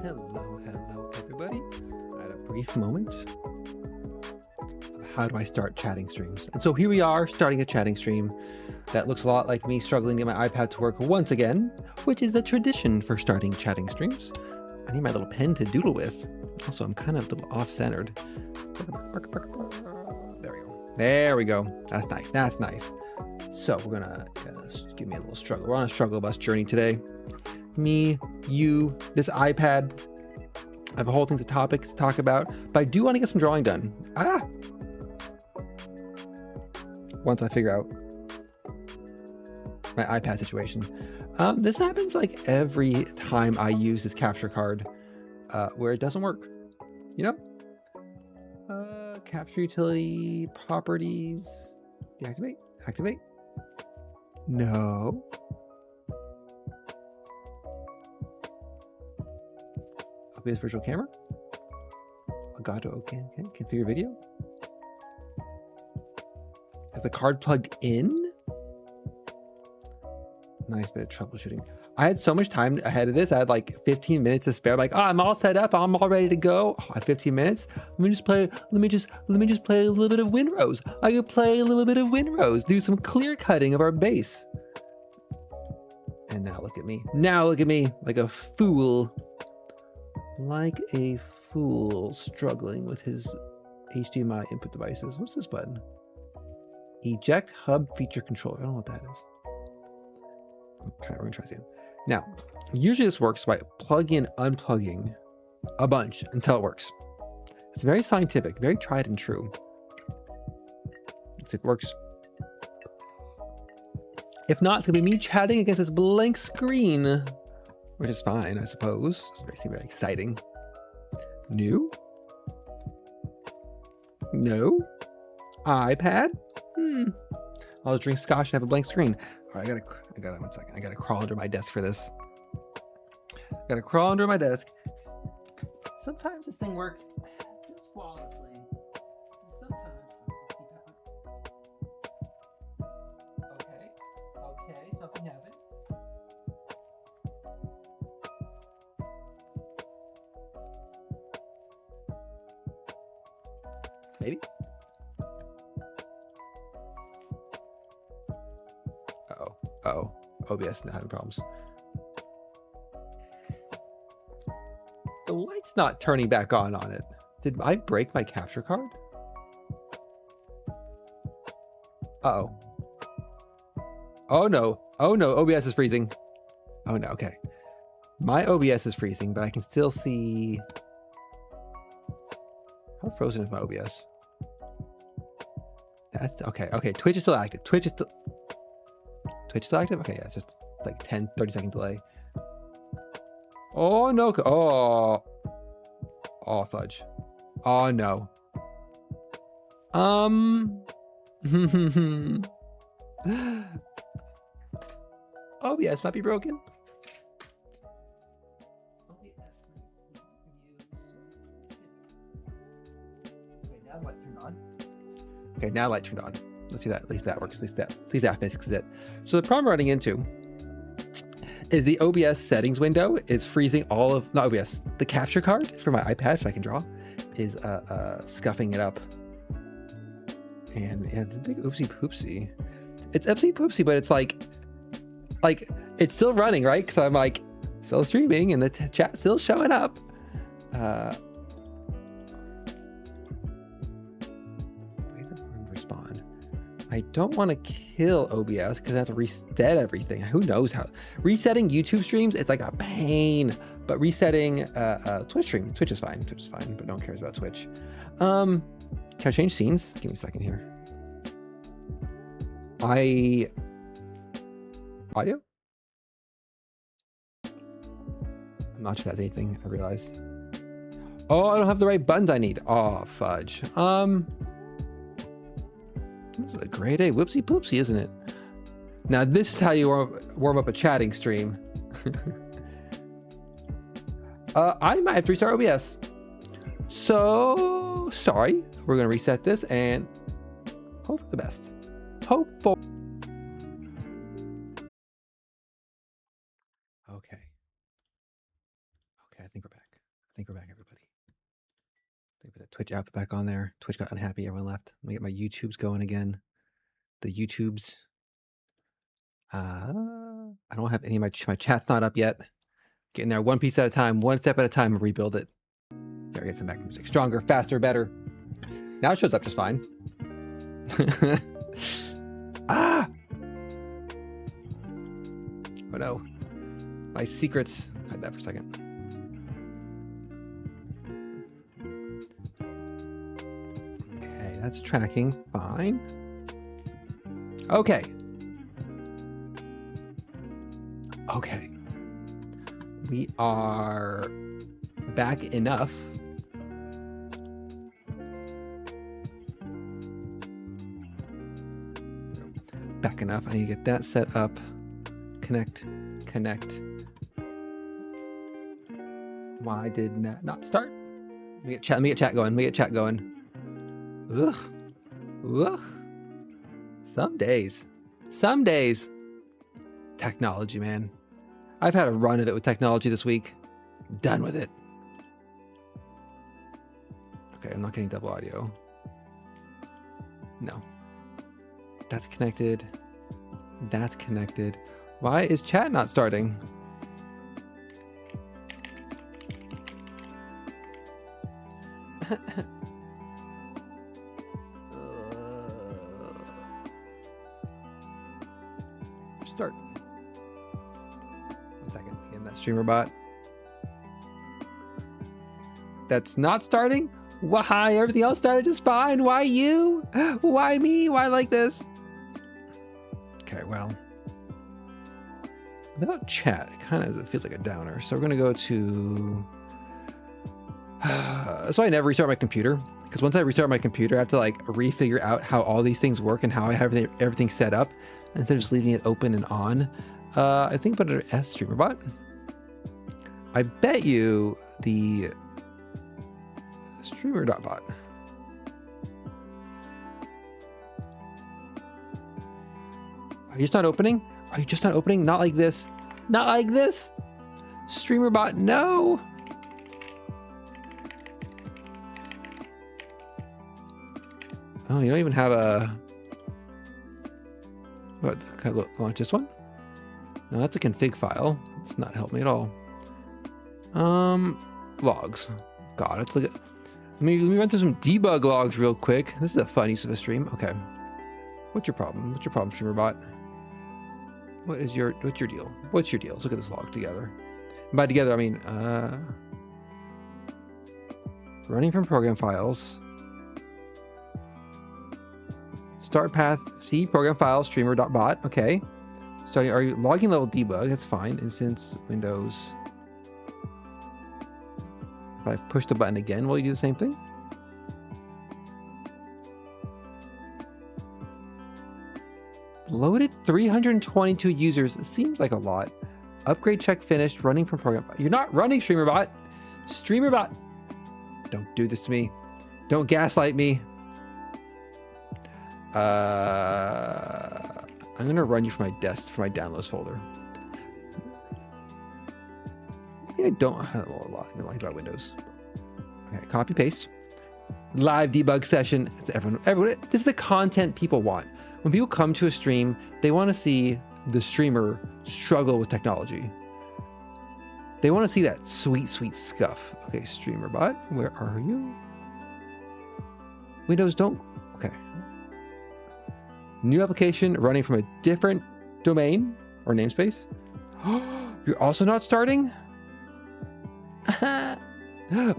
Hello, everybody. I had a brief moment of how do I start chatting streams. And so here we are starting a chatting stream that looks a lot like me struggling to get my iPad to work once again, which is a tradition for starting chatting streams. I need my little pen to doodle with. Also, I'm kind of a little off-centered. There we go. There we go. That's nice. That's nice. So we're gonna give me a little struggle. We're on a struggle bus journey today. Me, you, this iPad. I have a whole thing of topics to talk about, but I do want to get some drawing done. Once I figure out my iPad situation. This happens like every time I use this capture card where it doesn't work, you know? Capture utility properties, deactivate, activate. No. OBS virtual camera. Elgato, okay, configure video. Is the card plugged in? Nice bit of troubleshooting. I had so much time ahead of this. I had like 15 minutes to spare. I'm like, oh, I'm all set up. I'm all ready to go. Oh, I have 15 minutes. Let me just play. Let me just play a little bit of Windrose. I could play a little bit of Windrose. Do some clear cutting of our base. And now look at me. Now look at me like a fool. Like a fool struggling with his HDMI input devices. What's this button? Eject hub feature controller. I don't know what that is. Okay, we're gonna try this again. Now, usually this works by plugging and unplugging a bunch until it works. It's very scientific, very tried and true. Let's see if it works. If not, it's gonna be me chatting against this blank screen, which is fine, I suppose. It's very exciting. New? No? iPad? I'll just drink scotch and have a blank screen. All right, I gotta, 1 second. I gotta crawl under my desk for this. Gotta crawl under my desk. Sometimes this thing works just flawlessly. Sometimes. Okay, something happened. Maybe. Uh-oh, OBS not having problems. The light's not turning back on it. Did I break my capture card? Uh-oh. Oh no, OBS is freezing. Oh no, okay. My OBS is freezing, but I can still see... How frozen is my OBS? That's, okay, Twitch is still active. Twitch is still active? Okay, yeah, it's just like 10, 30-second delay. Oh, no. Oh, fudge. Oh, no. OBS might be broken. Okay, now light turned on. Let's see that. At least that works. At least that fixes it. So the problem I'm running into is the OBS settings window is freezing all of, not OBS, the capture card for my iPad, if I can draw, is scuffing it up. And yeah, it's a big oopsie poopsie. It's oopsie poopsie, but it's like it's still running, right? Because I'm like still streaming and the chat's still showing up. I don't want to kill OBS because I have to reset everything. Who knows how? Resetting YouTube streams, it's like a pain. But resetting Twitch stream, Twitch is fine, but no one cares about Twitch. Can I change scenes? Give me a second here. Audio? I'm not sure that's anything, I realized. Oh, I don't have the right buttons I need. Oh, fudge. This is a great day. Whoopsie poopsie, isn't it? Now, this is how you warm up a chatting stream. I might have to restart OBS. So, sorry. We're going to reset this and hope for the best. Hope for... Okay. Okay, I think we're back. Twitch app back on there. Twitch got unhappy. Everyone left. Let me get my YouTubes going again. The YouTubes. I don't have any of my chat's not up yet. Getting there one piece at a time, one step at a time, rebuild it. There, get some back music. Stronger, faster, better. Now it shows up just fine. Ah! Oh no. My secrets. Hide that for a second. Okay, that's tracking. Fine. Okay. Okay. We are back enough. Back enough. I need to get that set up. Connect. Why did that not start? Let me get chat going. Ugh. Some days. Technology, man. I've had a run of it with technology this week. Done with it. Okay, I'm not getting double audio. No. That's connected. Why is chat not starting? Start. 1 second. Again, that streamer bot. That's not starting? Why? Everything else started just fine. Why you? Why me? Why like this? Okay, well. Without chat, it kind of feels like a downer. So we're going to go to... so I never restart my computer. Because once I restart my computer, I have to like refigure out how all these things work and how I have everything set up. Instead of just leaving it open and on. I think put it as streamer bot. I bet you the streamer.bot. Are you just not opening? Not like this. Streamer bot, no. Oh, you don't even have a... What, can I launch this one? No, that's a config file. It's not helping me at all. Logs. God, let's look at... let me run through some debug logs real quick. This is a fun use of a stream. Okay. What's your problem, streamer bot? What's your deal? Let's look at this log together. And by together, I mean, running from program files. Start path, C program files, streamer.bot. Okay. Starting, are you logging level debug? That's fine. Instance, Windows. If I push the button again, will you do the same thing? Loaded 322 users. It seems like a lot. Upgrade check finished. Running from program. You're not running, StreamerBot. StreamerBot. Don't do this to me. Don't gaslight me. I'm gonna run you from my desk, from my downloads folder. I don't have a lot about Windows. Okay, copy paste. Live debug session. It's everyone. This is the content people want. When people come to a stream, they want to see the streamer struggle with technology. They want to see that sweet scuff. Okay, StreamerBot, where are you? Windows don't. Okay. New application running from a different domain or namespace. You're also not starting?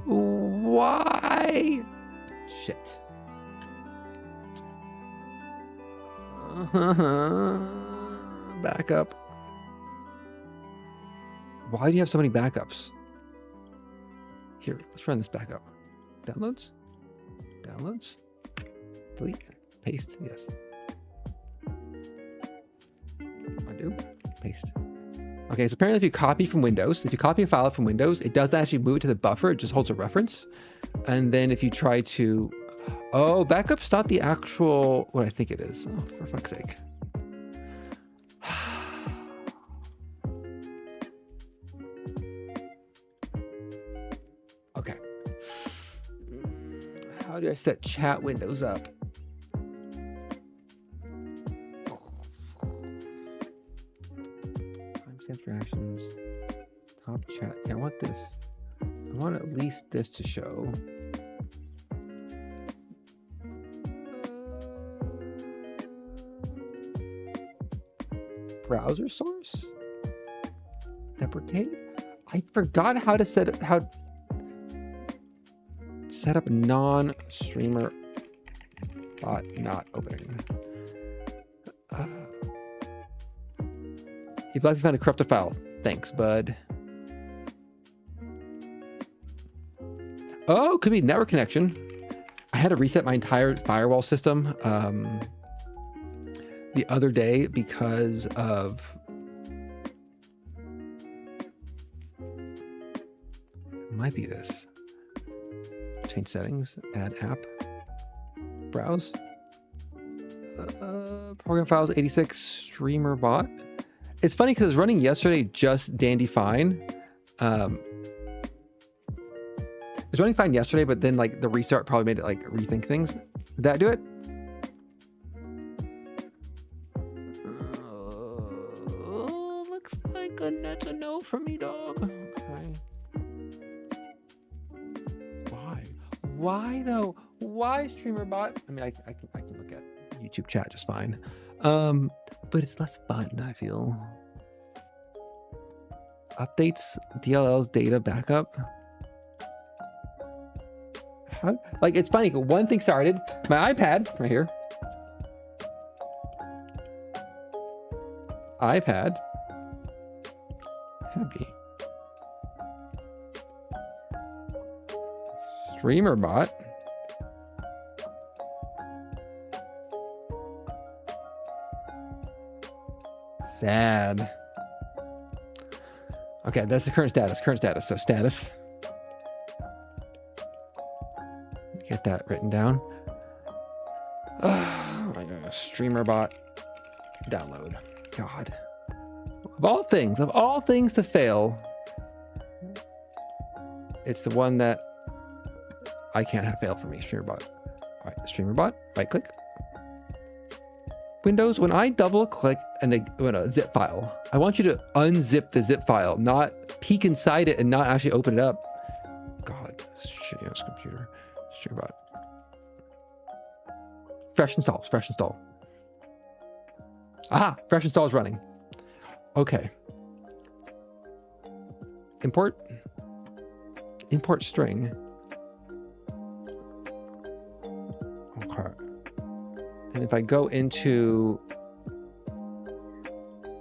Why? Shit. Backup. Why do you have so many backups? Here, let's run this backup. Downloads. Delete. Paste. Yes. Undo. Paste. Okay, so apparently if you copy from Windows, if you copy a file from Windows, it doesn't actually move it to the buffer. It just holds a reference. And then if you try to... Oh, backup's not the actual... what I think it is. Oh, for fuck's sake. Okay. How do I set chat windows up? Timestamps reactions. Top chat. Yeah, I want this. I want at least this to show. Browser source? Deprecated? I forgot how to set up non-streamer bot not opening. You'd like to find a corrupted file. Thanks, bud. Oh, could be network connection. I had to reset my entire firewall system the other day because of might be this. Change settings, add app, browse. Program files 86 streamer bot. It's funny because it was running yesterday just dandy fine. It was running fine yesterday, but then like the restart probably made it like rethink things. Did that do it? Looks like that's a no for me, dog. Okay. Why though? Why streamer bot? I mean, I can look at YouTube chat just fine. But it's less fun, I feel. Updates DLL's data backup. How, like, it's funny. One thing started. My iPad right here. iPad. Happy. Streamer bot. Sad. Okay, that's the current status. So status. Get that written down. Oh my God. Streamer bot. Download. God. Of all things to fail, it's the one that I can't have failed for me. Streamer bot. All right, streamer bot. Right click. Windows, when I double click a zip file, I want you to unzip the zip file, not peek inside it and not actually open it up. God, shitty ass computer. Streamer bot. Fresh install. Aha, fresh install is running. Okay. Import string. Okay. And if I go into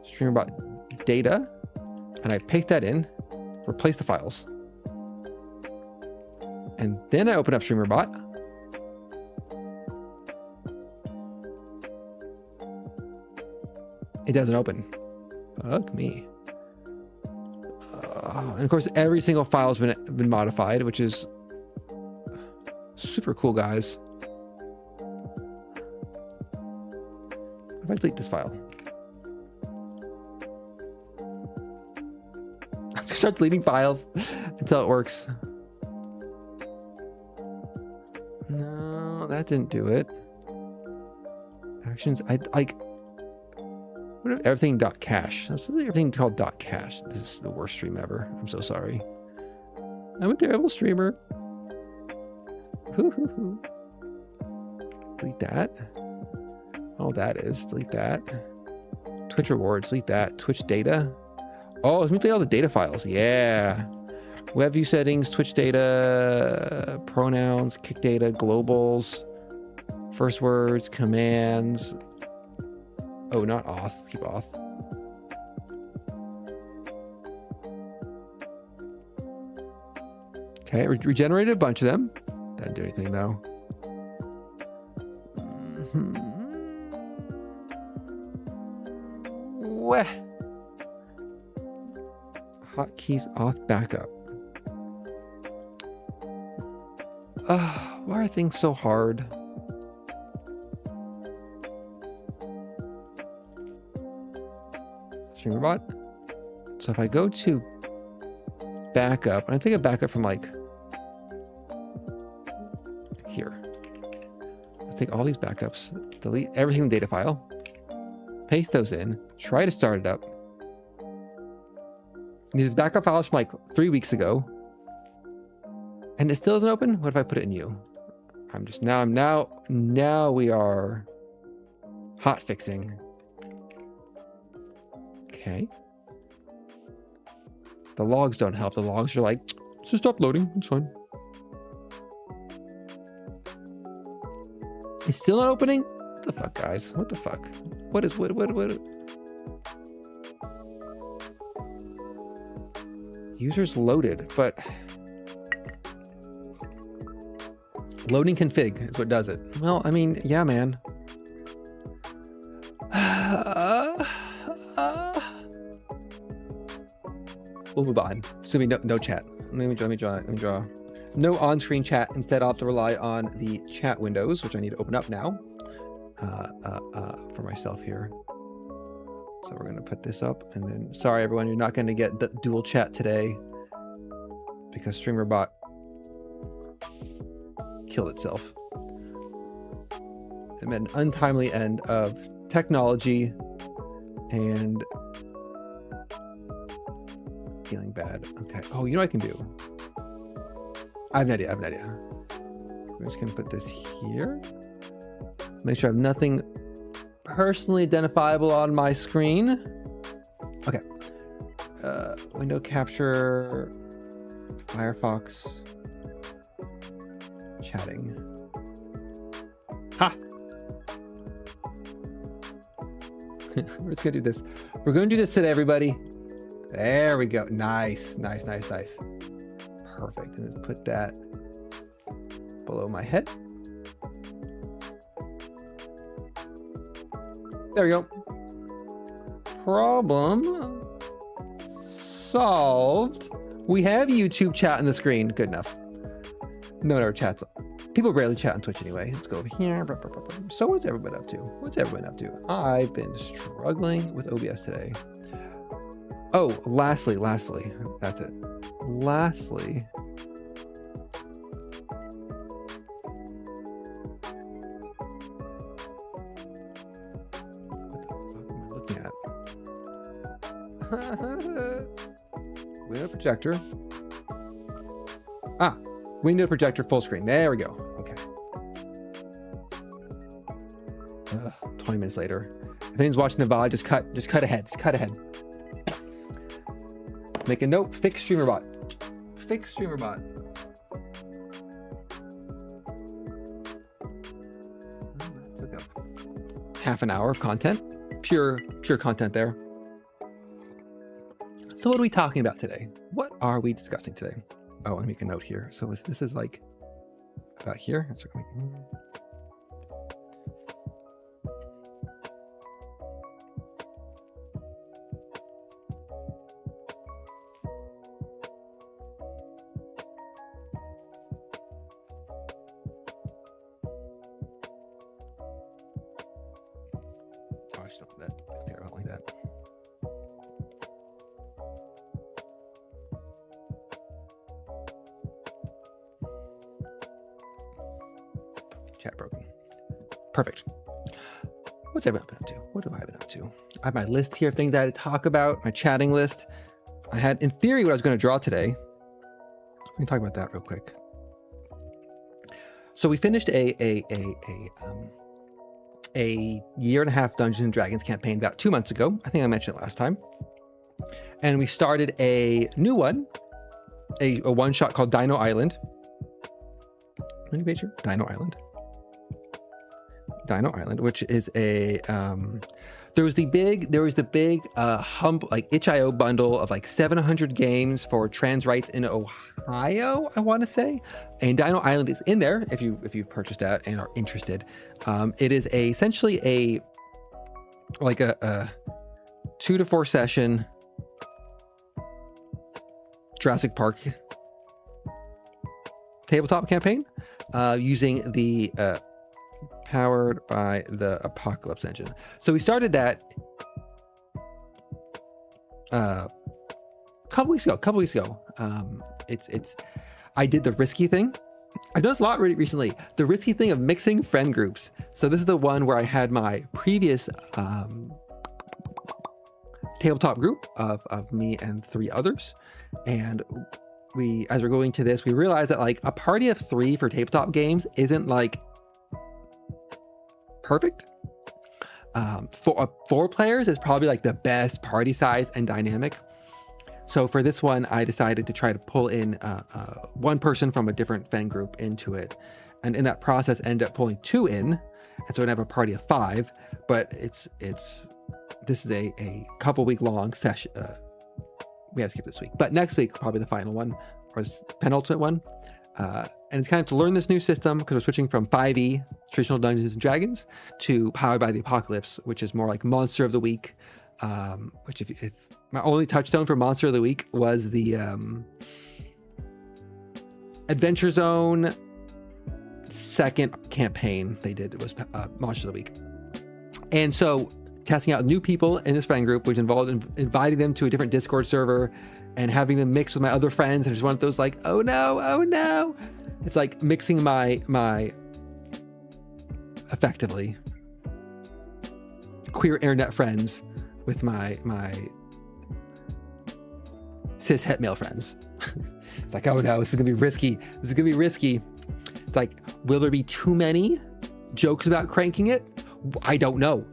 StreamerBot data and I paste that in, replace the files. And then I open up StreamerBot. It doesn't open. Fuck me. And of course, every single file has been modified, which is super cool, guys. If I delete this file, I have to start deleting files until it works. No, that didn't do it. Actions, I like. What if everything.cache? That's everything called .cache. This is the worst stream ever. I'm so sorry. I'm a terrible streamer. Delete that. All that is, delete that. Twitch rewards, delete that. Twitch data. Oh, let me delete all the data files. Yeah. Web view settings, Twitch data, pronouns, kick data, globals, first words, commands. Oh, not auth. Keep auth. Okay, regenerated a bunch of them. Didn't do anything though. Weh. Hotkeys auth backup. Why are things so hard? StreamerBot. So if I go to backup, and I take a backup from like here. Let's take all these backups, delete everything in the data file, paste those in, try to start it up. These backup files from like 3 weeks ago, and it still isn't open. What if I put it in you? Now we are hot fixing. Okay. The logs don't help. The logs are like, just stop loading. It's fine. It's still not opening? What the fuck, guys? What the fuck? What? Users loaded, but loading config is what does it. Well, I mean, yeah, man. We'll move on. So no chat. Let me draw. No on-screen chat. Instead, I'll have to rely on the chat windows, which I need to open up now for myself here. So we're going to put this up, and then sorry everyone, you're not going to get the dual chat today because StreamerBot killed itself. It meant an untimely end of technology and feeling bad. Okay. Oh, you know what I can do? I have an idea. We're just going to put this here. Make sure I have nothing personally identifiable on my screen. Okay. Window capture, Firefox, chatting. Ha! We're just gonna do this. We're gonna do this today, everybody. There we go. Nice. Perfect. And then put that below my head. There we go. Problem solved. We have YouTube chat on the screen. Good enough. No one ever chats. People rarely chat on Twitch anyway. Let's go over here. So what's everyone up to? I've been struggling with OBS today. Oh, lastly, that's it. Lastly, window projector. Window projector full screen. There we go. Okay. 20 minutes later. If anyone's watching the VOD, just cut ahead. Just cut ahead. Make a note. Fix StreamerBot. Took up half an hour of content. Pure content there. So what are we talking about today? What are we discussing today? Oh, and make a note here. So this is like about here. Gosh, don't that there, I don't like that. Chat broken. Perfect. What's everyone been up to? What have I been up to? I have my list here of things I had to talk about, my chatting list. I had, in theory, what I was going to draw today. Let me talk about that real quick. So we finished a 1.5 Dungeons and Dragons campaign about 2 months ago. I think I mentioned it last time. And we started a new one, a one-shot called Dino Island. Dino Island, which is a there was the big humble like itch.io bundle of like 700 games for trans rights in Ohio, I want to say, and Dino Island is in there if you've purchased that and are interested. It is essentially a 2 to 4 session Jurassic Park tabletop campaign using the powered by the Apocalypse engine. So we started that a couple weeks ago. I did the risky thing I've done this a lot recently. The risky thing of mixing friend groups. So this is the one where I had my previous tabletop group of me and 3 others. And as we're going to this, we realized that like a party of 3 for tabletop games isn't like perfect. For 4 players is probably like the best party size and dynamic. So for this one, I decided to try to pull in one person from a different fan group into it. And in that process, ended up pulling 2 in. And so I have a party of 5, but this is a couple week long session. We have to skip this week, but next week, probably the final one or penultimate one. And it's kind of to learn this new system because we're switching from 5e, traditional Dungeons and Dragons, to Powered by the Apocalypse, which is more like Monster of the Week. Which if my only touchstone for Monster of the Week was the Adventure Zone second campaign they did. It was Monster of the Week. And so testing out new people in this friend group, which involved inviting them to a different Discord server and having them mix with my other friends. And just one of those like, oh no. It's like mixing my effectively queer internet friends with my cis het male friends. It's like, oh no, this is gonna be risky. It's like, will there be too many jokes about cranking it? I don't know.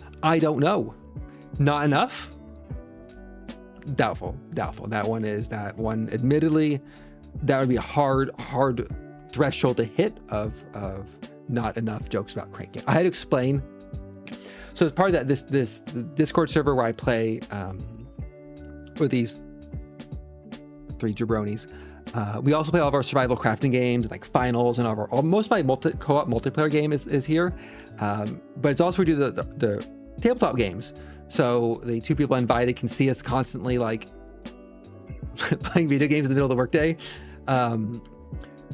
Not enough? Doubtful. That one, admittedly, that would be a hard threshold to hit of not enough jokes about cranking. I had to explain. So as part of that, this Discord server where I play with these 3 jabronis, we also play all of our survival crafting games, like finals, and most of my co-op multiplayer game is here. But it's also we do the tabletop games. So the 2 people invited can see us constantly like playing video games in the middle of the workday.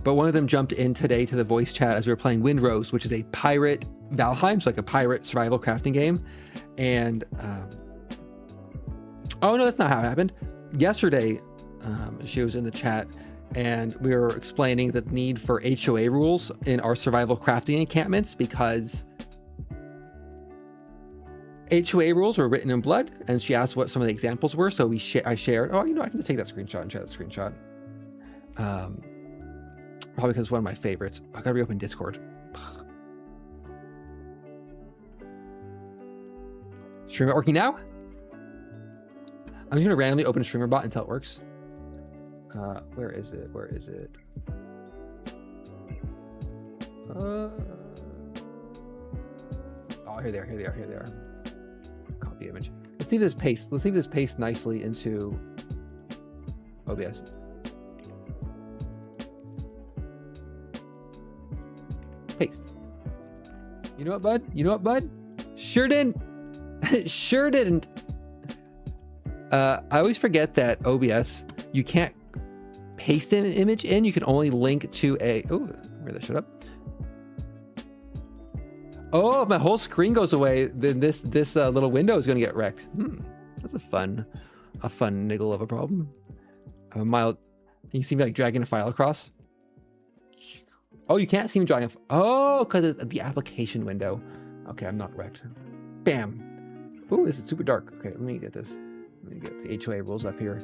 But one of them jumped in today to the voice chat as we were playing Windrose, which is a pirate Valheim, so like a pirate survival crafting game. And oh no, that's not how it happened. Yesterday, she was in the chat and we were explaining the need for HOA rules in our survival crafting encampments because HOA rules were written in blood, and she asked what some of the examples were. So I shared. Oh, I can just take that screenshot and share that screenshot. Probably because it's one of my favorites. I gotta reopen Discord. Streamer working now? I'm just gonna randomly open StreamerBot until it works. Where is it? Oh, here they are. Copy image. Let's see if this paste nicely into OBS. Paste. You know what, bud? Sure didn't. Sure didn't. I always forget that OBS, you can't paste an image in. You can only link to a... Oh, where that shut up. Oh, if my whole screen goes away, then this little window is going to get wrecked. That's a fun niggle of a problem. A mild... You see me like dragging a file across? Oh, you can't see me dragging... Oh, because it's the application window. Okay, I'm not wrecked. Bam. Oh, this is super dark. Okay, let me get this. Let me get the HOA rules up here.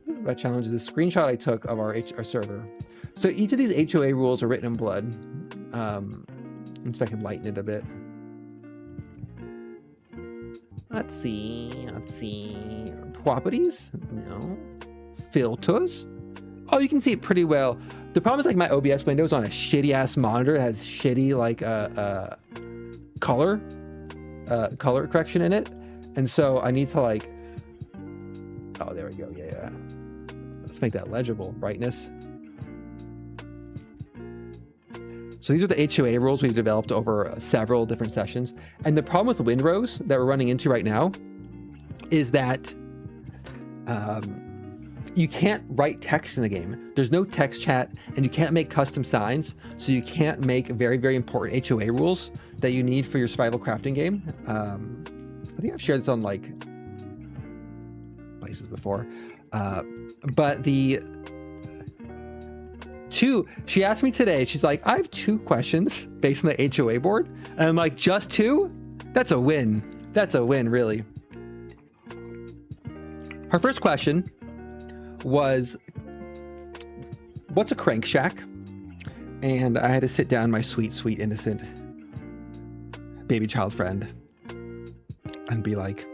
This is my challenge. This screenshot I took of our server. So each of these HOA rules are written in blood. Let's see if I can lighten it a bit. Let's see. Properties? No. Filters? Oh, you can see it pretty well. The problem is like my OBS window is on a shitty ass monitor. It has shitty like color correction in it. And so I need to like, oh, there we go. Yeah. Let's make that legible. Brightness. So these are the HOA rules we've developed over several different sessions. And the problem with Windrose that we're running into right now is that you can't write text in the game. There's no text chat, and you can't make custom signs. So you can't make very, very important HOA rules that you need for your survival crafting game. I think I've shared this on like places before. But She asked me today, she's like, I have 2 questions based on the HOA board. And I'm like, just 2? That's a win. That's a win, really. Her first question was, what's a crank shack? And I had to sit down my sweet, sweet, innocent baby child friend and be like,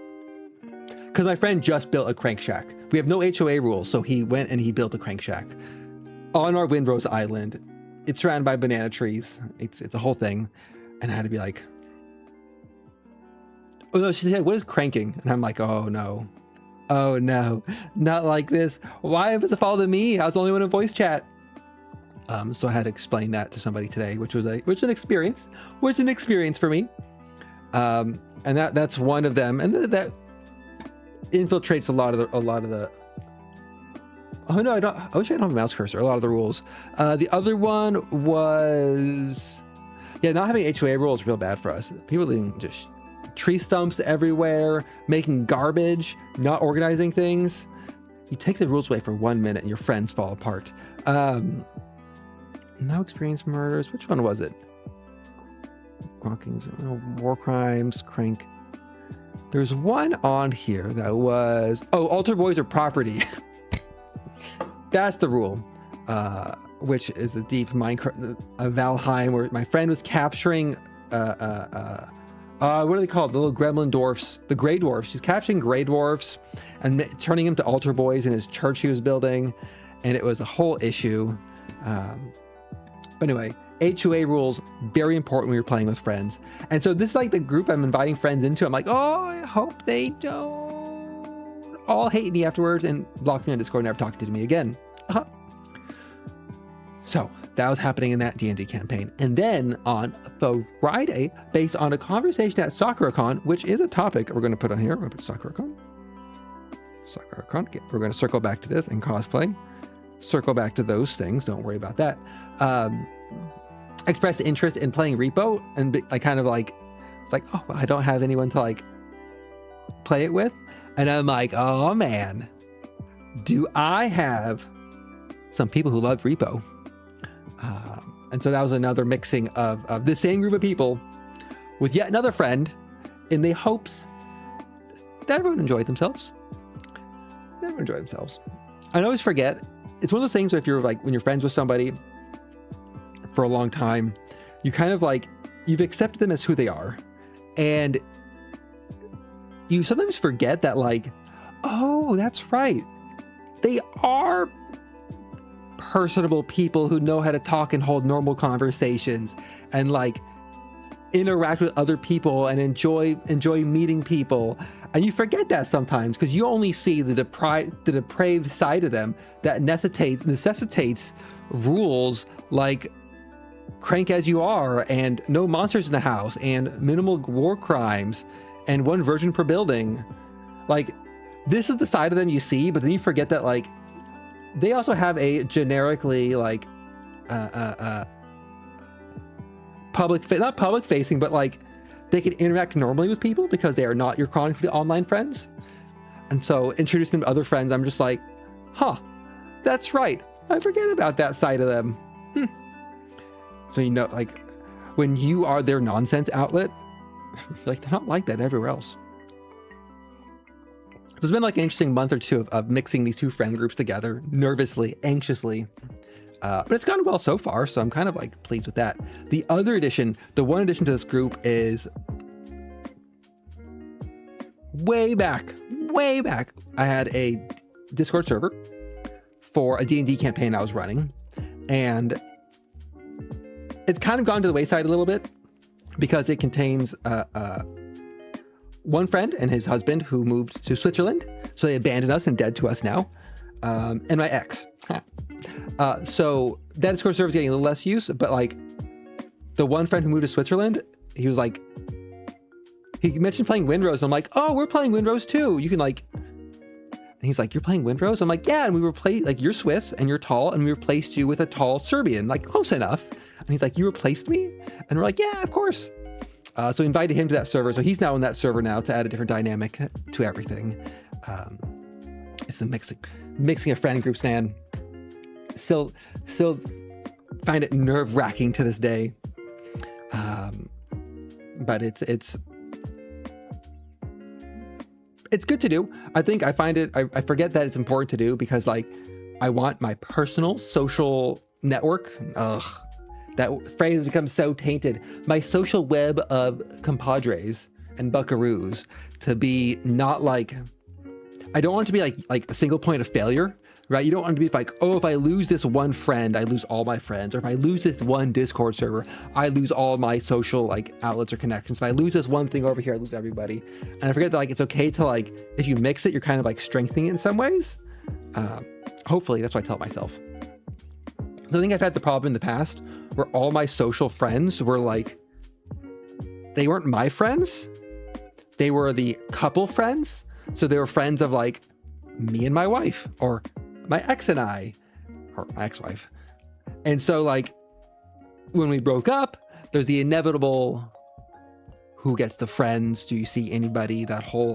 because my friend just built a crank shack. We have no HOA rules, so he went and he built a crank shack on our Windrose Island. It's surrounded by banana trees. It's a whole thing. And I had to be like, oh no, she said, what is cranking? And I'm like, oh no, not like this. Why was it follow to me? I was the only one in voice chat. So I had to explain that to somebody today, which was an experience for me. And that's one of them. And that infiltrates a lot of the oh no, I wish I don't have a mouse cursor. A lot of the rules. The other one was, yeah, not having HOA rules is real bad for us. People leaving just tree stumps everywhere, making garbage, not organizing things. You take the rules away for 1 minute and your friends fall apart. No experience murders. Which one was it? War crimes, crank. There's one on here that was, oh, altar boys are property. That's the rule, which is a deep Minecraft, Valheim, where my friend was capturing, what are they called? The little gremlin dwarfs, the gray dwarfs. She's capturing gray dwarfs and turning them to altar boys in his church he was building. And it was a whole issue. But anyway, HOA rules, very important when you're playing with friends. And so this is like the group I'm inviting friends into. I'm like, oh, I hope they don't all hate me afterwards and block me on Discord and never talk to me again. So that was happening in that D&D campaign. And then on the Friday, based on a conversation at Sakura-con, which is a topic we're going to put on here. We're going to put Sakura-con. We're going to circle back to this and cosplay. Circle back to those things. Don't worry about that. Expressed interest in playing Repo, and I kind of like, it's like, oh, I don't have anyone to like play it with. And I'm like, oh man, do I have some people who love Repo? And so that was another mixing of the same group of people with yet another friend in the hopes that everyone enjoyed themselves. I always forget. It's one of those things where if you're like, when you're friends with somebody for a long time, you kind of like, you've accepted them as who they are. And you sometimes forget that like, oh, that's right. They are personable people who know how to talk and hold normal conversations and like interact with other people and enjoy meeting people. And you forget that sometimes because you only see the depraved side of them that necessitates rules like crank as you are and no monsters in the house and minimal war crimes and 1 virgin per building. Like, this is the side of them you see, but then you forget that like they also have a generically like not public facing, but like they can interact normally with people because they are not your chronically online friends. And so introducing them to other friends, I'm just like, huh, that's right. I forget about that side of them. So, you know, like when you are their nonsense outlet, like they're not like that everywhere else. So it's been like an interesting month or two of mixing these 2 friend groups together, nervously, anxiously. But it's gone well so far, so I'm kind of like pleased with that. The one addition to this group is way back. I had a Discord server for a D&D campaign I was running, and it's kind of gone to the wayside a little bit because it contains one friend and his husband who moved to Switzerland, so they abandoned us and dead to us now, and my ex. So that Discord server is getting a little less use, but like the one friend who moved to Switzerland, he was like, he mentioned playing Windrose. I'm like, oh, we're playing Windrose too. You can like, and he's like, you're playing Windrose? I'm like, yeah. And we replaced, like, you're Swiss and you're tall, and we replaced you with a tall Serbian, like close enough. And he's like, you replaced me? And we're like, yeah, of course. So we invited him to that server. So he's now in that server now to add a different dynamic to everything. It's the mixing of friend groups, man. Still find it nerve-wracking to this day. But it's good to do. I think I find it, I forget that it's important to do because like I want my personal social network. Ugh, that phrase becomes so tainted. My social web of compadres and buckaroos to be not like, I don't want it to be like a single point of failure, right? You don't want to be like, oh, if I lose this one friend, I lose all my friends. Or if I lose this one Discord server, I lose all my social like outlets or connections. If I lose this one thing over here, I lose everybody. And I forget that like, it's okay to like, if you mix it, you're kind of like strengthening it in some ways. Hopefully that's what I tell myself. So I think I've had the problem in the past where all my social friends were like, they weren't my friends. They were the couple friends. So they were friends of like me and my wife, or my ex and I, or my ex-wife. And so like when we broke up, there's the inevitable, who gets the friends? Do you see anybody? That whole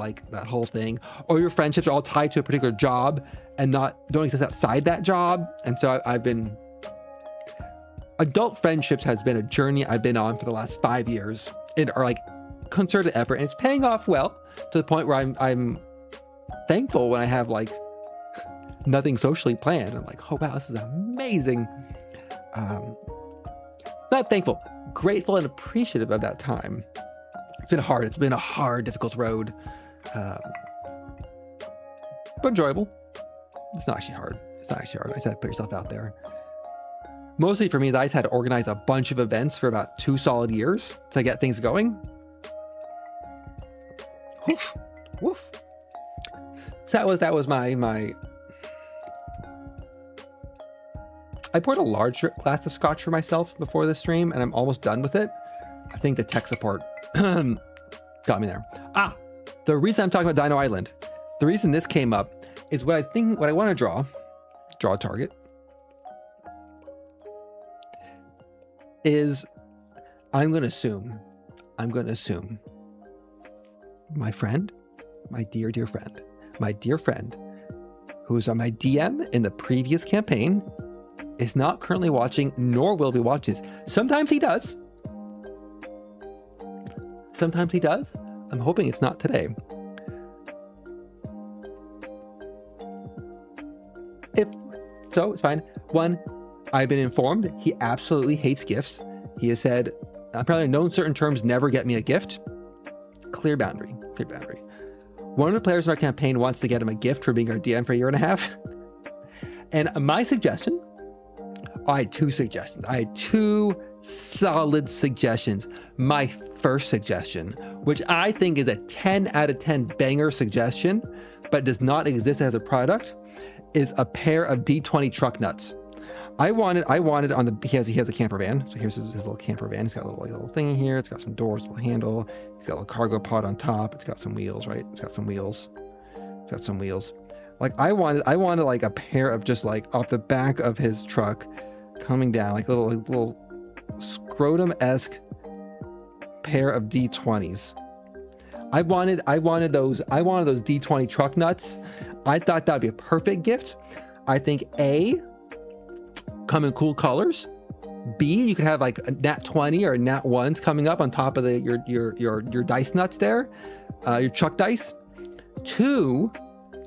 thing. Or your friendships are all tied to a particular job and don't exist outside that job. And so I've been, adult friendships has been a journey I've been on for the last 5 years or like concerted effort, and it's paying off well to the point where I'm thankful when I have like nothing socially planned. I'm like, oh wow, this is amazing. Not thankful, grateful and appreciative of that time. It's been a hard, difficult road, but enjoyable. It's not actually hard. I just had to put yourself out there. Mostly for me, I just had to organize a bunch of events for about 2 solid years to get things going. Woof, woof. So that was my. I poured a large glass of scotch for myself before the stream, and I'm almost done with it. I think the tech support got me there. The reason I'm talking about Dino Island, the reason this came up is what I want to draw a target, is I'm going to assume my friend, my dear friend, who was on my DM in the previous campaign, is not currently watching, nor will be watching this. Sometimes he does. I'm hoping it's not today. If so, it's fine. 1, I've been informed he absolutely hates gifts. He has said, apparently in no certain terms, never get me a gift. Clear boundary. One of the players in our campaign wants to get him a gift for being our DM for 1.5 years. And my suggestion, I had 2 suggestions. I had 2 solid suggestions. My first suggestion, which I think is a 10 out of 10 banger suggestion, but does not exist as a product, is a pair of D20 truck nuts. I wanted on the, he has a camper van. So here's his little camper van. It's got a little thing here. It's got some doors, a little handle. It's got a little cargo pod on top. It's got some wheels, right? It's got some wheels. Like I wanted like a pair of just like off the back of his truck coming down, like little scrotum-esque pair of D20s. I wanted those D20 truck nuts. I thought that'd be a perfect gift. I think A, come in cool colors. B, you could have like a nat 20 or nat 1s coming up on top of your dice nuts there, your truck dice. 2,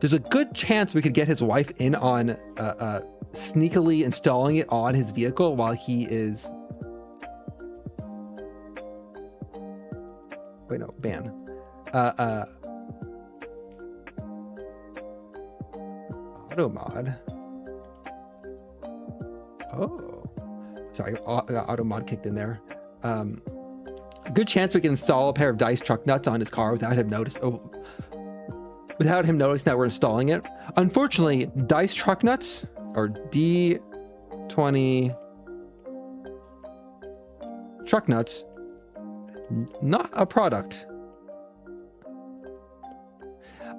there's a good chance we could get his wife in on sneakily installing it on his vehicle while he is. Wait, no, ban. Auto mod. Oh, sorry, auto mod kicked in there. A good chance we can install a pair of dice truck nuts on his car without him noticing that we're installing it. Unfortunately, dice truck nuts or D20 truck nuts, not a product.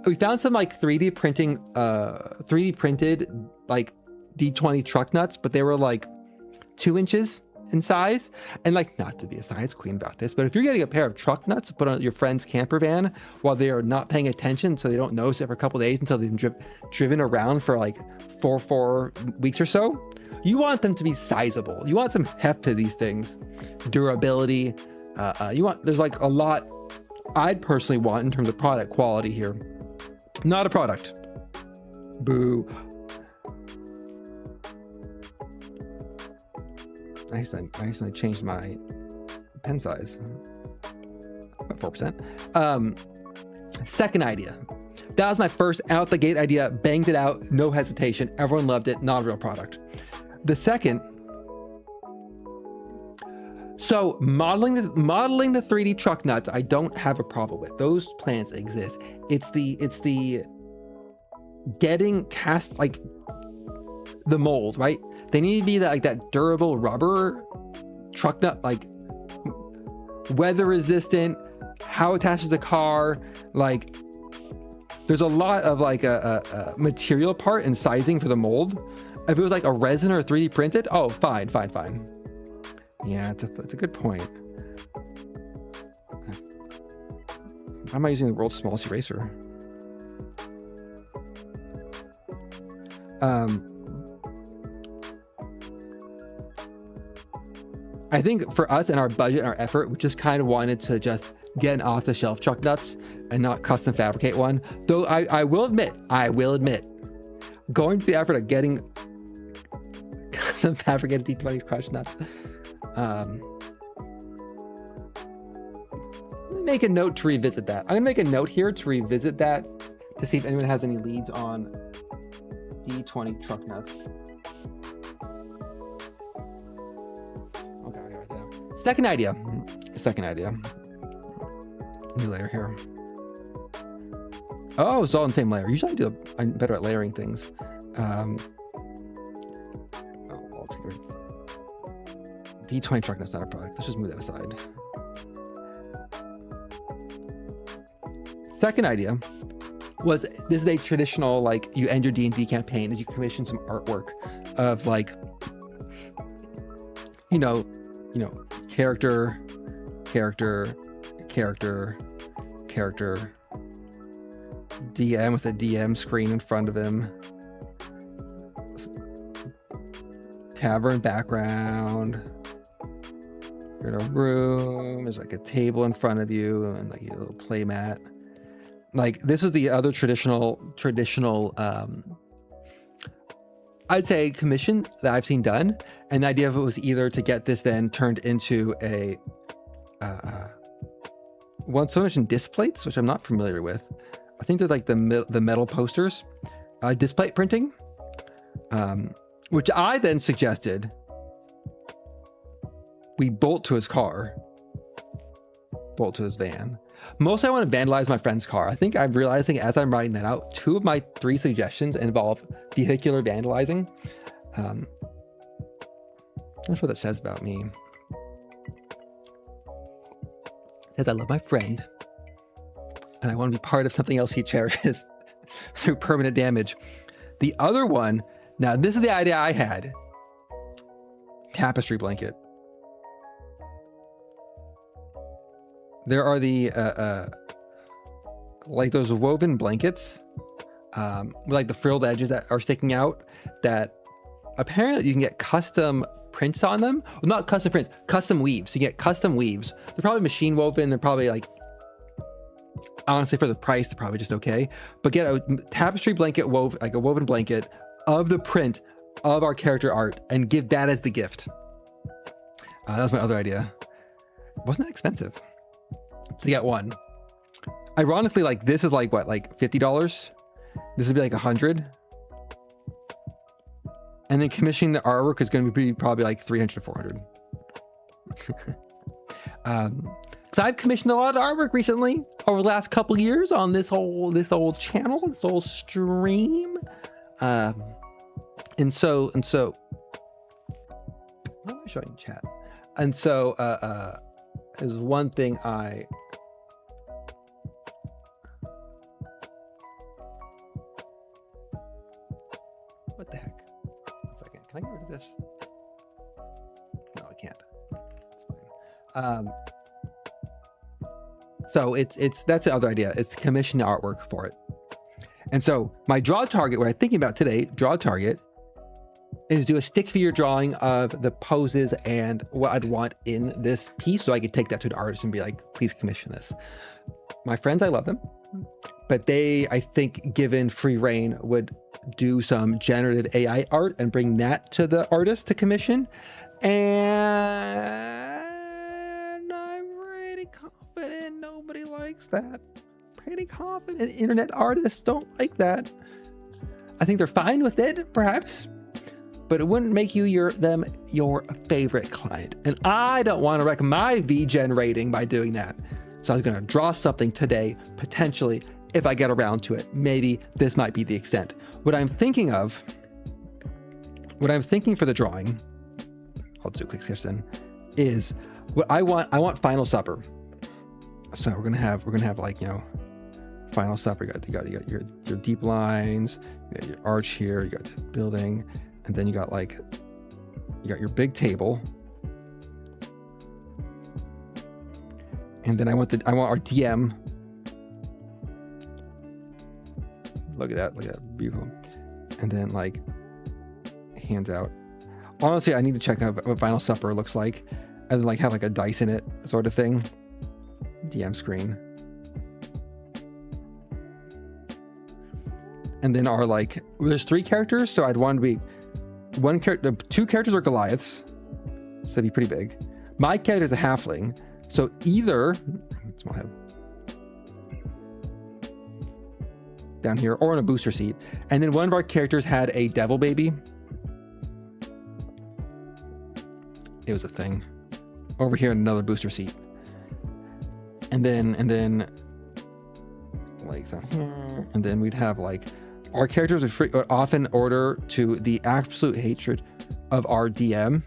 We found some like 3D printed like D20 truck nuts, but they were like 2 inches in size. And like, not to be a science queen about this, but if you're getting a pair of truck nuts to put on your friend's camper van while they are not paying attention, so they don't notice it for a couple days until they've been driven around for like four weeks or so, you want them to be sizable. You want some heft to these things, durability. There's like a lot I'd personally want in terms of product quality here. Not a product. Boo. I recently changed my pen size. About 4%. Second idea. That was my first out the gate idea. Banged it out, no hesitation. Everyone loved it. Not a real product. The second. So modeling the 3D truck nuts, I don't have a problem with. Those plans exist. It's the getting cast, like the mold, right? They need to be that durable rubber truck nut, like weather resistant, how it attaches to the car. Like there's a lot of like a material part and sizing for the mold. If it was like a resin or 3D printed, oh, fine. Yeah, that's a good point. Why am I using the world's smallest eraser? I think for us and our budget and our effort, we just kind of wanted to just get an off-the-shelf truck nuts and not custom fabricate one. Though I will admit, going to the effort of getting custom fabricated D20 crush nuts. Let me make a note to revisit that. I'm gonna make a note here to revisit that to see if anyone has any leads on D20 truck nuts. Okay, I got that down. Second idea. New layer here. Oh, it's all in the same layer. Usually I'm better at layering things. Let's get rid of D20 truck nuts, not a product. Let's just move that aside. Second idea was, this is a traditional, like, you end your D&D campaign as you commission some artwork of like, you know, character, DM with a DM screen in front of him, tavern background, you're in a room, there's like a table in front of you and like a little play mat. Like this is the other traditional I'd say commission that I've seen done, and the idea of it was either to get this then turned into a one so mentioned disc plates, which I'm not familiar with. I think they're like the metal posters, disc plate printing, which I then suggested we bolt to his car, bolt to his van. Mostly I want to vandalize my friend's car. I think I'm realizing as I'm writing that out, 2 of my 3 suggestions involve vehicular vandalizing. I'm not sure what that says about me. It says I love my friend and I want to be part of something else he cherishes through permanent damage. The other one, now this is the idea I had. Tapestry blanket. There are the like those woven blankets with like the frilled edges that are sticking out, that apparently you can get custom prints on them. Well, not custom prints, custom weaves. You get custom weaves. They're probably machine woven. They're probably like, honestly, for the price, they're probably just okay. But get a tapestry blanket, like a woven blanket of the print of our character art, and give that as the gift. That was my other idea. Wasn't that expensive to get one? Ironically, like this is like what, like $50? This would be like 100. And then commissioning the artwork is going to be probably like 300 to 400. So I've commissioned a lot of artwork recently over the last couple years on this whole channel, this whole stream. And so what am I showing in chat? And so is one thing what the heck? 1 second. Can I get rid of this? No, I can't. So that's the other idea, is to commission the artwork for it. And so my draw target, what I'm thinking about today, draw target, is do a stick figure drawing of the poses and what I'd want in this piece, so I could take that to the artist and be like, please commission this. My friends, I love them, but they, I think, given free reign, would do some generative AI art and bring that to the artist to commission. And I'm pretty confident nobody likes that. Pretty confident internet artists don't like that. I think they're fine with it, perhaps, but it wouldn't make you them your favorite client. And I don't want to wreck my VGen rating by doing that. So I was going to draw something today, potentially, if I get around to it. Maybe this might be the extent. What I'm thinking for the drawing, I'll do a quick sketch then, is what I want Final Supper. So we're gonna have like, you know, Final Supper. You got your deep lines, you got your arch here, you got the building, and then you got your big table. And then I want our DM. Look at that, beautiful. And then like hands out. Honestly, I need to check out what Final Supper looks like, and then like have like a dice in it sort of thing. DM screen. And then our like, there's 3 characters, so I'd want to be one character, 2 characters are Goliaths, so it'd be pretty big. My character is a halfling, so either small head down here or on a booster seat, and then one of our characters had a devil baby. It was a thing over here in another booster seat, and then like so here, and then we'd have like our characters would often order to the absolute hatred of our DM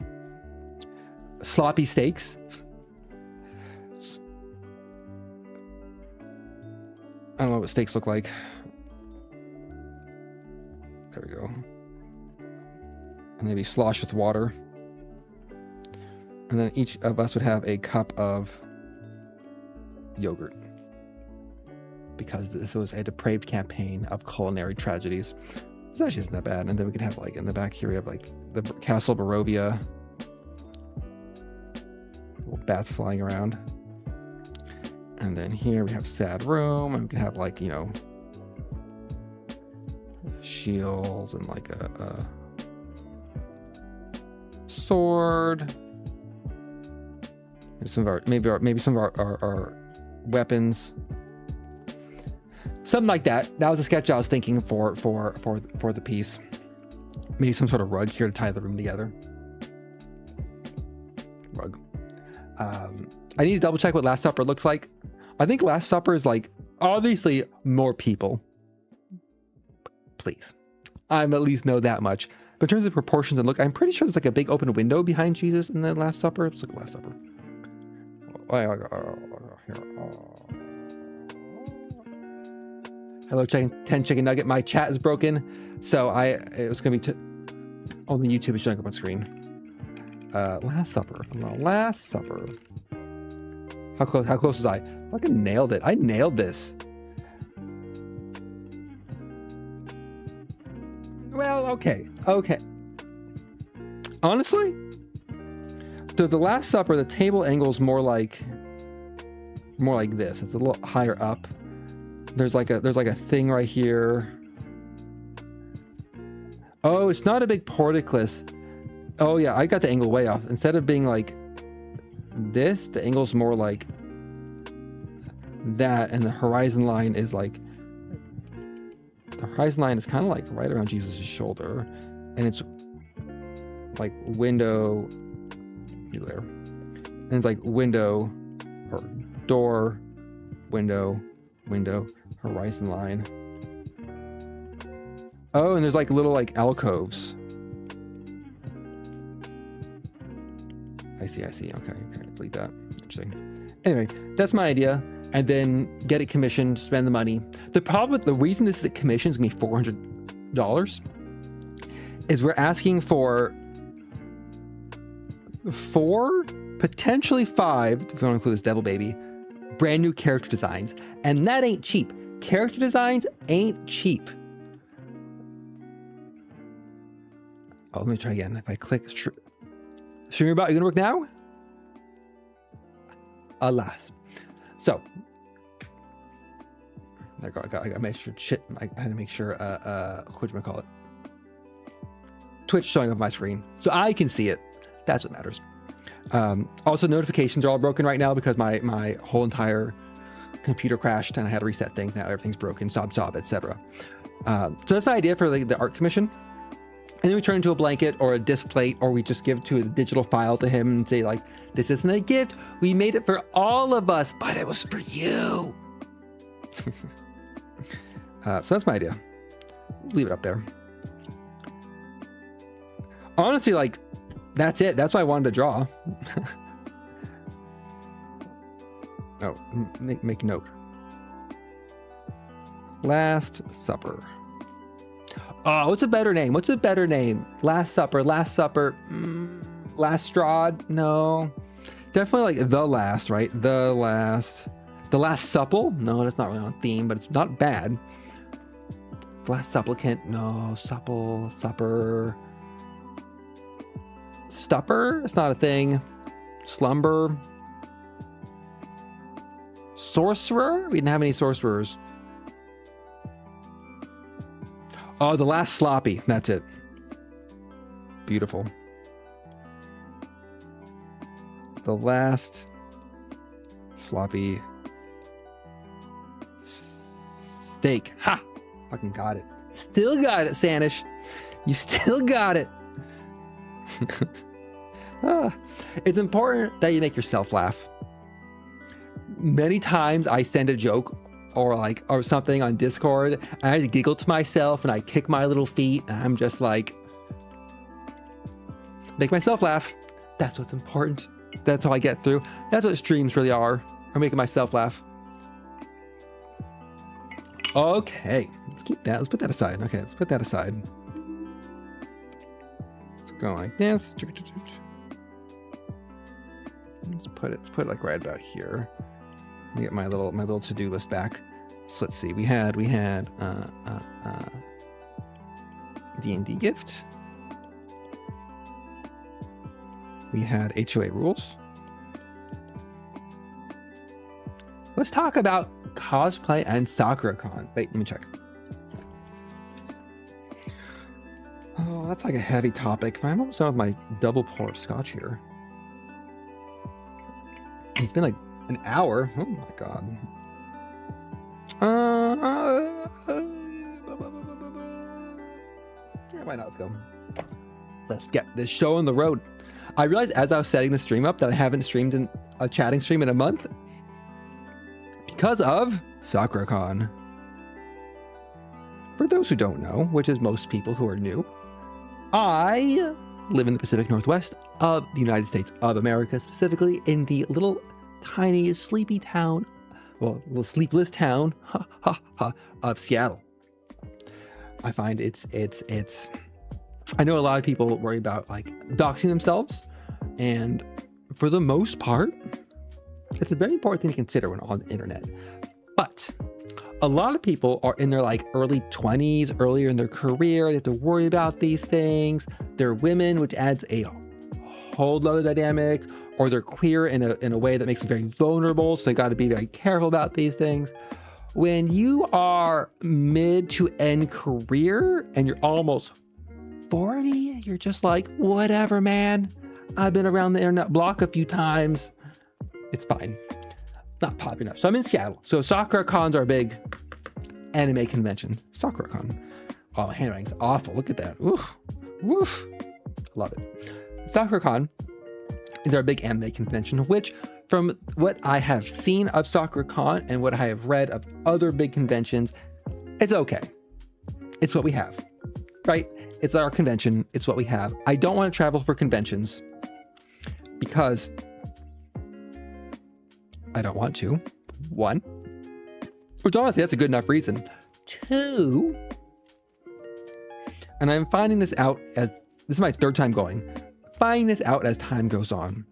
sloppy steaks. I don't know what steaks look like. There we go. And maybe slosh with water. And then each of us would have a cup of yogurt, because this was a depraved campaign of culinary tragedies. This actually isn't that bad. And then we could have like in the back here, we have like the Castle Barovia. Little bats flying around. And then here we have sad room, and we can have like, you know, shields and like a sword. Some of our maybe some of our weapons, something like that. That was a sketch I was thinking for the piece. Maybe some sort of rug here to tie the room together. Rug. I need to double check what Last Supper looks like. I think Last Supper is like obviously more people. Please, I at least know that much. But in terms of proportions and look, I'm pretty sure there's like a big open window behind Jesus in the Last Supper. Let's look at Last Supper. Hello, 10 chicken nugget. My chat is broken, so it was gonna be only YouTube is showing up on screen. Last Supper. Last Supper. How close was I? Fucking nailed it. I nailed this. Well, okay. Honestly, the Last Supper, the table angle is more like this. It's a little higher up. There's like a thing right here. Oh, it's not a big porticus. Oh yeah, I got the angle way off. Instead of being like this, the angle's more like that, and the horizon line is like, the horizon line is kind of like right around Jesus' shoulder, and it's like window there, and it's like window or door, window, horizon line. Oh, and there's like little like alcoves. I see. Okay, delete that. Interesting. Anyway, that's my idea. And then get it commissioned, spend the money. The reason this is a commission is gonna be $400 is we're asking for 4, potentially 5, if you want to include this devil baby, brand new character designs. And that ain't cheap. Character designs ain't cheap. Oh, let me try again. If I click stream about, you gonna work now? Alas. So I got make sure I had to make sure what do I call it? Twitch showing up my screen so I can see it. That's what matters. Also, notifications are all broken right now because my whole entire computer crashed and I had to reset things. Now everything's broken, sob, etc. So that's my idea for the art commission. And then we turn into a blanket or a disc plate, or we just give to a digital file to him and say like, this isn't a gift. We made it for all of us, but it was for you. So that's my idea. Leave it up there. Honestly, like, that's it. That's what I wanted to draw. Oh, make note. Last Supper. Oh, what's a better name? What's a better name? Last Supper, Last Supper, Last Strahd? No. Definitely like The Last, right? The Last Supple? No, that's not really on theme, but it's not bad. The Last Supplicant? No. Supple, Supper. Stupper? It's not a thing. Slumber. Sorcerer? We didn't have any sorcerers. Oh, The Last Sloppy. That's it. Beautiful. The Last Sloppy Steak. Ha! Fucking got it. Still got it, Sanish. You still got it. It's important that you make yourself laugh. Many times I send a joke or something on Discord and I just giggle to myself and I kick my little feet and I'm just like, make myself laugh. That's what's important. That's how I get through. That's what streams really are making myself laugh. Okay, let's keep that. Let's put that aside. Okay, let's put that aside. Let's go like this. Let's put it like right about here. Let me get my little to-do list back. So let's see. We had D&D gift. We had HOA rules. Let's talk about cosplay and Sakura-con. Wait, let me check. Oh, that's like a heavy topic. I'm almost done with my double pour of scotch here. It's been like an hour. Oh my god. Yeah, why not? Let's go. Let's get this show on the road. I realized as I was setting the stream up that I haven't streamed in a chatting stream in a month because of Sakura-con. For those who don't know, which is most people who are new, I live in the Pacific Northwest of the United States of America, specifically in the little tiny sleepy town, well, little sleepless town of Seattle. I find it's I know a lot of people worry about like doxing themselves, and for the most part, it's a very important thing to consider when on the internet. But a lot of people are in their like early 20s, earlier in their career. They have to worry about these things. They're women, which adds a whole other dynamic, or they're queer in a way that makes them very vulnerable. So they got to be very careful about these things. When you are mid to end career and you're almost 40, you're just like, whatever, man. I've been around the internet block a few times. It's fine. Not popping enough. So I'm in Seattle. So Sakura-con's our big anime convention. Sakura-con. Oh, my handwriting's awful. Look at that. Woof. Woof. Love it. Sakura-con is our big anime convention, which from what I have seen of Sakura-con and what I have read of other big conventions, it's okay. It's what we have, right? It's our convention. It's what we have. I don't want to travel for conventions because I don't want to. One, which honestly, that's a good enough reason. Two, and I'm finding this out as this is my third time going. find this out as time goes on.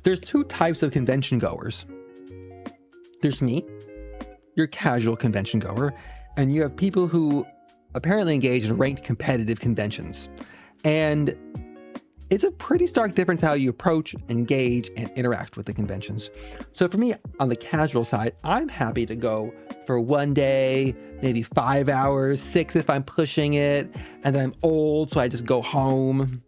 There's two types of convention goers. There's me, your casual convention goer, and you have people who apparently engage in ranked competitive conventions. And it's a pretty stark difference how you approach, engage, and interact with the conventions. So for me, on the casual side, I'm happy to go for one day, maybe 5 hours, 6 if I'm pushing it, and then I'm old, so I just go home.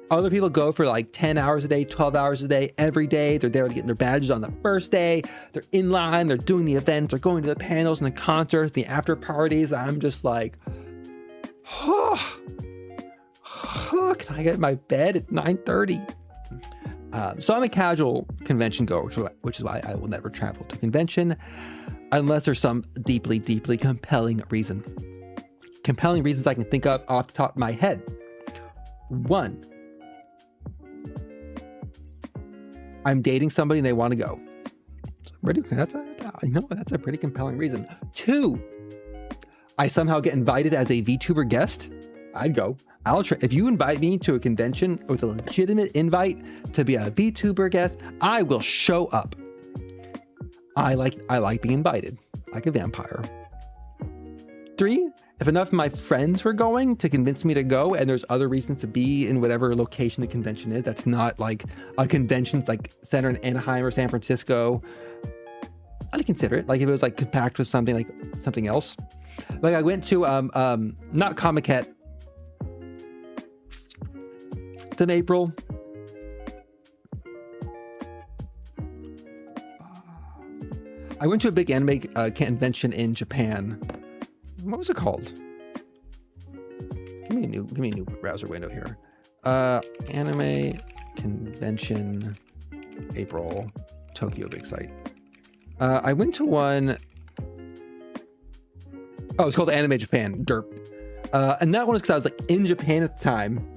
Other people go for like 10 hours a day, 12 hours a day, every day. They're there to get their badges on the first day. They're in line, they're doing the events, they're going to the panels and the concerts, the after parties. I'm just like, oh, can I get in my bed? It's 9:30. So I'm a casual convention goer, which is why I will never travel to convention unless there's some deeply, deeply compelling reason. Compelling reasons I can think of off the top of my head. 1, I'm dating somebody and they want to go. That's a pretty compelling reason. 2, I somehow get invited as a VTuber guest. I'd go. If you invite me to a convention with a legitimate invite to be a VTuber guest, I will show up. I like being invited, like a vampire. 3, if enough of my friends were going to convince me to go, and there's other reasons to be in whatever location the convention is, that's not like a convention like center in Anaheim or San Francisco, I'd consider it. Like if it was like compact with something like something else. Like I went to not Comic-Con. It's in April. I went to a big anime convention in Japan. What was it called? Give me a new browser window here. Anime convention, April, Tokyo big site. I went to one. Oh, it's called Anime Japan, derp. And that one was because I was like in Japan at the time.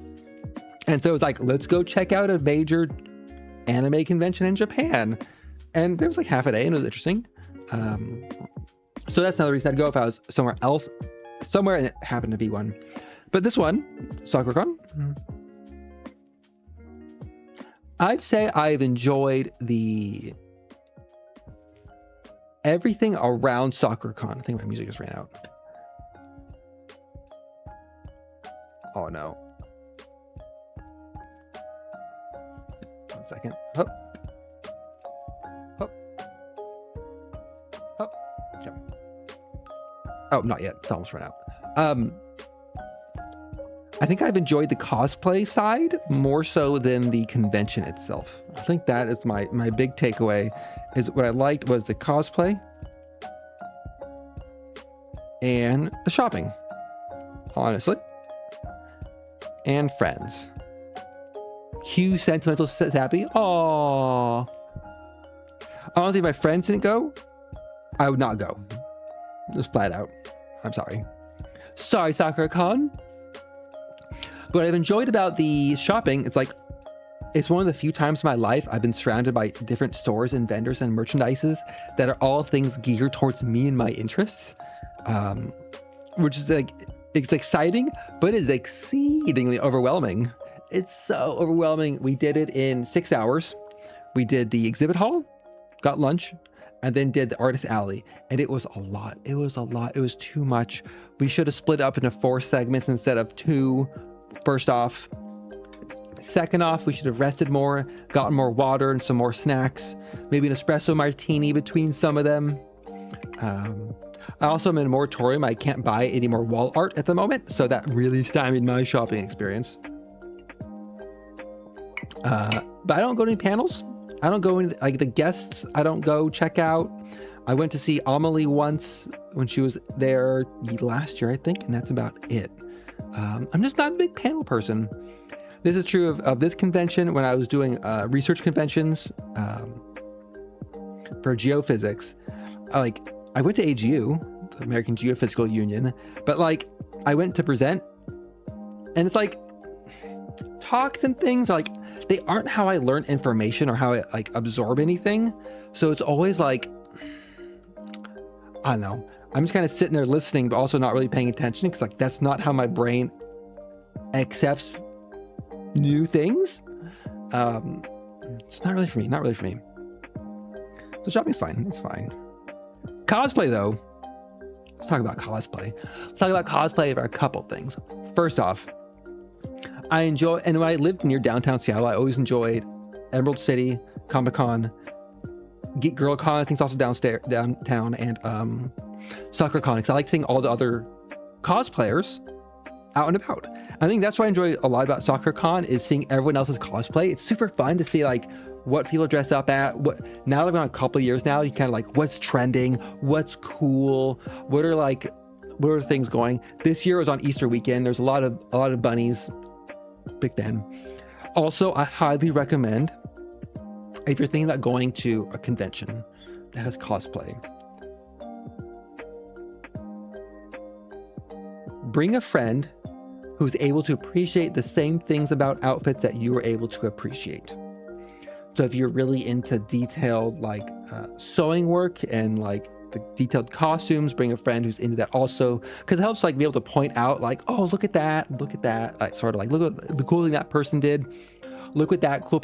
And so it was like, let's go check out a major anime convention in Japan. And there was like half a day and it was interesting. So that's another reason I'd go if I was somewhere else, and it happened to be one. But this one, Sakura-con, I'd say I've enjoyed everything around Sakura-con. I think my music just ran out. Oh no. 1 second. Oh. Okay. Oh, not yet. It's almost run out. I think I've enjoyed the cosplay side more so than the convention itself. I think that is my big takeaway. Is what I liked was the cosplay and the shopping, honestly, and friends. Huge sentimental sappy. Aww. Honestly, if my friends didn't go, I would not go. Just flat out. I'm sorry. Sorry, Sakura-con. What I've enjoyed about the shopping, it's one of the few times in my life I've been surrounded by different stores and vendors and merchandises that are all things geared towards me and my interests. Which is like, it's exciting, but it's exceedingly overwhelming. It's so overwhelming. We did it in 6 hours. We did the exhibit hall, got lunch, and then did the artist alley. And it was a lot. It was a lot. It was too much. We should have split up into 4 segments instead of 2. First off. Second off, we should have rested more, gotten more water and some more snacks. Maybe an espresso martini between some of them. I also am in a moratorium. I can't buy any more wall art at the moment. So that really stymied my shopping experience. But I don't go to any panels. I don't go into like the guests. I don't go check out. I went to see Amelie once when she was there last year, I think, and that's about it. I'm just not a big panel person. This is true of this convention. When I was doing research conventions for geophysics, I went to AGU, the American Geophysical Union, but like I went to present, and it's like talks and things are like they aren't how I learn information or how I like absorb anything. So it's always like, I don't know. I'm just kind of sitting there listening, but also not really paying attention because like that's not how my brain accepts new things. It's not really for me. Not really for me. So shopping's fine. It's fine. Cosplay though. Let's talk about cosplay. Let's talk about cosplay about a couple things. First off, I enjoy, and when I lived near downtown Seattle, I always enjoyed Emerald City, Comic-Con, Geek Girl Con, I think it's also downtown, and Sakura-con, because I like seeing all the other cosplayers out and about. I think that's what I enjoy a lot about Sakura-con, is seeing everyone else's cosplay. It's super fun to see like what people dress up at. What, now that I've been on a couple of years now, you kind of like what's trending, what's cool, what are things going. This year was on Easter weekend. There's a lot of bunnies. Big fan. Also, I highly recommend, if you're thinking about going to a convention that has cosplay, bring a friend who's able to appreciate the same things about outfits that you were able to appreciate. So if you're really into detailed like sewing work and like the detailed costumes, bring a friend who's into that also, because it helps like be able to point out like, oh, look at that, like sort of like, look at the cool thing that person did, look at that cool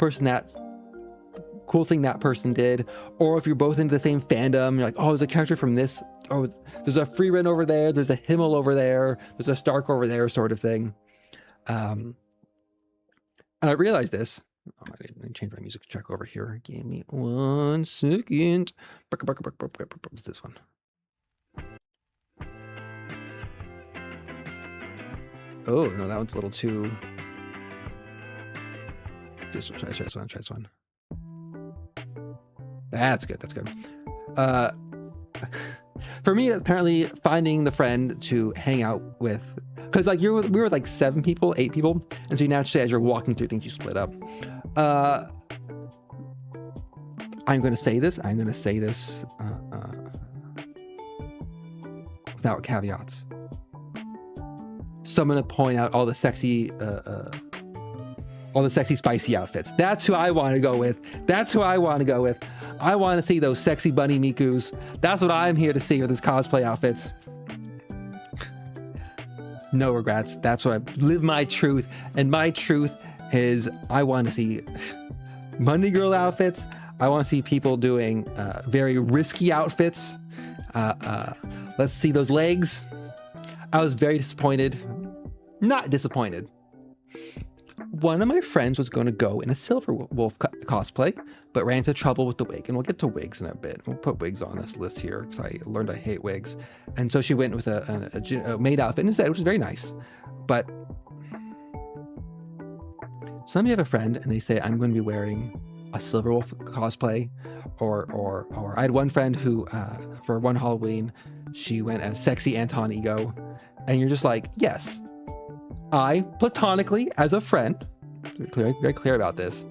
thing that person did. Or if you're both into the same fandom, you're like, oh, there's a character from this, oh, there's a Freeran over there, there's a Himmel over there, there's a Stark over there, sort of thing. And I realized this. Oh, I didn't change my music track over here. Give me 1 second. What's this one? Oh, no, that one's a little too... Try this one. That's good. For me, apparently finding the friend to hang out with, because like we were like 8 people, and so you naturally, as you're walking through things, you split up. I'm gonna say this without caveats. So I'm gonna point out all the sexy spicy outfits. That's who I want to go with. I want to see those sexy bunny Mikus. That's what I'm here to see with this cosplay outfits. No regrets. That's what I live my truth. And my truth is I want to see Monday Girl outfits. I want to see people doing very risky outfits. Let's see those legs. I was very disappointed. Not disappointed. One of my friends was going to go in a Silver Wolf cosplay, but ran into trouble with the wig. And we'll get to wigs in a bit. We'll put wigs on this list here because I learned I hate wigs. And so she went with a maid outfit instead, which was very nice. But some of you have a friend and they say, I'm going to be wearing a Silver Wolf cosplay. Or I had one friend who, for one Halloween, she went as sexy Anton Ego. And you're just like, yes. I, platonically, as a friend, very clear about this,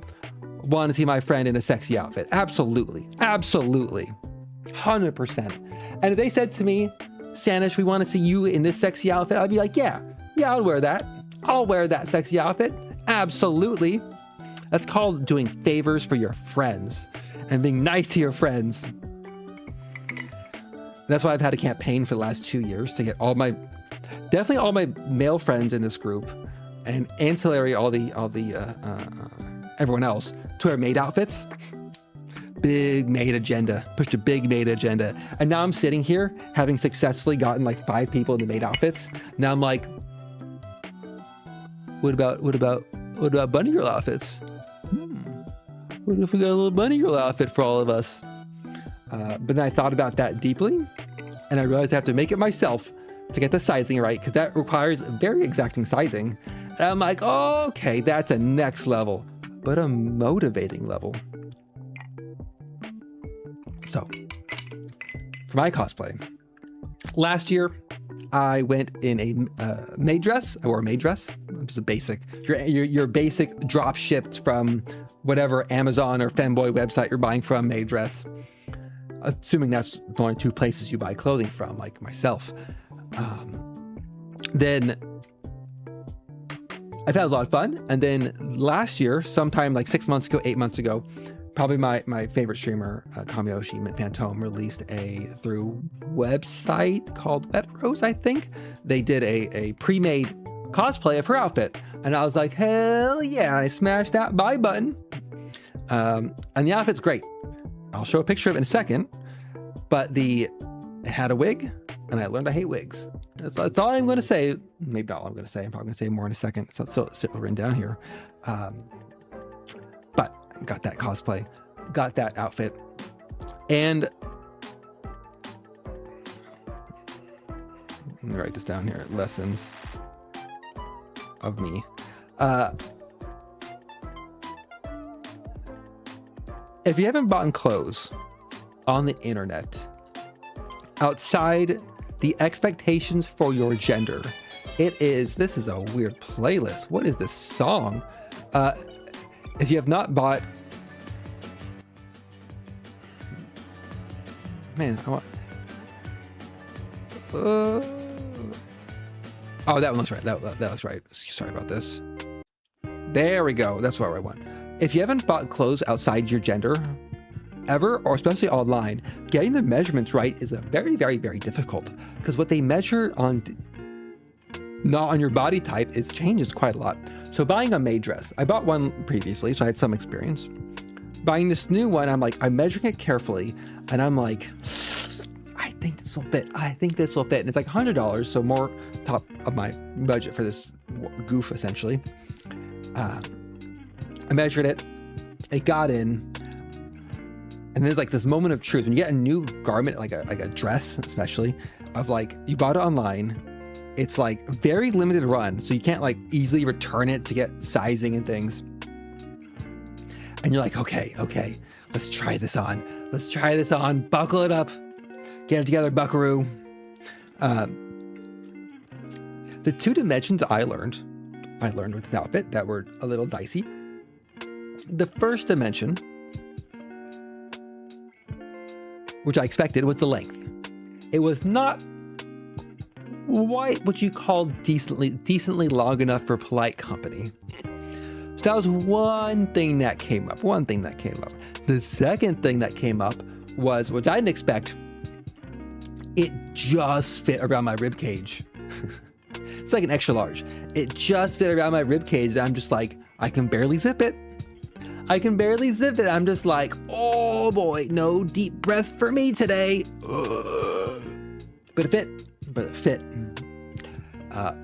want to see my friend in a sexy outfit. Absolutely. 100%. And if they said to me, Sanish, we want to see you in this sexy outfit, I'd be like, yeah, I'll wear that. I'll wear that sexy outfit. Absolutely. That's called doing favors for your friends and being nice to your friends. That's why I've had a campaign for the last 2 years to get definitely all my male friends in this group, and ancillary all the everyone else, to wear maid outfits. Big maid agenda. Pushed a big maid agenda. And now I'm sitting here having successfully gotten like 5 people into maid outfits. Now I'm like, what about bunny girl outfits? What if we got a little bunny girl outfit for all of us? But then I thought about that deeply, and I realized I have to make it myself to get the sizing right, because that requires very exacting sizing. And I'm like, oh, okay, that's a next level, but a motivating level. So, for my cosplay, last year, I went in a maid dress. I wore a maid dress. It's a basic, your basic drop shipped from whatever Amazon or Femboy website you're buying from, maid dress. Assuming that's the only 2 places you buy clothing from, like myself. Then I've had a lot of fun. And then last year, sometime like 6 months ago, 8 months ago, probably my favorite streamer, Kamiyoshi Pantome, released through website called Wet Rose, I think. They did a pre-made cosplay of her outfit. And I was like, hell yeah. I smashed that buy button. And the outfit's great. I'll show a picture of it in a second. But it had a wig, and I learned I hate wigs. That's all I'm going to say. Maybe not all I'm going to say. I'm probably going to say more in a second. So it's written down here. But got that cosplay, got that outfit. And let me write this down here. Lessons of me. If you haven't bought clothes on the internet outside the expectations for your gender, this is a weird playlist. What is this song? If you have not bought, man, I want, oh, that one looks right. That looks right. Sorry about this. There we go. That's what I want. If you haven't bought clothes outside your gender ever, or especially online, getting the measurements right is a very, very, very difficult, because what they measure on, not on your body type, changes quite a lot. So buying a maid dress, I bought one previously, so I had some experience. Buying this new one, I'm measuring it carefully, and I'm like, I think this will fit. I think this will fit. And it's like $100, so more top of my budget for this goof, essentially. I measured it, it got in, and there's like this moment of truth. When you get a new garment, like a dress, especially, of like, you bought it online, it's like very limited run, so you can't like easily return it to get sizing and things. And you're like, okay, let's try this on. Let's try this on, buckle it up, get it together, buckaroo. The two dimensions I learned with this outfit that were a little dicey. The first dimension, which I expected, was the length. It was not quite what you call decently long enough for polite company. So that was one thing that came up. The second thing that came up was, which I didn't expect, it just fit around my rib cage. It's like an extra large. It just fit around my rib cage. I'm just like, I can barely zip it. I'm just like, oh boy, no deep breaths for me today. But it fit.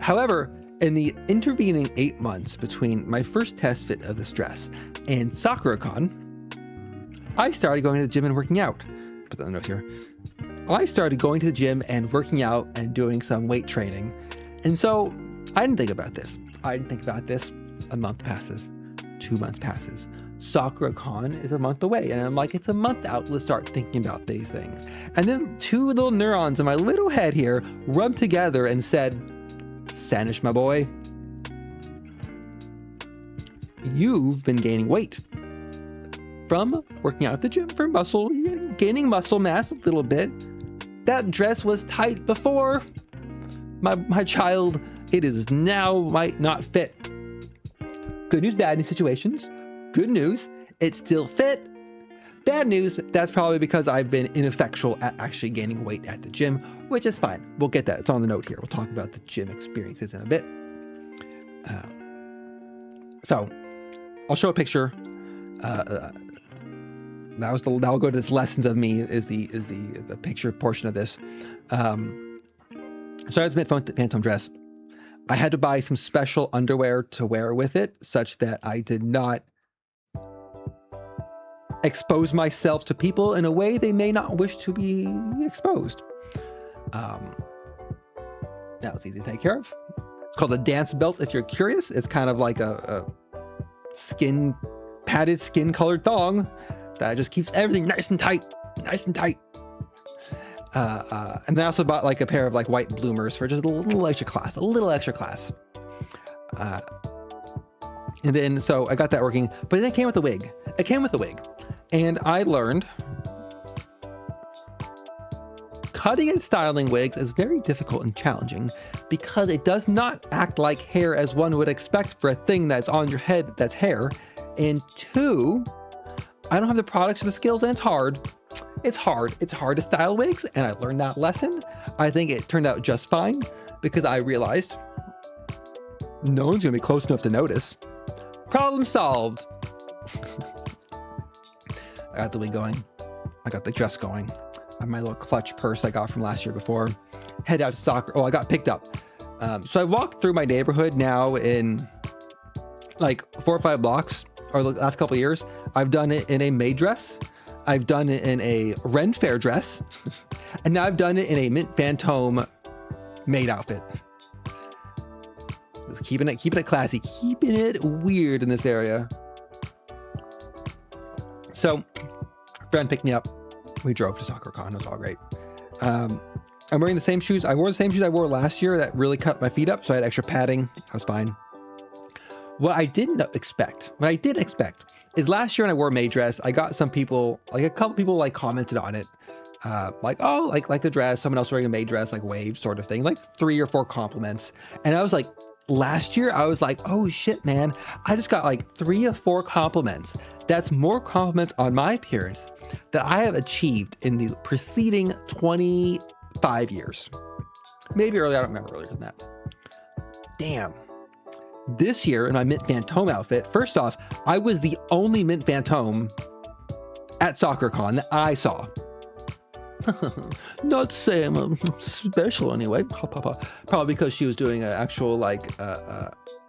However, in the intervening 8 months between my first test fit of this dress and Sakura-con, I started going to the gym and working out. Put that in the notes here. I started going to the gym and working out and doing some weight training. And so I didn't think about this. A month passes, 2 months passes. Sakura-con is a month away. And I'm like, it's a month out. Let's start thinking about these things. And then two little neurons in my little head here rubbed together and said, Sanish, my boy, you've been gaining weight from working out at the gym for muscle. You're gaining muscle mass a little bit. That dress was tight before. My child, it is now might not fit. Good news, bad news situations. Good news, it still fit. Bad news, that's probably because I've been ineffectual at actually gaining weight at the gym, which is fine. We'll get that. It's on the note here. We'll talk about the gym experiences in a bit. So I'll show a picture. That'll go to this lessons of me is the picture portion of this. So I had this Phantom dress. I had to buy some special underwear to wear with it, such that I did not expose myself to people in a way they may not wish to be exposed. That was easy to take care of. It's called a dance belt if you're curious. It's kind of like a padded skin colored thong that just keeps everything nice and tight. And then I also bought like a pair of like white bloomers for just a little extra class. And then, so I got that working, but then it came with a wig. And I learned cutting and styling wigs is very difficult and challenging because it does not act like hair as one would expect for a thing that's on your head that's hair. And two, I don't have the products or the skills, and it's hard. It's hard to style wigs, and I learned that lesson. I think it turned out just fine because I realized No one's gonna be close enough to notice. Problem solved. I got the wig going. I got the dress going. I have my little clutch purse I got from last year before. Head out to soccer. Oh, I got picked up. So I walked through my neighborhood now in like 4 or 5 blocks or the last couple of years. I've done it in a maid dress. I've done it in a Ren Fair dress. And now I've done it in a Mint Phantom maid outfit. Just keeping it classy, keeping it weird in this area. So, friend picked me up. We drove to Sakura-con. It was all great. I'm wearing the same shoes. I wore the same shoes I wore last year that really cut my feet up, so I had extra padding. I was fine. What I did expect is last year when I wore a maid dress, I got some people, like a couple people like commented on it. Like, oh, like the dress, someone else wearing a maid dress, like wave sort of thing, like 3 or 4 compliments. And I was like, last year, I was like, oh shit, man, I just got like 3 or 4 compliments. That's more compliments on my appearance that I have achieved in the preceding 25 years. Maybe earlier, I don't remember earlier than that. Damn. This year in my Mint Phantom outfit, first off, I was the only Mint Phantom at Sakura-con that I saw. Not to say I'm special anyway. Probably because she was doing an actual like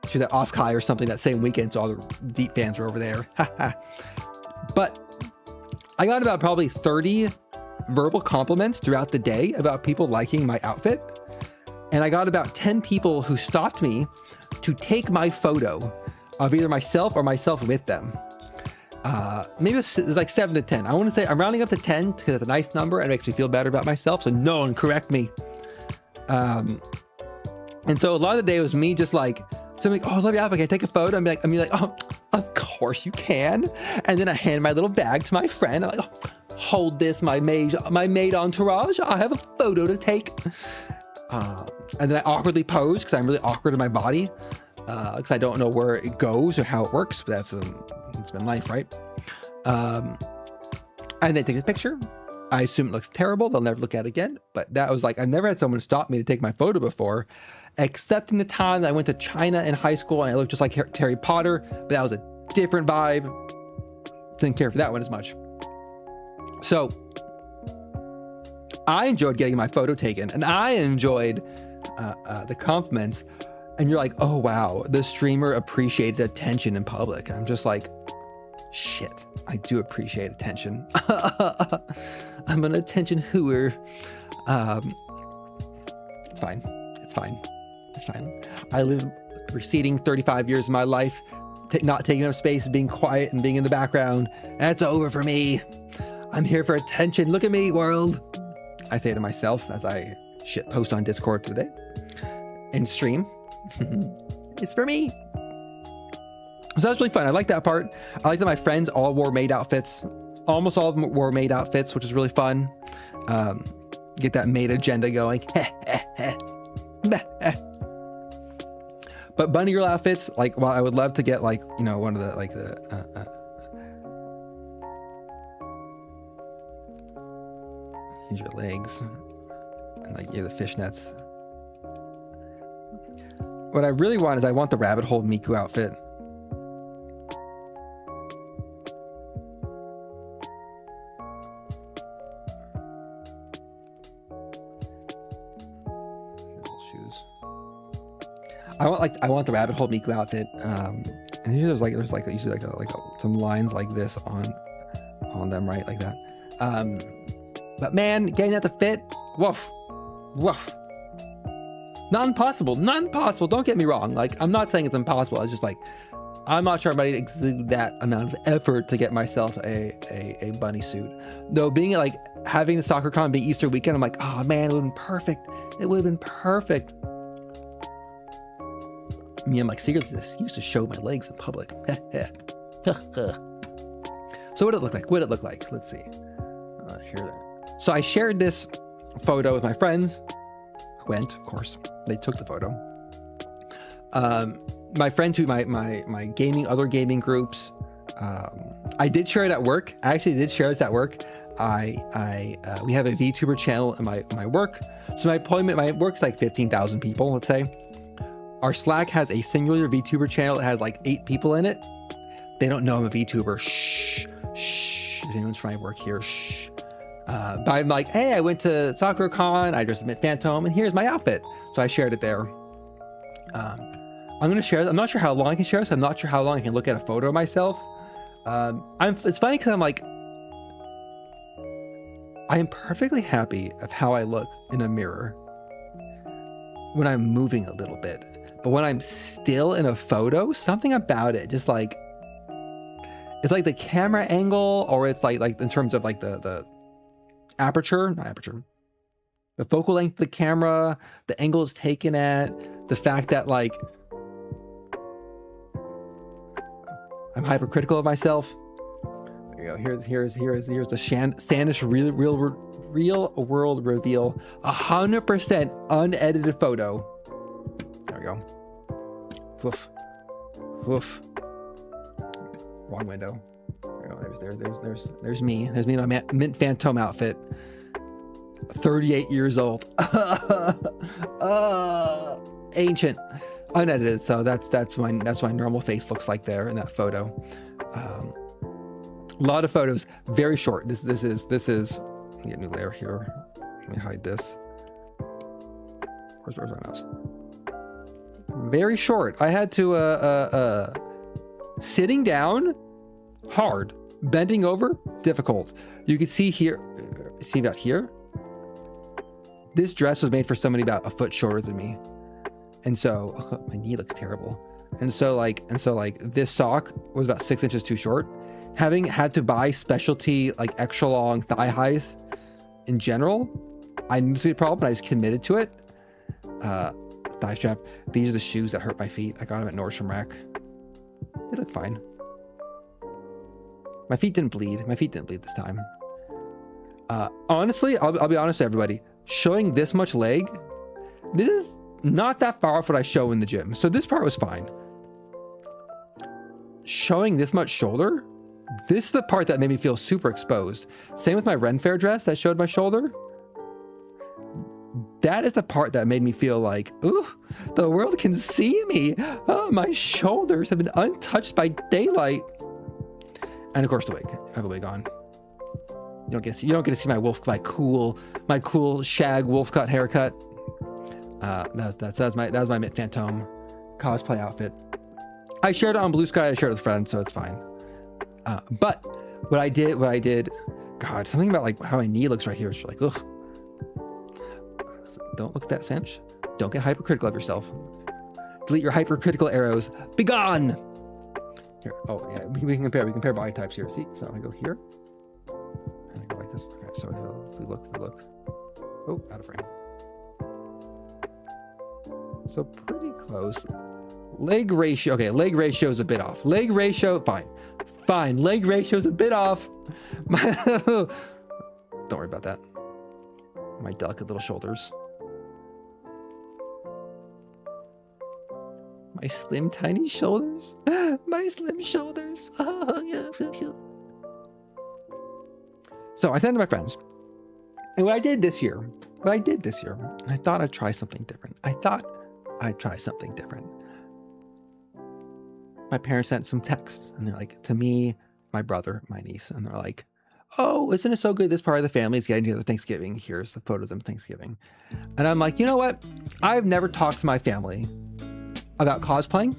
she was at Off-Kai or something that same weekend, so all the deep fans were over there. But I got about probably 30 verbal compliments throughout the day about people liking my outfit, and I got about 10 people who stopped me to take my photo of either myself or myself with them. Maybe it's like 7 to 10. I want to say I'm rounding up to 10 because it's a nice number and it makes me feel better about myself. So no one correct me. And so a lot of the day was me just like, something like, oh, I love your outfit. Can I take a photo? I'm like, oh, of course you can. And then I hand my little bag to my friend. I'm like, oh, hold this, my maid entourage. I have a photo to take. And then I awkwardly pose because I'm really awkward in my body. Because I don't know where it goes or how it works, but that's it's been life, right? And they take a picture. I assume it looks terrible. They'll never look at it again. But that was like, I've never had someone stop me to take my photo before, except in the time that I went to China in high school and I looked just like Harry Potter, but that was a different vibe. Didn't care for that one as much. So I enjoyed getting my photo taken, and I enjoyed the compliments. And you're like, oh, wow, the streamer appreciated attention in public. And I'm just like, shit, I do appreciate attention. I'm an attention hooer. It's fine. It's fine. It's fine. I live the preceding 35 years of my life, not taking up space, being quiet and being in the background. That's over for me. I'm here for attention. Look at me, world. I say to myself as I shit post on Discord today and stream. It's for me. So that's really fun. I like that part. I like that my friends all wore maid outfits. Almost all of them wore maid outfits, which is really fun. Get that maid agenda going. But bunny girl outfits, like, well, I would love to get like, you know, one of the like the here's your legs and like you have the fishnets. What I really want is I want the rabbit hole Miku outfit. Little shoes. I want the rabbit hole Miku outfit. And here there's usually some lines like this on them, right, like that. But man, getting that to fit, woof, woof. Not impossible, not impossible. Don't get me wrong. Like, I'm not saying it's impossible. I was just like, I'm not sure I'm ready to exude that amount of effort to get myself a bunny suit. Though being like, having the Sakura-con be Easter weekend, I'm like, oh man, it would have been perfect. It would have been perfect. I mean, I'm like, seriously, this used to show my legs in public. So what did it look like? What did it look like? Let's see. Here. So I shared this photo with my friends. Went, of course. They took the photo. My friends who my gaming, other gaming groups. I did share it at work. I actually did share this at work. We have a VTuber channel in my work. So my work's like 15,000 people, let's say. Our Slack has a singular VTuber channel that has like 8 people in it. They don't know I'm a VTuber. Shh, shh. If anyone's trying to work here, shh. But I'm like, hey, I went to Sakura-con. I dressed as Phantom, and here's my outfit. So I shared it there. I'm gonna share. I'm not sure how long I can share this. I'm not sure how long I can look at a photo of myself. It's funny because I'm like, I am perfectly happy of how I look in a mirror when I'm moving a little bit. But when I'm still in a photo, something about it, just like, it's like the camera angle, or it's like in terms of like the aperture, not aperture, the focal length of the camera, the angle it's taken at, the fact that like, I'm hypercritical of myself. There you go. Here's the Sandish real world reveal. 100% unedited photo. There we go. Woof. Woof. Wrong window. There we go. There's me. There's me in my mint Phantom outfit. 38 years old. Ancient. Unedited, so that's my normal face looks like there in that photo. A lot of photos, very short. This is. Let me get a new layer here. Let me hide this. Where's my mouse? Very short. I had to sitting down, hard. Bending over, difficult. You can see here. See about here. This dress was made for somebody about a foot shorter than me. And so my knee looks terrible. And so like this sock was about 6 inches too short. Having had to buy specialty like extra long thigh highs in general, I knew this would be a problem, but I just committed to it. Thigh strap. These are the shoes that hurt my feet. I got them at Nordstrom Rack. They look fine. My feet didn't bleed. My feet didn't bleed this time. Honestly, I'll be honest with everybody. Showing this much leg, this is not that far off what I show in the gym. So this part was fine. Showing this much shoulder, this is the part that made me feel super exposed. Same with my Ren Fair dress that showed my shoulder. That is the part that made me feel like, ooh, the world can see me. Oh, my shoulders have been untouched by daylight. And of course the wig. I have a wig on. You don't get to see my cool shag wolf cut haircut. That was my Mint Phantom cosplay outfit. I shared it on Blue Sky. I shared it with friends, so it's fine. But what I did, God, something about like how my knee looks right here is like, ugh. Don't look at that, Sanch. Don't get hypercritical of yourself. Delete your hypercritical arrows. Be gone. Here. Oh yeah, we can compare body types here. See, so I go here. And I go like this. Okay, so if we look. Oh, out of frame. So pretty close. Leg ratio. Okay, leg ratio is a bit off. Leg ratio, fine. Leg ratio is a bit off. Don't worry about that. My delicate little shoulders. My slim, tiny shoulders. My slim shoulders. So I sent it to my friends. And what I did this year, I thought I'd try something different. My parents sent some texts, and they're like, to me, my brother, my niece, and they're like, oh, isn't it so good this part of the family is getting together Thanksgiving? Here's the photos of Thanksgiving. And I'm like, you know what? I've never talked to my family about cosplaying.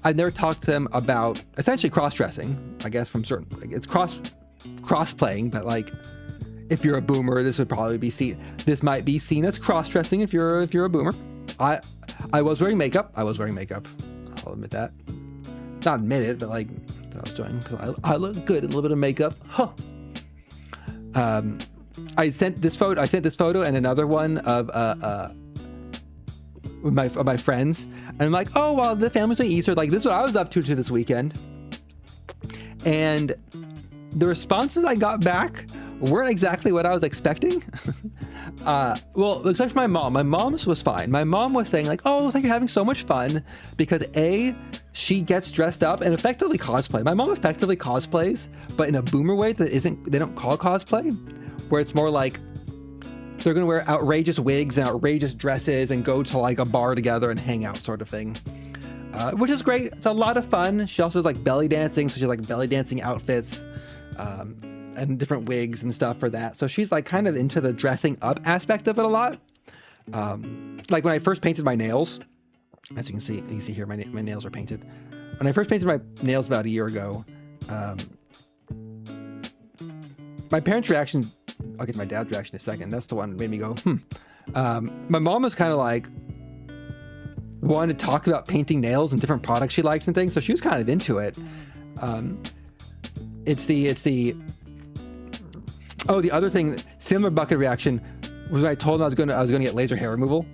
I've never talked to them about essentially cross-dressing, I guess from certain, like it's cross-playing, but like, if you're a boomer, this would probably be this might be seen as cross-dressing if you're a boomer. I was wearing makeup. I'll admit that. Not admit it, but like that's what I was doing because I look good in a little bit of makeup. Huh. I sent this photo and another one of my friends, and I'm like, oh well, the family's doing Easter. Like this is what I was up to this weekend, and the responses I got back weren't exactly what I was expecting. Well, except for my mom. My mom's was fine. My mom was saying like, oh, it looks like you're having so much fun because she gets dressed up and effectively cosplay. My mom effectively cosplays, but in a boomer way that they don't call cosplay, where it's more like they're gonna wear outrageous wigs and outrageous dresses and go to like a bar together and hang out sort of thing. Which is great. It's a lot of fun. She also does like belly dancing, so she has like belly dancing outfits and different wigs and stuff for that. So she's like kind of into the dressing up aspect of it a lot. Like when I first painted my nails, as you can see here, my nails are painted. When I first painted my nails about a year ago, my parents' reaction, I'll get to my dad's reaction in a second. That's the one that made me go, my mom was kind of like, wanted to talk about painting nails and different products she likes and things. So she was kind of into it. The other thing, similar bucket reaction was when I told him I was gonna get laser hair removal.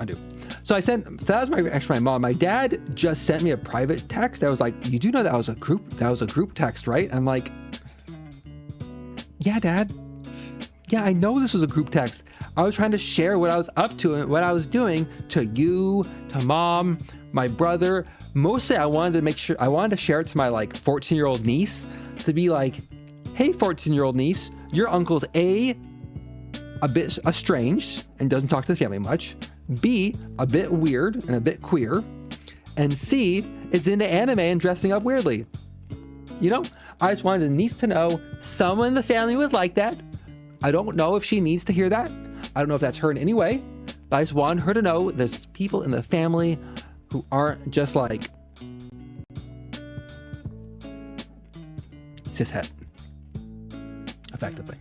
Undo. So that was my reaction to my mom. My dad just sent me a private text. I was like, you do know that was a group text, right? I'm like, yeah, Dad. Yeah, I know this was a group text. I was trying to share what I was up to and what I was doing to you, to Mom, my brother. Mostly I wanted to share it to my like 14-year-old niece, to be like, hey, 14-year-old niece, your uncle's a bit estranged and doesn't talk to the family much. B, a bit weird and a bit queer. And C, is into anime and dressing up weirdly. You know, I just wanted the niece to know someone in the family was like that. I don't know if she needs to hear that. I don't know if that's her in any way, but I just want her to know there's people in the family who aren't just like cishet, effectively.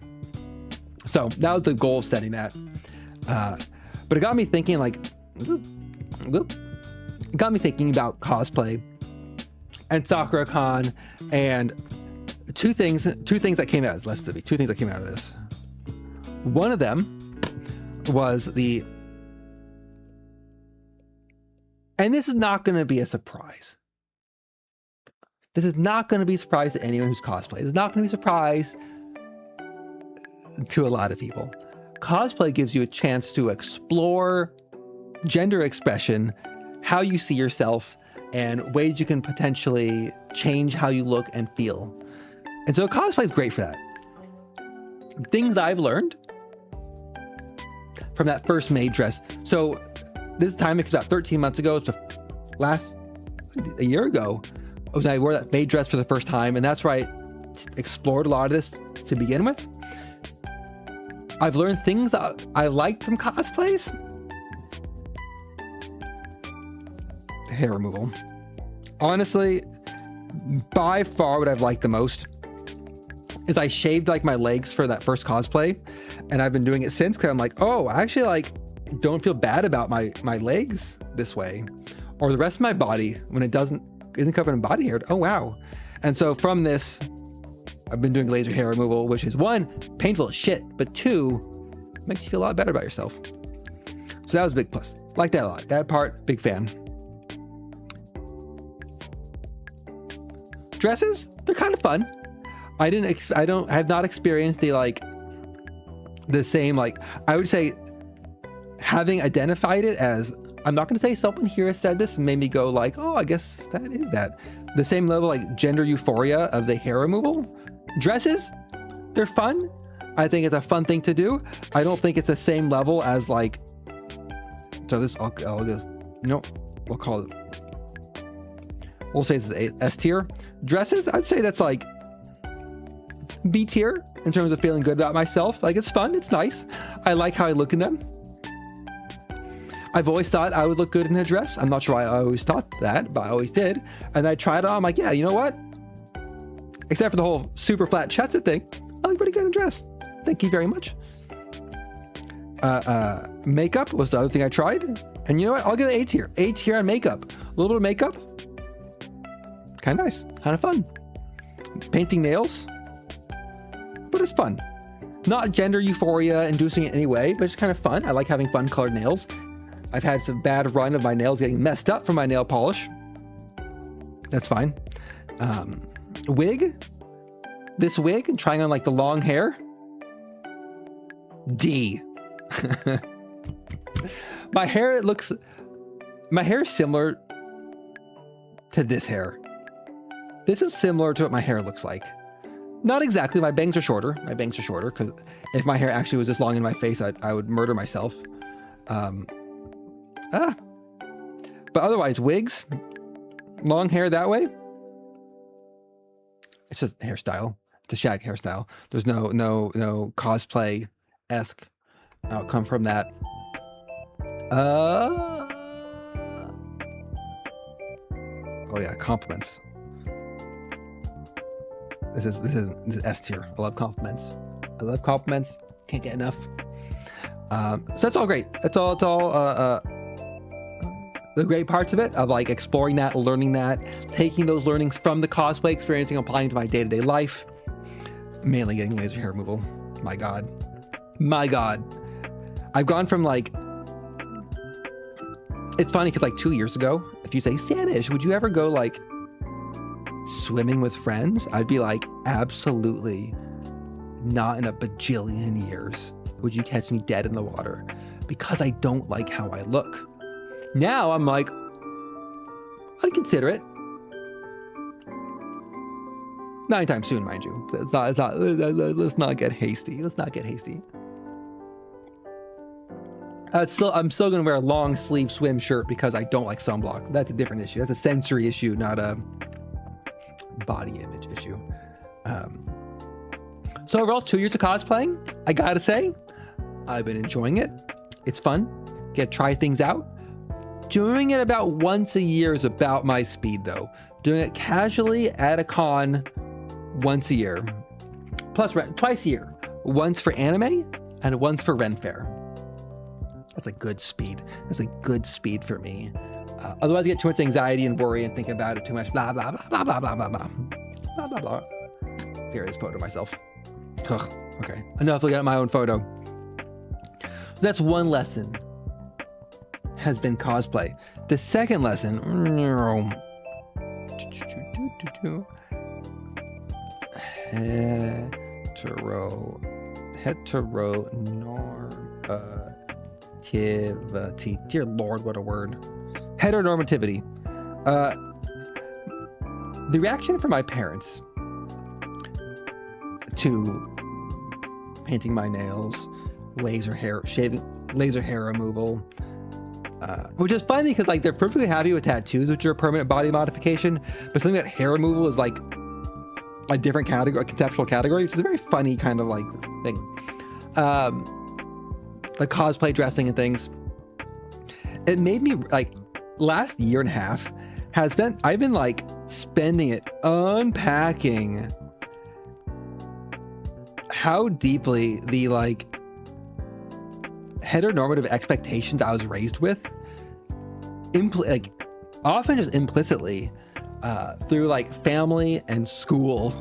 So that was the goal of setting that. But it got me thinking about cosplay and Sakura-con, and two things that came out of this. One of them was and this is not going to be a surprise. This is not going to be a surprise to anyone who's cosplay. It's not going to be a surprise to a lot of people. Cosplay gives you a chance to explore gender expression, how you see yourself, and ways you can potentially change how you look and feel. And so cosplay is great for that. Things I've learned from that first maid dress. So this time, it's about 13 months ago. It's a year ago, I wore that maid dress for the first time, and that's where I explored a lot of this to begin with. I've learned things that I liked from cosplays. Hair removal. Honestly, by far what I've liked the most is I shaved like my legs for that first cosplay, and I've been doing it since, because I'm like, oh, I actually like don't feel bad about my legs this way, or the rest of my body when it isn't covered in body hair. Oh wow. And so from this, I've been doing laser hair removal, which is one, painful as shit, but two, makes you feel a lot better about yourself. So that was a big plus. Like that a lot. That part, big fan. Dresses, they're kind of fun. I have not experienced the same, like, I would say, having identified it as, I'm not going to say someone here has said this and made me go like, oh, I guess that is that. The same level, like gender euphoria of the hair removal. Dresses, they're fun. I think it's a fun thing to do. I don't think it's the same level as like, so this, I'll just, we'll call it, we'll say this is S tier. Dresses, I'd say that's like B tier in terms of feeling good about myself. Like, it's fun, it's nice. I like how I look in them. I've always thought I would look good in a dress. I'm not sure why I always thought that, but I always did. And I tried it on, I'm like, yeah, you know what? Except for the whole super flat chested thing, I look pretty good in a dress. Thank you very much. Makeup was the other thing I tried. And you know what? I'll give it A tier. A tier on makeup. A little bit of makeup. Kind of nice. Kind of fun. Painting nails. But it's fun. Not gender euphoria inducing in any way, but it's kind of fun. I like having fun colored nails. I've had some bad run of my nails getting messed up from my nail polish. That's fine. Wig. This wig and trying on like the long hair. D. My hair is similar to this hair. This is similar to what my hair looks like. Not exactly. My bangs are shorter. My bangs are shorter because if my hair actually was this long in my face, I would murder myself. But otherwise, wigs, long hair that way. It's just hairstyle. It's a shag hairstyle. There's no cosplay-esque outcome from that. Oh yeah, compliments. This is S tier. I love compliments. I love compliments. Can't get enough. So that's all great. That's all the great parts of it, of like exploring that, learning that, taking those learnings from the cosplay experience and applying to my day-to-day life. Mainly getting laser hair removal. My God. I've gone from like, it's funny because like 2 years ago, if you say, Sanish, would you ever go like swimming with friends? I'd be like, absolutely not in a bajillion years would you catch me dead in the water, because I don't like how I look. Now I'm like, I'd consider it. Not anytime soon, mind you. It's not, let's not get hasty. Let's not get hasty. I'm still going to wear a long sleeve swim shirt because I don't like sunblock. That's a different issue. That's a sensory issue, not a body image issue. So overall, 2 years of cosplaying, I gotta say, I've been enjoying it. It's fun. Get to try things out. Doing it about once a year is about my speed, though. Doing it casually at a con once a year. Plus, twice a year. Once for anime and once for Ren Fair. That's a good speed. That's a good speed for me. Otherwise, I get too much anxiety and worry and think about it too much. Blah, blah, blah, blah, blah, blah, blah, blah. Blah, blah, blah. Here, I just photo myself. Ugh, okay, enough looking at my own photo. That's one lesson. Has been cosplay. The second lesson, heteronormativity. Dear Lord, what a word. Heteronormativity. The reaction from my parents to painting my nails, laser hair removal, which is funny because like they're perfectly happy with tattoos, which are a permanent body modification, but something that hair removal is like a different category, a conceptual category, which is a very funny kind of like thing. Like cosplay dressing and things. It made me like last year and a half I've been like spending it unpacking how deeply the like heteronormative expectations I was raised with, like often just implicitly through like family and school,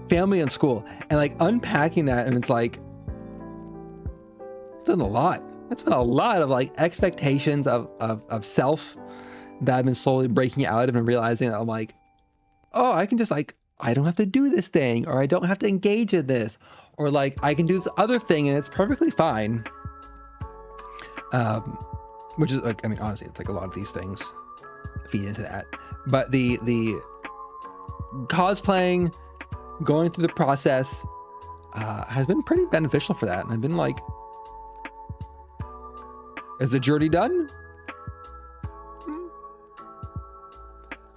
family and school, and like unpacking that, and it's like it's been a lot. It's been a lot of like expectations of self that I've been slowly breaking out of and realizing that I'm like, oh, I can just like, I don't have to do this thing, or I don't have to engage in this, or like I can do this other thing and it's perfectly fine. Which is like, I mean, honestly, it's like a lot of these things feed into that. But the cosplaying, going through the process, has been pretty beneficial for that. And I've been like, is the journey done?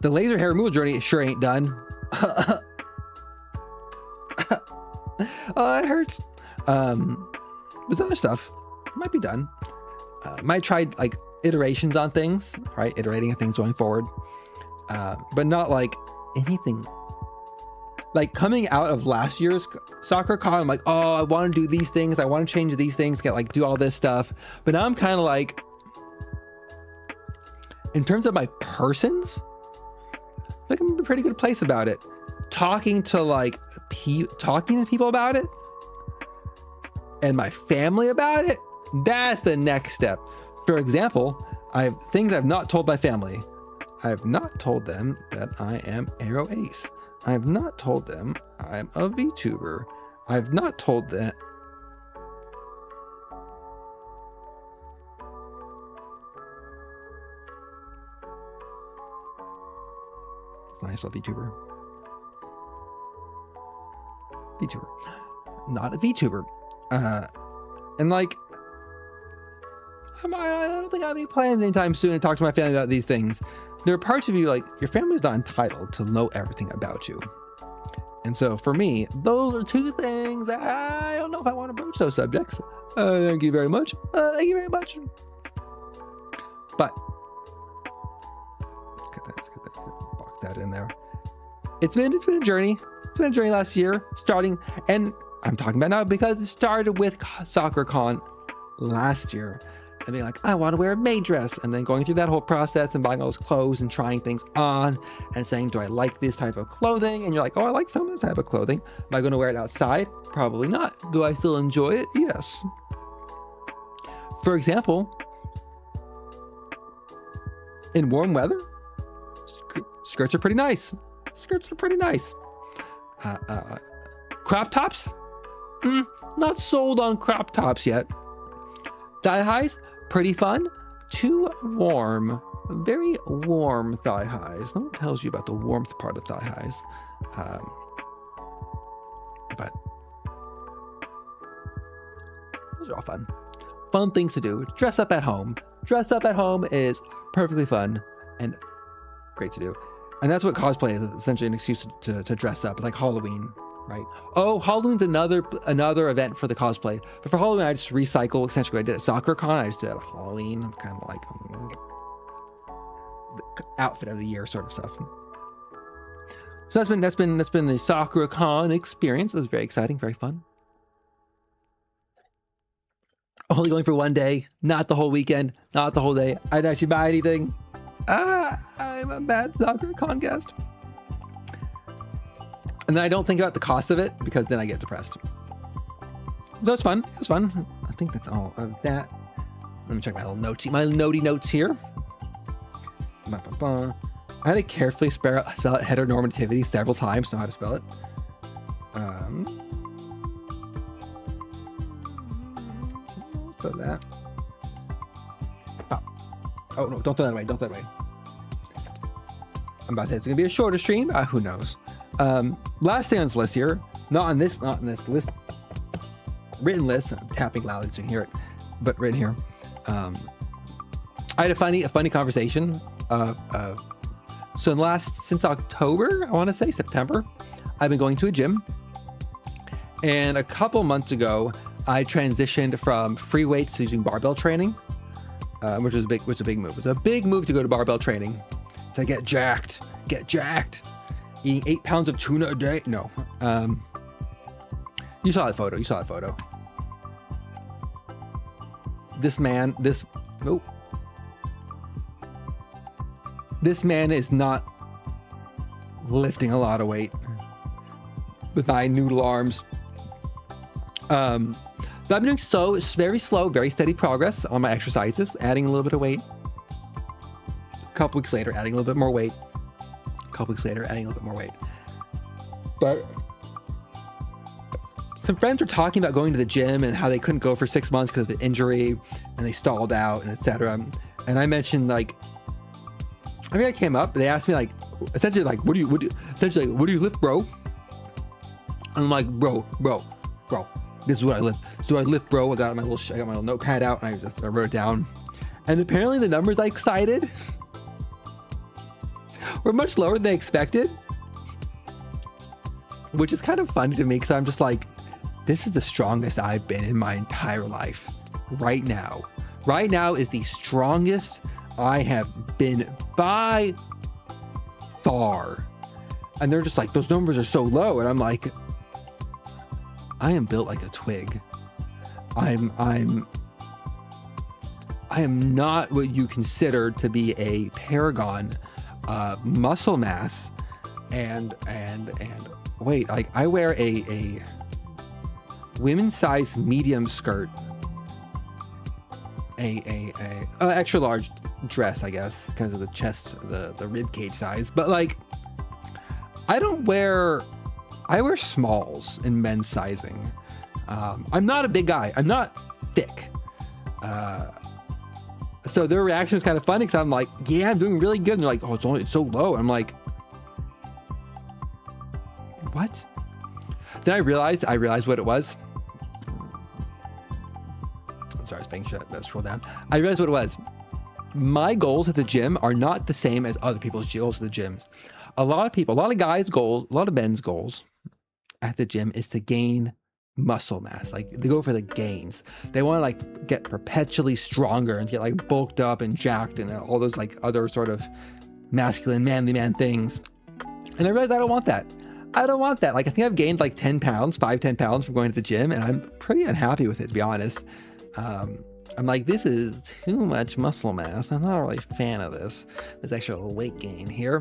The laser hair removal journey sure ain't done. Oh, it hurts. There's other stuff might be done. Might try like iterations on things, right? Iterating on things going forward, but not like anything. Like coming out of last year's Sakura-con, I'm like, oh, I want to do these things. I want to change these things. Get like do all this stuff. But now I'm kind of like, in terms of my persons, I think I'm in a pretty good place about it. Talking to people about it, and my family about it. That's the next step. For example, I have things I've not told my family. I have not told them that I am Arrow Ace. I have not told them I'm a VTuber. I have not told them. It's not a VTuber. VTuber. Not a VTuber. And like, I don't think I have any plans anytime soon to talk to my family about these things. There are parts of you, like, your family's not entitled to know everything about you. And so for me, those are two things that I don't know if I want to broach those subjects. Thank you very much. Thank you very much. But let's get that, lock that in there. It's been a journey. It's been a journey last year, starting, and I'm talking about now because it started with Sakura-con last year. And being like, I want to wear a maid dress, and then going through that whole process and buying all those clothes and trying things on and saying, do I like this type of clothing? And you're like, oh, I like some of this type of clothing. Am I going to wear it outside? Probably not. Do I still enjoy it? Yes. For example, in warm weather, skirts are pretty nice. Skirts are pretty nice. Crop tops? Not sold on crop tops yet. Thigh highs, pretty fun. Too warm, very warm thigh highs. No one tells you about the warmth part of thigh highs. But those are all fun. Fun things to do. Dress up at home. Dress up at home is perfectly fun and great to do. And that's what cosplay is, essentially an excuse to dress up, like Halloween. Right. Oh, Halloween's another event for the cosplay. But for Halloween, I just recycle essentially what I did at Sakura-con. I just did at Halloween. It's kind of like the outfit of the year sort of stuff. So that's been the Sakura-con experience. It was very exciting, very fun. Only going for one day, not the whole weekend, not the whole day. I didn't actually buy anything. I'm a bad Sakura-con guest. And then I don't think about the cost of it because then I get depressed. So it's fun. It was fun. I think that's all of that. Let me check my little notes, my notey notes here. I had to carefully spell out heteronormativity several times to know how to spell it. So that. Oh no! Don't throw that away. Don't throw that away. I'm about to say it's gonna be a shorter stream. Who knows? Last thing on this list here, not on this list, written list. I'm tapping loudly so you can hear it, but written here. I had a funny conversation. So since October, I want to say September, I've been going to a gym, and a couple months ago, I transitioned from free weights to using barbell training, which was a big move. It was a big move to go to barbell training, to get jacked. Eating 8 pounds of tuna a day. No. You saw that photo. This man is not lifting a lot of weight with my noodle arms. But I've been doing very slow, very steady progress on my exercises, adding a little bit of weight. A couple weeks later, adding a little bit more weight. Couple weeks later, adding a little bit more weight. But some friends were talking about going to the gym and how they couldn't go for 6 months because of an injury and they stalled out and etc. And I mentioned, like, I came up, they asked me, like, essentially, like, what do you lift, bro? And I'm like, bro, this is what I lift. So I lift, bro. I got my little notepad out and I wrote it down. And apparently the numbers I cited were much lower than they expected, which is kind of funny to me because I'm just like, this is the strongest I've been in my entire life. Right now is the strongest I have been by far. And they're just like, those numbers are so low. And I'm like, I am built like a twig. I am not what you consider to be a paragon muscle mass, and wait, like, I wear a women's size medium skirt, a extra large dress, I guess, because of the chest, the rib cage size. But like, I wear smalls in men's sizing. I'm not a big guy. I'm not thick. So their reaction is kind of funny because I'm like, yeah, I'm doing really good. And they're like, oh, it's so low. I'm like, what? Then I realized what it was. Sorry, I was making sure that scroll down. I realized what it was. My goals at the gym are not the same as other people's goals at the gym. A lot of guys' goals, a lot of men's goals at the gym is to gain muscle mass. Like they go for the gains. They want to like get perpetually stronger and get like bulked up and jacked and all those like other sort of masculine, manly man things. And I realized I don't want that. I don't want that. Like I think I've gained like 10 pounds, 10 pounds from going to the gym, and I'm pretty unhappy with it, to be honest. I'm like, this is too much muscle mass. I'm not really a fan of this. There's actually a little weight gain here.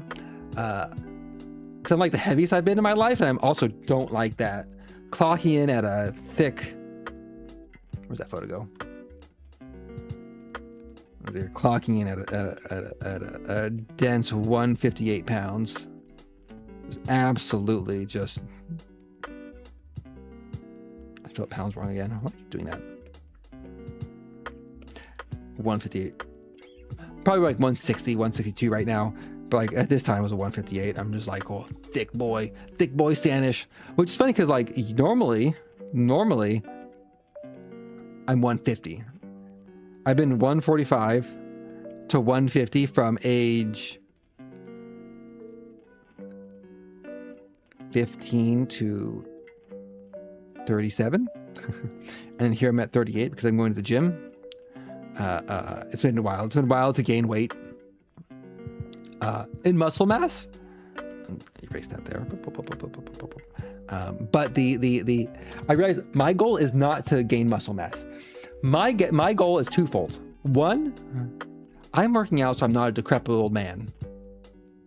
Because I'm like the heaviest I've been in my life, and I also don't like that. Clocking in at a thick, where's that photo go? They're clocking in at a dense 158 pounds. It's absolutely just, I spelled pounds wrong again. Why are you doing that? 158, probably like 160, 162 right now. But like at this time it was a 158. I'm just like, oh, thick boy Sanish, which is funny because like normally I'm 150. I've been 145 to 150 from age 15 to 37. And here I'm at 38 because I'm going to the gym. It's been a while. It's been a while to gain weight. In muscle mass, erase that there. But I realize my goal is not to gain muscle mass. My goal is twofold. One, I'm working out so I'm not a decrepit old man.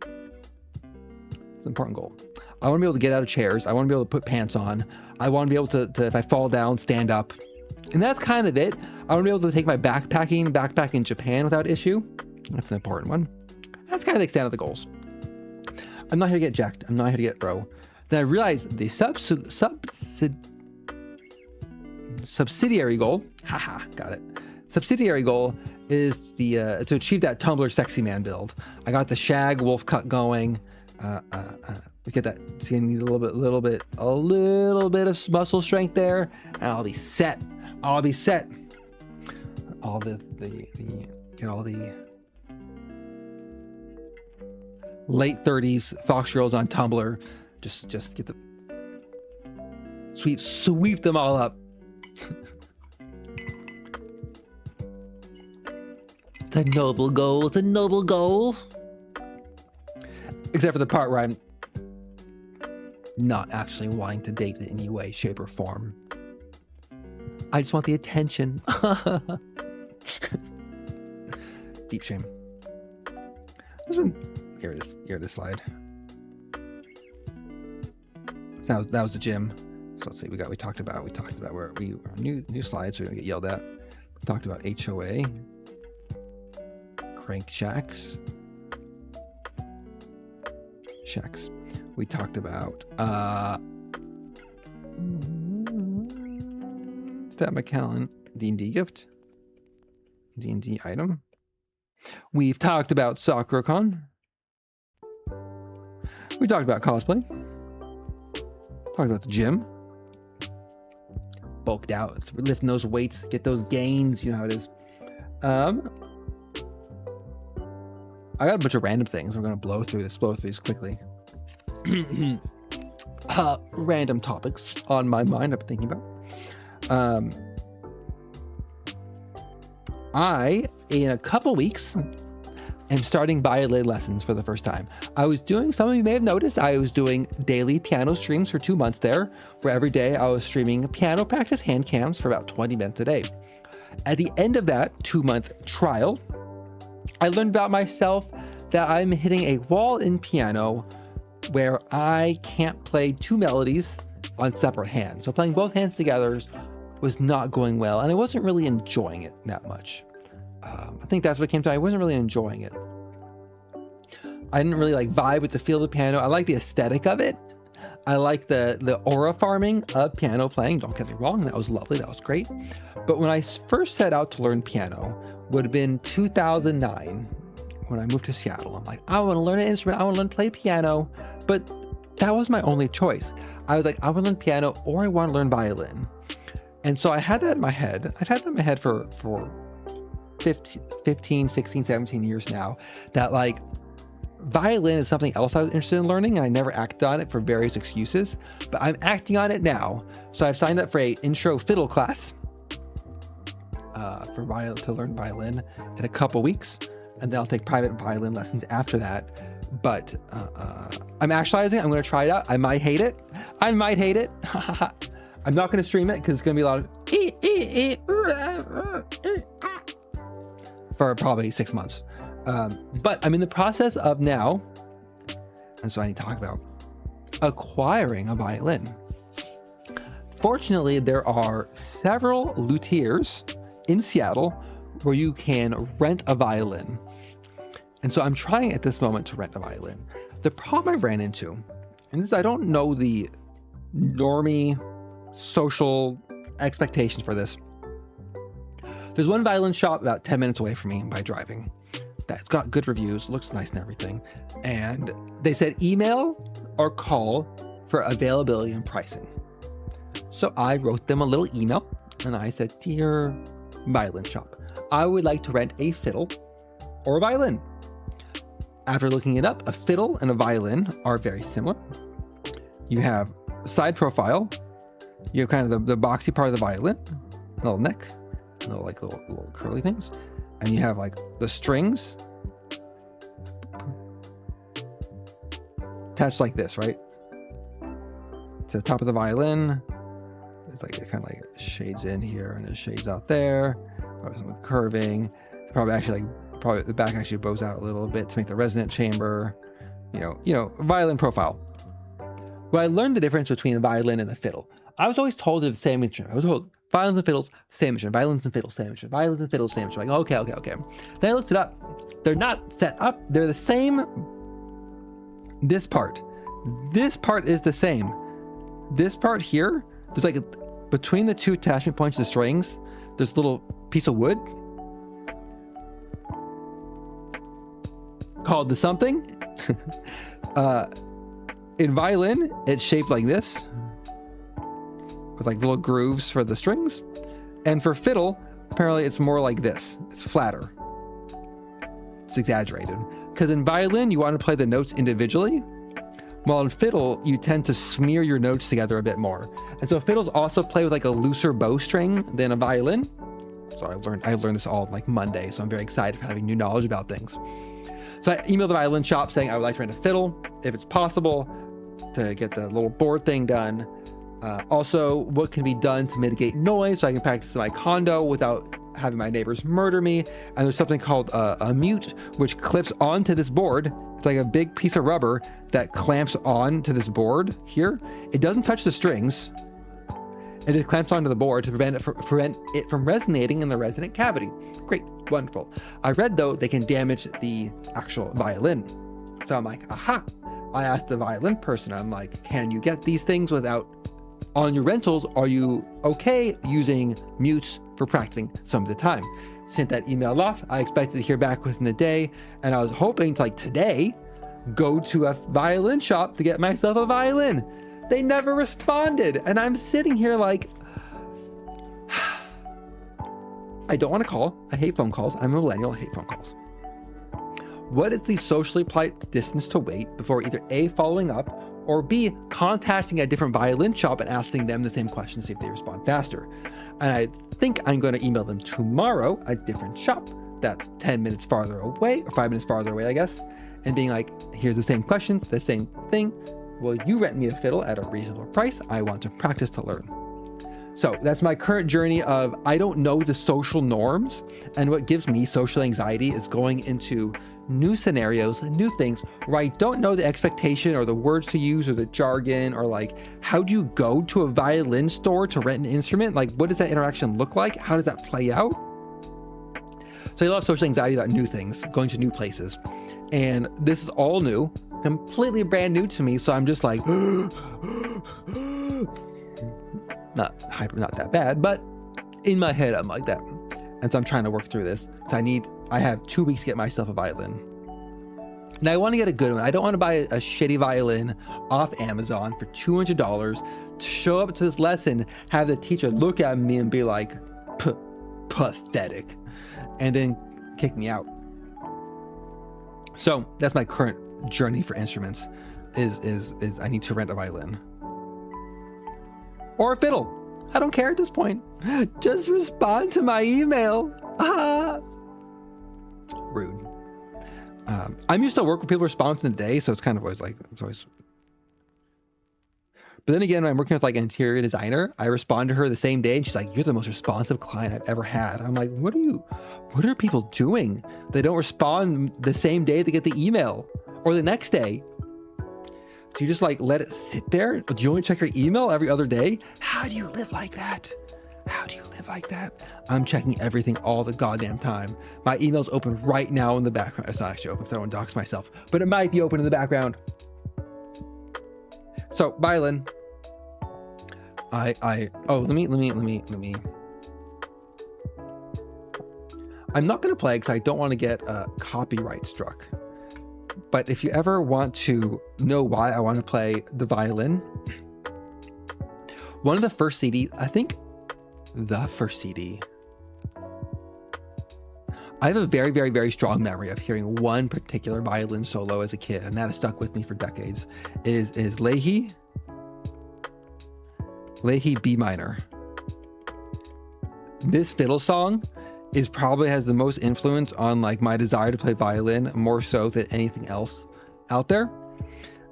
It's an important goal. I want to be able to get out of chairs. I want to be able to put pants on. I want to be able to if I fall down, stand up. And that's kind of it. I want to be able to take my backpack in Japan without issue. That's an important one. That's kind of the extent of the goals. I'm not here to get jacked. I'm not here to get bro. Then I realized the subsidiary goal. Haha, got it. Subsidiary goal is the to achieve that Tumblr sexy man build. I got the shag wolf cut going. We get that. See, I need a little bit of muscle strength there, and I'll be set. All the late 30s Fox girls on Tumblr. Just get the sweep them all up. It's a noble goal. It's a noble goal. Except for the part where I'm not actually wanting to date in any way, shape, or form. I just want the attention. Deep shame. This one, here it is. Here it is. Slide. So that was the gym. So let's see. We talked about where we new slides, so we don't get yelled at. We talked about HOA, crank shacks. We talked about Stat McKellen, D&D gift, D&D item. We've talked about Sakura-con. We talked about cosplay. Talked about the gym. Bulked out. So we're lifting those weights, get those gains. You know how it is. I got a bunch of random things. We're gonna blow through these quickly. Random topics on my mind I've been thinking about. In a couple weeks, am starting violin lessons for the first time. Some of you may have noticed, I was doing daily piano streams for 2 months there, where every day I was streaming piano practice hand cams for about 20 minutes a day. At the end of that 2-month trial, I learned about myself that I'm hitting a wall in piano where I can't play 2 melodies on separate hands. So playing both hands together was not going well, and I wasn't really enjoying it that much. I think that's what it came to. I wasn't really enjoying it. I didn't really like vibe with the feel of the piano. I like the aesthetic of it. I like the aura farming of piano playing. Don't get me wrong, that was lovely, that was great. But when I first set out to learn piano, would have been 2009 when I moved to Seattle. I'm like, I want to learn an instrument. I want to learn to play piano. But that was my only choice. I was like, I want to learn piano or I want to learn violin. And so I had that in my head. I've had that in my head for 15, 16, 17 years now, that like violin is something else I was interested in learning, and I never acted on it for various excuses, but I'm acting on it now. So I've signed up for a intro fiddle class for violin, to learn violin in a couple weeks, and then I'll take private violin lessons after that. But I'm actualizing. I'm going to try it out. I might hate it. I'm not going to stream it because it's going to be a lot of for probably 6 months. But I'm in the process of now, and so I need to talk about acquiring a violin. Fortunately, there are several luthiers in Seattle where you can rent a violin. And so I'm trying at this moment to rent a violin. The problem I ran into, and this, I don't know the normie social expectations for this. There's one violin shop about 10 minutes away from me by driving that's got good reviews, looks nice and everything. And they said email or call for availability and pricing. So I wrote them a little email and I said, dear violin shop, I would like to rent a fiddle or a violin. After looking it up, a fiddle and a violin are very similar. You have side profile, you have kind of the boxy part of the violin, a little neck, little curly things, and you have like the strings attached like this, right? To the top of the violin. It's like, it kind of like shades in here and it shades out there. Probably some curving. Probably the back actually bows out a little bit to make the resonant chamber. You know, violin profile. Well, I learned the difference between a violin and a fiddle. I was always told they're the same instrument. I was told violins and fiddles, same instrument. Violins and fiddles, same instrument. Violins and fiddles, same instrument. Like, okay. Then I looked it up. They're not set up. They're the same. This part is the same. This part here, there's like between the two attachment points of the strings, there's a little piece of wood called the something. In violin, it's shaped like this, with like little grooves for the strings. And for fiddle, apparently it's more like this. It's flatter. It's exaggerated. Because in violin, you want to play the notes individually, while in fiddle, you tend to smear your notes together a bit more. And so fiddles also play with like a looser bowstring than a violin. So I learned this all like Monday, so I'm very excited for having new knowledge about things. So I emailed the violin shop saying I would like to rent a fiddle, if it's possible, to get the little board thing done. Also, what can be done to mitigate noise so I can practice in my condo without having my neighbors murder me. And there's something called a mute, which clips onto this board. It's like a big piece of rubber that clamps on to this board here. It doesn't touch the strings. It just clamps onto the board to prevent it from resonating in the resonant cavity. Great, wonderful. I read though they can damage the actual violin. So I'm like, aha. I asked the violin person, I'm like, can you get these things without, on your rentals, are you okay using mutes for practicing some of the time? Sent that email off. I expected to hear back within the day, and I was hoping to, like today, go to a violin shop to get myself a violin. They never responded, and I'm sitting here like, I don't want to call. I hate phone calls. I'm a millennial. I hate phone calls. What is the socially polite distance to wait before either A, following up, or B, contacting a different violin shop and asking them the same question to see if they respond faster? And I think I'm going to email them tomorrow, a different shop that's 10 minutes farther away, or 5 minutes farther away, I guess, and being like, here's the same questions, the same thing. Will you rent me a fiddle at a reasonable price? I want to practice to learn. So that's my current journey of, I don't know the social norms, and what gives me social anxiety is going into new scenarios, new things where I don't know the expectation or the words to use or the jargon, or like, how do you go to a violin store to rent an instrument? Like, what does that interaction look like? How does that play out? So I love social anxiety about new things, going to new places. And this is all new, completely brand new to me. So I'm just like, not that bad, but in my head, I'm like that. And so I'm trying to work through this. So I have 2 weeks to get myself a violin. And I want to get a good one. I don't want to buy a shitty violin off Amazon for $200 to show up to this lesson, have the teacher look at me and be like, pathetic, and then kick me out. So that's my current journey for instruments is I need to rent a violin or a fiddle. I don't care at this point. Just respond to my email. Rude. I'm used to work with people respond in the day, so it's kind of always like, it's always. But then again, when I'm working with like an interior designer, I respond to her the same day and she's like, you're the most responsive client I've ever had. I'm like, what are people doing? They don't respond the same day they get the email or the next day. Do you just like let it sit there? Do you only check your email every other day? How do you live like that? How do you live like that? I'm checking everything all the goddamn time. My email's open right now in the background. It's not actually open because I don't want to dox myself, but it might be open in the background. So violin. Let me. I'm not going to play because I don't want to get copyright struck. But if you ever want to know why I want to play the violin, one of the first CDs, I think the first CD, I have a very, very, very strong memory of hearing one particular violin solo as a kid, and that has stuck with me for decades, is Leahy B minor. This fiddle song probably has the most influence on like my desire to play violin, more so than anything else out there.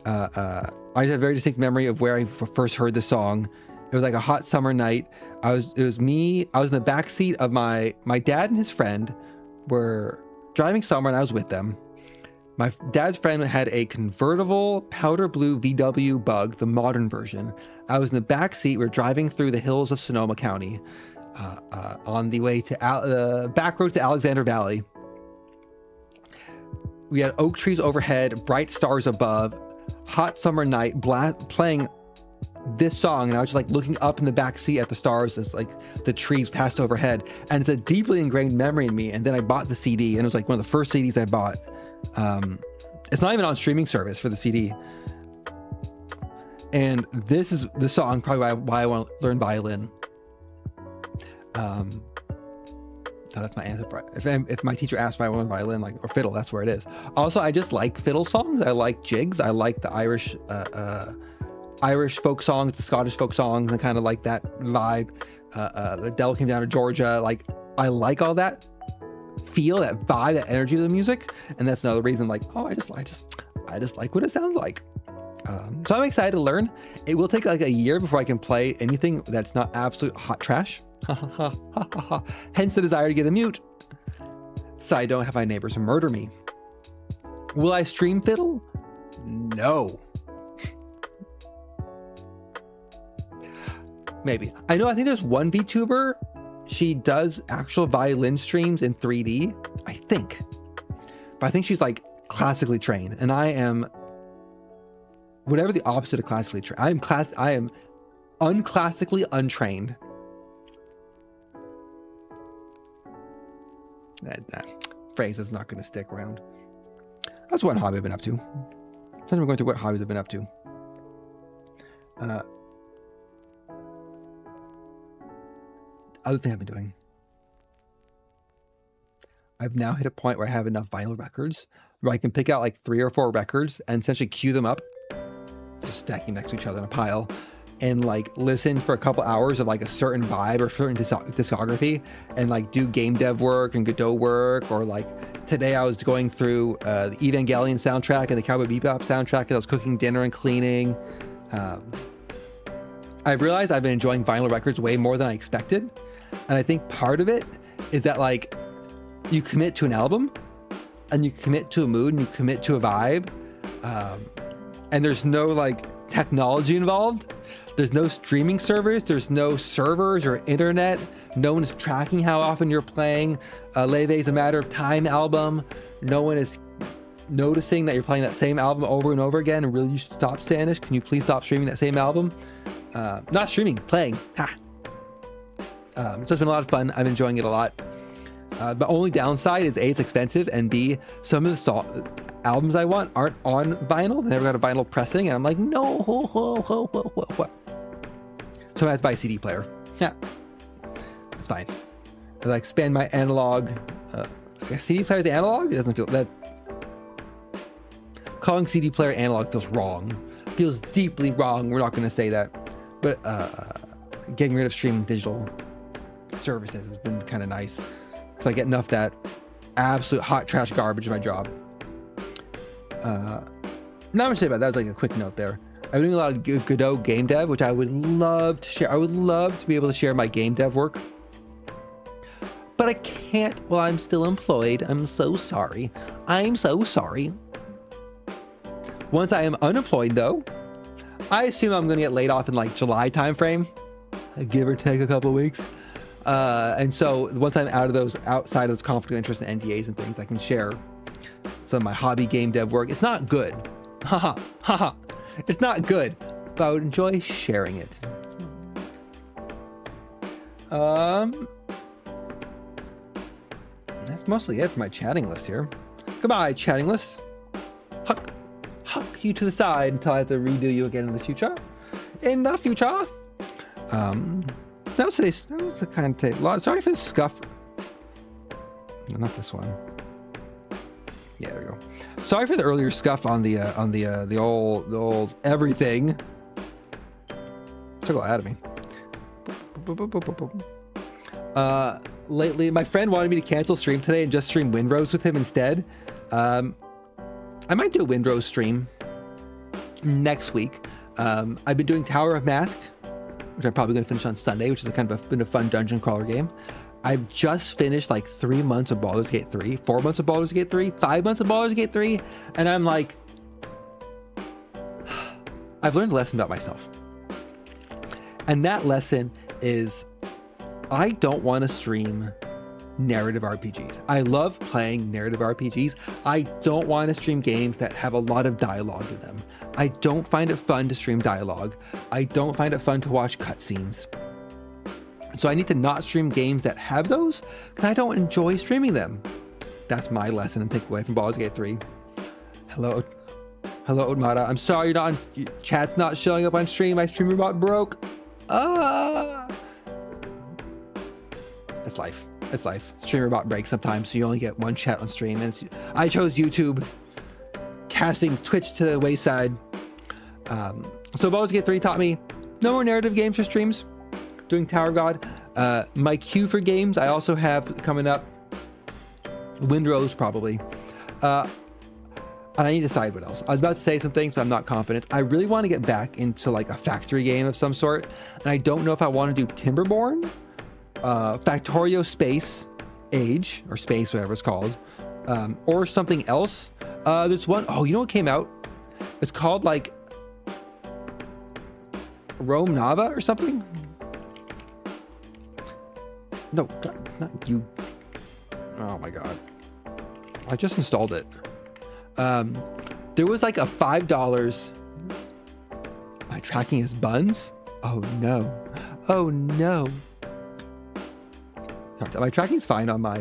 I just have a very distinct memory of where I first heard the song. It was like a hot summer night. I was in the back seat of my dad and his friend were driving somewhere, and I was with them. My dad's friend had a convertible powder blue VW Bug, the modern version. I was in the back seat. We were driving through the hills of Sonoma County on the way to back road to Alexander Valley. We had oak trees overhead, bright stars above, hot summer night, playing this song, and I was just like looking up in the back seat at the stars as like the trees passed overhead, and it's a deeply ingrained memory in me. And then I bought the CD, and it was like one of the first CDs I bought. It's not even on streaming service for the CD. And this is the song probably why I want to learn violin. So that's my answer. If my teacher asked if I want violin, like, or fiddle, that's where it is. Also, I just like fiddle songs. I like jigs. I like the Irish folk songs, the Scottish folk songs, and kind of like that vibe. The Devil Came Down to Georgia. Like, I like all that feel, that vibe, that energy of the music. And that's another reason, like, oh, I just like what it sounds like. So I'm excited to learn. It will take like a year before I can play anything that's not absolute hot trash. Hence the desire to get a mute, so I don't have my neighbors murder me. Will I stream fiddle? No. Maybe. I think there's one VTuber. She does actual violin streams in 3D, I think. But I think she's like classically trained, and I am whatever the opposite of classically trained. I am unclassically untrained. That phrase is not going to stick around. That's one hobby I've been up to. Sometimes we're going to what hobbies I've been up to. Other thing I've been doing. I've now hit a point where I have enough vinyl records where I can pick out like 3 or 4 records and essentially queue them up, just stacking next to each other in a pile, and like listen for a couple hours of like a certain vibe or certain discography, and like do game dev work and Godot work. Or like today I was going through the Evangelion soundtrack and the Cowboy Bebop soundtrack as I was cooking dinner and cleaning. I've realized I've been enjoying vinyl records way more than I expected. And I think part of it is that like you commit to an album and you commit to a mood and you commit to a vibe. And there's no like technology involved. There's no streaming servers. There's no servers or internet. No one is tracking how often you're playing Leve's A Matter of Time album. No one is noticing that you're playing that same album over and over again. And really, you should stop, Standish. Can you please stop streaming that same album? Not streaming, playing. Ha. So it's been a lot of fun. I'm enjoying it a lot. The only downside is A, it's expensive, and B, some of the albums I want aren't on vinyl. They never got a vinyl pressing, and I'm like, no. So I have to buy a CD player. Yeah, it's fine. I like expand my analog. A CD player is analog. It doesn't feel that. Calling CD player analog feels wrong. Feels deeply wrong. We're not going to say that, but getting rid of streaming digital services has been kind of nice, because I get enough that absolute hot trash garbage in my job. Not much to say about that. Was like a quick note there. I'm doing a lot of Godot game dev, which I would love to share. I would love to be able to share my game dev work, but I can't while I'm still employed. I'm so sorry. I'm so sorry. Once I am unemployed, though, I assume I'm going to get laid off in like July timeframe, give or take a couple of weeks. And so once I'm out of those, outside of those conflict of interest and NDAs and things, I can share some of my hobby game dev work. It's not good. Haha, haha. It's not good, but I would enjoy sharing it. That's mostly it for my chatting list here. Goodbye, chatting list. Huck you to the side until I have to redo you again in the future. In the future. That was the kind of take. Sorry for the scuff. No, not this one. Yeah, there we go. Sorry for the earlier scuff on the old everything. Took a lot out of me. Lately, my friend wanted me to cancel stream today and just stream Windrose with him instead. I might do a Windrose stream next week. I've been doing Tower of Mask, which I'm probably going to finish on Sunday, which is been a fun dungeon crawler game. I've just finished like 3 months of Baldur's Gate 3, 4 months of Baldur's Gate 3, 5 months of Baldur's Gate 3, and I'm like, I've learned a lesson about myself. And that lesson is, I don't want to stream narrative RPGs. I love playing narrative RPGs. I don't want to stream games that have a lot of dialogue in them. I don't find it fun to stream dialogue. I don't find it fun to watch cutscenes. So I need to not stream games that have those, because I don't enjoy streaming them. That's my lesson and takeaway from Baldur's Gate 3. Hello, Otmata. I'm sorry chat's not showing up on stream. My streamer bot broke. It's life. It's life. Streamer bot breaks sometimes, so you only get one chat on stream. And I chose YouTube, casting Twitch to the wayside. So Baldur's Gate 3 taught me no more narrative games for streams. Doing Tower God. My queue for games I also have coming up. Windrose probably. And I need to decide what else. I was about to say some things, but I'm not confident. I really want to get back into like a factory game of some sort, and I don't know if I want to do Timberborn, Factorio Space Age, or Space, whatever it's called, or something else. There's one, oh, you know what came out? It's called like Rome Nava or something? No, not you. Oh my God. I just installed it. There was like a $5. Am I tracking his buns? Oh no. Oh no. My tracking's fine on my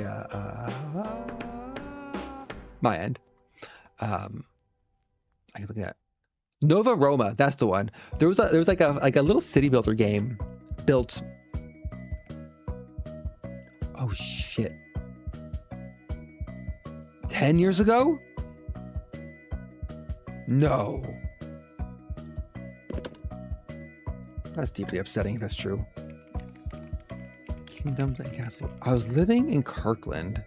my end. I can look at that. Nova Roma, that's the one. There was like a little city builder game built. Oh shit. 10 years ago? No. That's deeply upsetting if that's true. Kingdoms and Castle. I was living in Kirkland.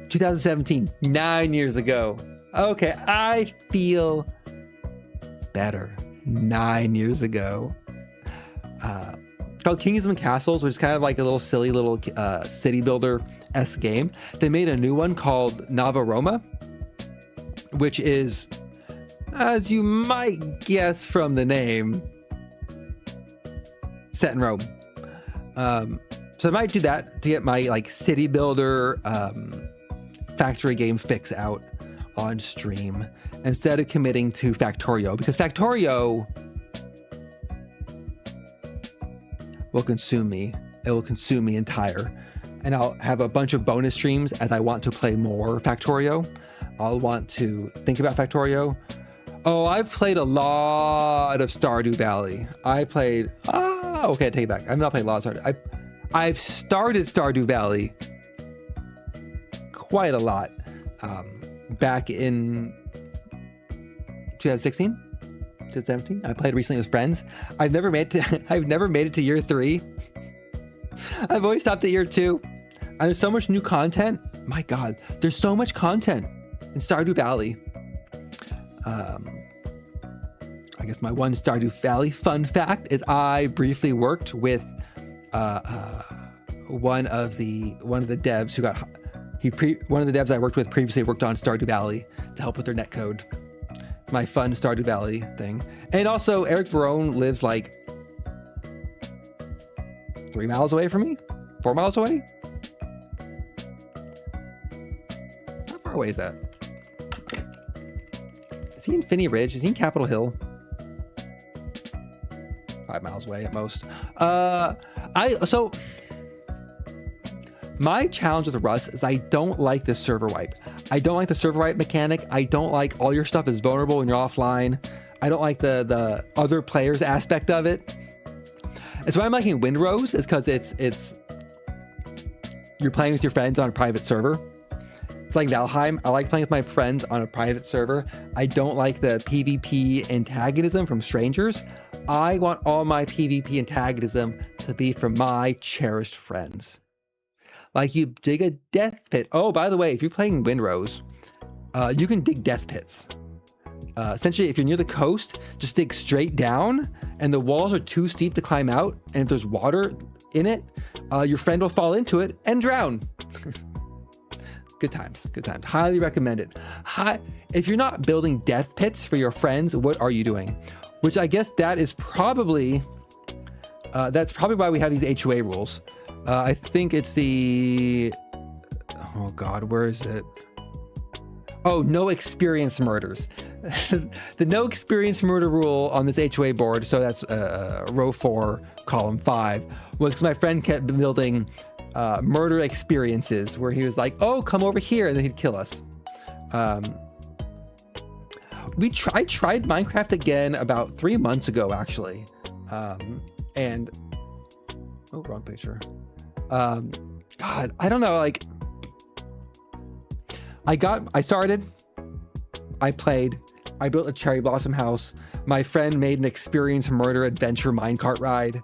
2017, 9 years ago. Okay, I feel better. 9 years ago. Called Kingdoms and Castles, which is kind of like a little silly little city builder-esque game. They made a new one called Nava Roma, which is, as you might guess from the name, set in Rome. So I might do that to get my like city builder factory game fix out on stream instead of committing to Factorio, because Factorio will consume me. It will consume me entire. and I'll have a bunch of bonus streams as I want to play more Factorio. I'll want to think about Factorio. Oh, I've played a lot of Stardew Valley. I played, okay, I take it back. I've not played a lot of Stardew. I've started Stardew Valley quite a lot back in 2016, 2017. I played recently with friends. I've never made it to year 3. I've always stopped at year 2. And there's so much new content. My God, there's so much content in Stardew Valley. I guess my one Stardew Valley fun fact is I briefly worked with one of the devs who got one of the devs I worked with previously worked on Stardew Valley to help with their netcode. My fun Stardew Valley thing. And also Eric Barone lives like 3 miles away from me, 4 miles away. How far away is that? Is he in Finney Ridge? Is he in Capitol Hill? 5 miles away at most. So my challenge with Rust is I don't like the server wipe. I don't like the server wipe mechanic. I don't like all your stuff is vulnerable when you're offline. I don't like the other players aspect of it. It's why I'm liking Windrose is because it's you're playing with your friends on a private server. It's like Valheim. I like playing with my friends on a private server. I don't like the PvP antagonism from strangers. I want all my PvP antagonism to be from my cherished friends. Like you dig a death pit. Oh, by the way, if you're playing Windrose, you can dig death pits. Essentially, if you're near the coast, just dig straight down and the walls are too steep to climb out. And if there's water in it, your friend will fall into it and drown. Good times, good times. Highly recommend it. If you're not building death pits for your friends, what are you doing? Which I guess that is probably, that's probably why we have these HOA rules. I think it's the, oh God, where is it? Oh, no experience murders. The no experience murder rule on this HOA board, so that's row 4, column 5, was because my friend kept building murder experiences where he was like, oh, come over here, and then he'd kill us. I tried Minecraft again about 3 months ago, actually. And, oh, wrong picture. God, I don't know, like, I started, I played, I built a cherry blossom house. My friend made an experience murder adventure minecart ride.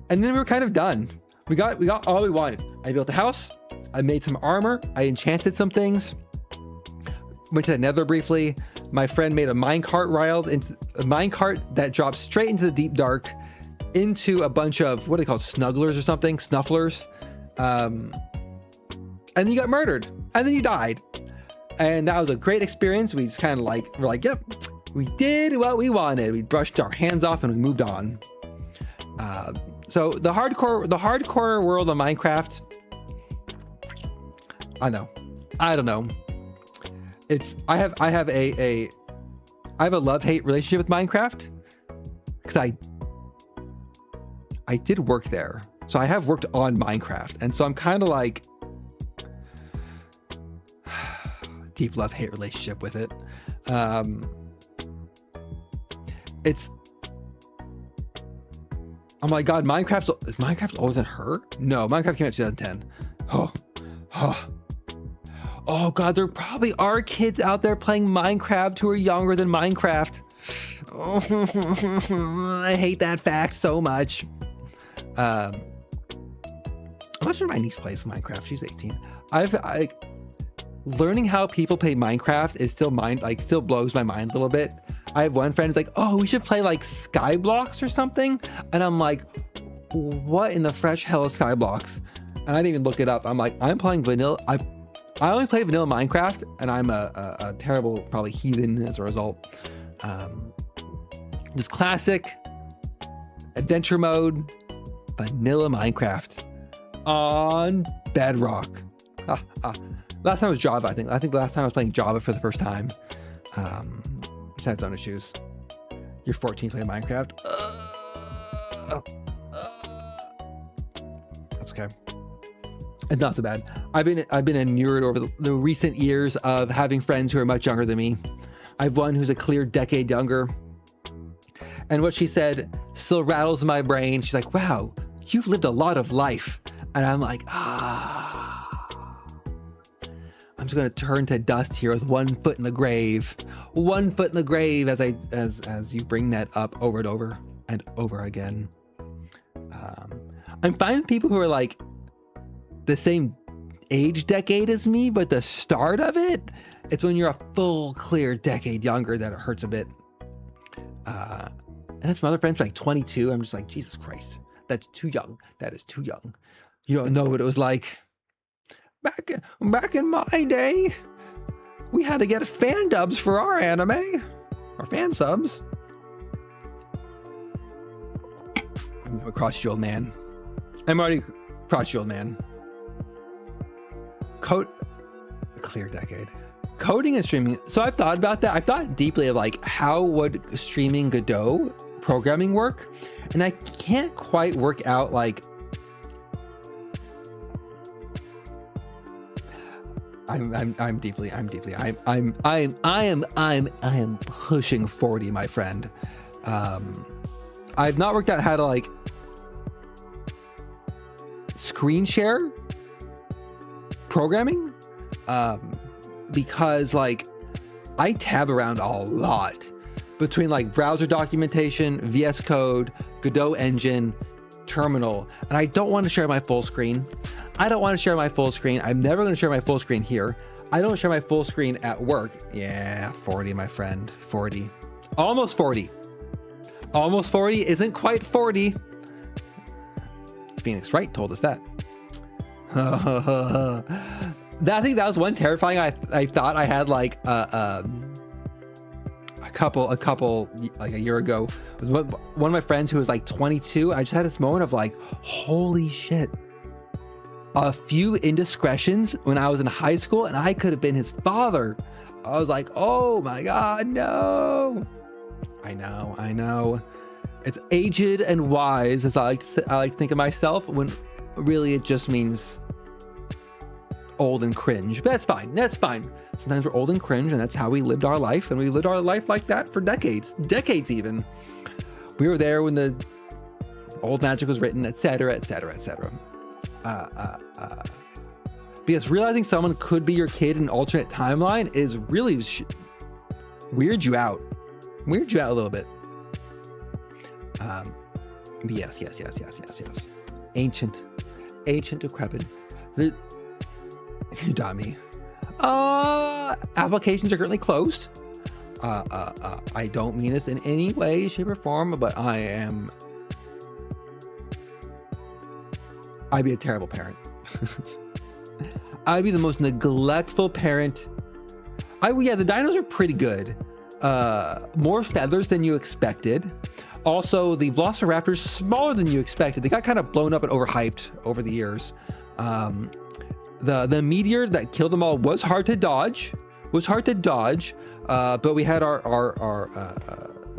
And then we were kind of done. We got all we wanted. I built a house, I made some armor, I enchanted some things, went to the nether briefly. My friend made a minecart that dropped straight into the deep dark, into a bunch of, what are they called, snugglers or something, snufflers. And then you got murdered, and then you died. And that was a great experience. We just kind of like, we're like, yep, we did what we wanted. We brushed our hands off and we moved on. So the hardcore world of Minecraft, I don't know. I have a love-hate relationship with Minecraft because I did work there. So I have worked on Minecraft. And so I'm kind of like deep love-hate relationship with it. Oh my God, is Minecraft older than her? No, Minecraft came out in 2010. Oh God, there probably are kids out there playing Minecraft who are younger than Minecraft. Oh, I hate that fact so much. I'm not sure my niece plays Minecraft. She's 18. Learning how people play Minecraft is still still blows my mind a little bit. I have one friend who's like, oh, we should play like Skyblocks or something. And I'm like, what in the fresh hell is Skyblocks? And I didn't even look it up. I'm like, I'm playing vanilla. I only play vanilla Minecraft, and I'm a terrible, probably heathen as a result. Just classic adventure mode, vanilla Minecraft on Bedrock. Last time was Java, I think. I think the last time I was playing Java for the first time. It has its own issues. You're 14 playing Minecraft. That's okay. It's not so bad. I've been inured over the recent years of having friends who are much younger than me. I've one who's a clear decade younger. And what she said still rattles my brain. She's like, wow, you've lived a lot of life. And I'm like, I'm just gonna turn to dust here with 1 foot in the grave. 1 foot in the grave as you bring that up over and over and over again. I'm finding people who are like the same age decade as me, but the start of it's when you're a full clear decade younger that it hurts a bit. And some other friends like 22. I'm just like, Jesus Christ, that's too young. That is too young. You don't know what it was like back in my day. We had to get fan dubs for our anime, or fan subs. I'm a cross you, old man. I'm already cross you, old man. Clear decade. Coding and streaming. So I've thought about that. I've thought deeply of like, how would streaming Godot programming work? And I can't quite work out like, I am pushing 40, my friend. I've not worked out how to like screen share programming, because like I tab around a lot between like browser documentation, VS Code, Godot engine, terminal, and I don't want to share my full screen. I'm never going to share my full screen here. I don't share my full screen at work. Yeah, 40, my friend. 40. Almost 40. Almost 40 isn't quite 40. Phoenix Wright told us that. I think that was one terrifying. I thought I had like a couple like a year ago. One of my friends who was like 22. I just had this moment of like, holy shit. A few indiscretions when I was in high school and I could have been his father. I was like, oh my God, no. I know. It's aged and wise, as I like to think of myself, when really it just means old and cringe. But that's fine. Sometimes we're old and cringe, and that's how we lived our life. And we lived our life like that for decades even. We were there when the old magic was written, etc. Because realizing someone could be your kid in an alternate timeline is really weird you out a little bit. Yes. Ancient decrepit. You got me. Applications are currently closed. I don't mean this in any way, shape, or form, but I'd be a terrible parent. I'd be the most neglectful parent. The dinos are pretty good. More feathers than you expected. Also, the Velociraptor's smaller than you expected. They got kind of blown up and overhyped over the years. The meteor that killed them all was hard to dodge. But we had our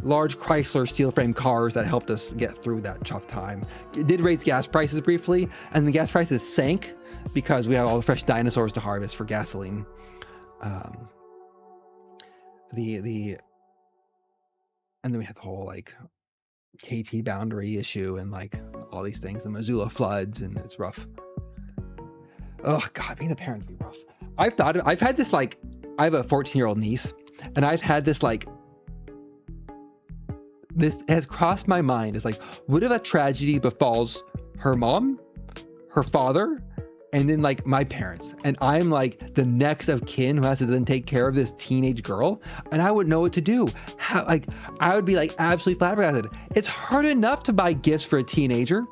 large Chrysler steel frame cars that helped us get through that tough time. It did raise gas prices briefly, and the gas prices sank because we have all the fresh dinosaurs to harvest for gasoline. And then we had the whole like KT boundary issue and like all these things, the Missoula floods, and it's rough. Oh God, being the parent would be rough. I've had this like, I have a 14-year-old niece, and I've had this like, this has crossed my mind. It's like, what if a tragedy befalls her mom, her father, and then like my parents, and I'm like the next of kin who has to then take care of this teenage girl, and I wouldn't know what to do. How, like, I would be like absolutely flabbergasted. It's hard enough to buy gifts for a teenager.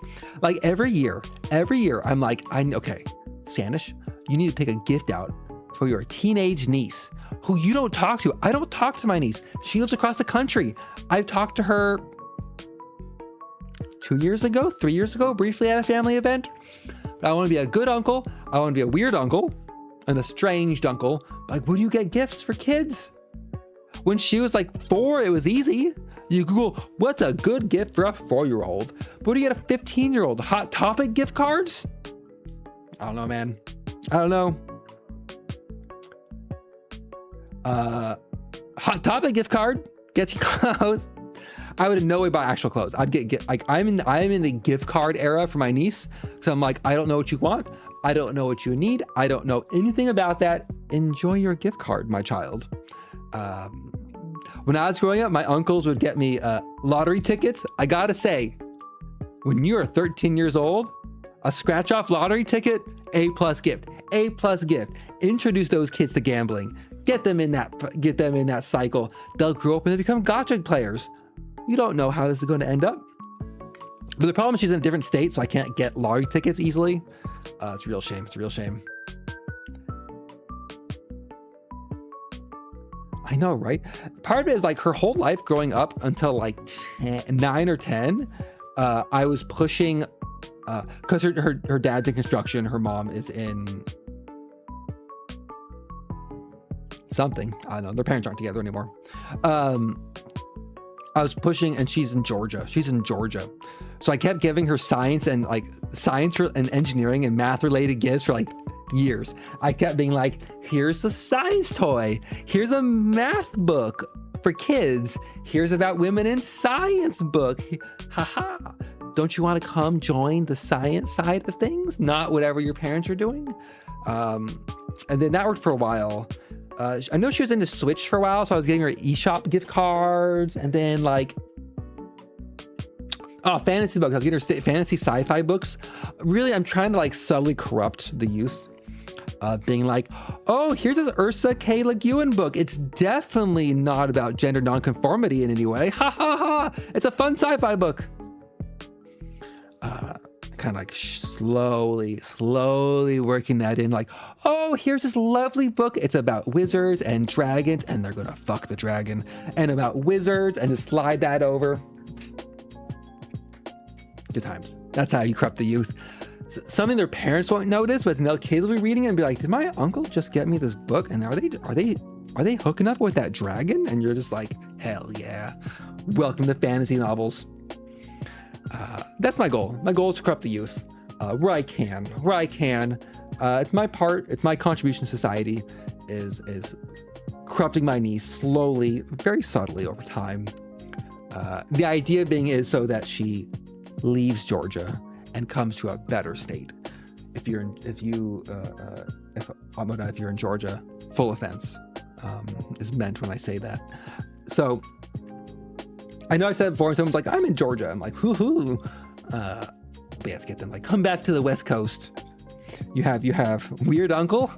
Like every year, I'm like, okay, Sanish, you need to take a gift out for your teenage niece who you don't talk to. I don't talk to my niece. She lives across the country. I've talked to her 3 years ago, briefly at a family event. I want to be a good uncle. I want to be a weird uncle, an estranged uncle. Like, what do you get gifts for kids? When she was like 4, it was easy. You Google, what's a good gift for a 4-year-old? What do you get a 15-year-old? Hot Topic gift cards? I don't know, man. I don't know. Hot Topic gift card gets you clothes. I would in no way buy actual clothes. I'd get like I'm in the gift card era for my niece. So I'm like, I don't know what you want. I don't know what you need. I don't know anything about that. Enjoy your gift card, my child. When I was growing up, my uncles would get me lottery tickets. I gotta say, when you are 13 years old, a scratch off lottery ticket, A+ gift, A+ gift. Introduce those kids to gambling. Get them in that cycle. They'll grow up and they become gotcha players. You don't know how this is going to end up. But the problem is she's in a different state, so I can't get lottery tickets easily. It's a real shame. It's a real shame. I know, right? Part of it is like her whole life growing up until like 9 or 10, I was pushing, because her dad's in construction, her mom is in something. I don't know. Their parents aren't together anymore. I was pushing, and she's in Georgia. So I kept giving her science and engineering and math related gifts for like years. I kept being like, here's a science toy. Here's a math book for kids. Here's about women in science book. Haha. Don't you want to come join the science side of things? Not whatever your parents are doing. And then that worked for a while. I know she was into Switch for a while, so I was getting her eShop gift cards, and then like, fantasy books. I was getting her fantasy sci-fi books. Really, I'm trying to like subtly corrupt the youth, being like, oh, here's this Ursa K. Le Guin book. It's definitely not about gender nonconformity in any way. Ha ha ha! It's a fun sci-fi book. Kind of like slowly working that in, like, oh, here's this lovely book. It's about wizards and dragons, and they're gonna fuck the dragon, and about wizards, and just slide that over. Good times. That's how you corrupt the youth. Something their parents won't notice, but they'll kids will be reading it and be like, did my uncle just get me this book? And are they hooking up with that dragon? And you're just like, hell yeah. Welcome to fantasy novels. That's my goal. My goal is to corrupt the youth where I can. It's my part. It's my contribution to society is corrupting my niece slowly, very subtly over time. The idea being is so that she leaves Georgia and comes to a better state. If you're in Georgia, full offense is meant when I say that. So I know I said it before, and someone's like, I'm in Georgia. I'm like, hoo-hoo. But yeah, let's get them like, come back to the West Coast. You have weird uncle,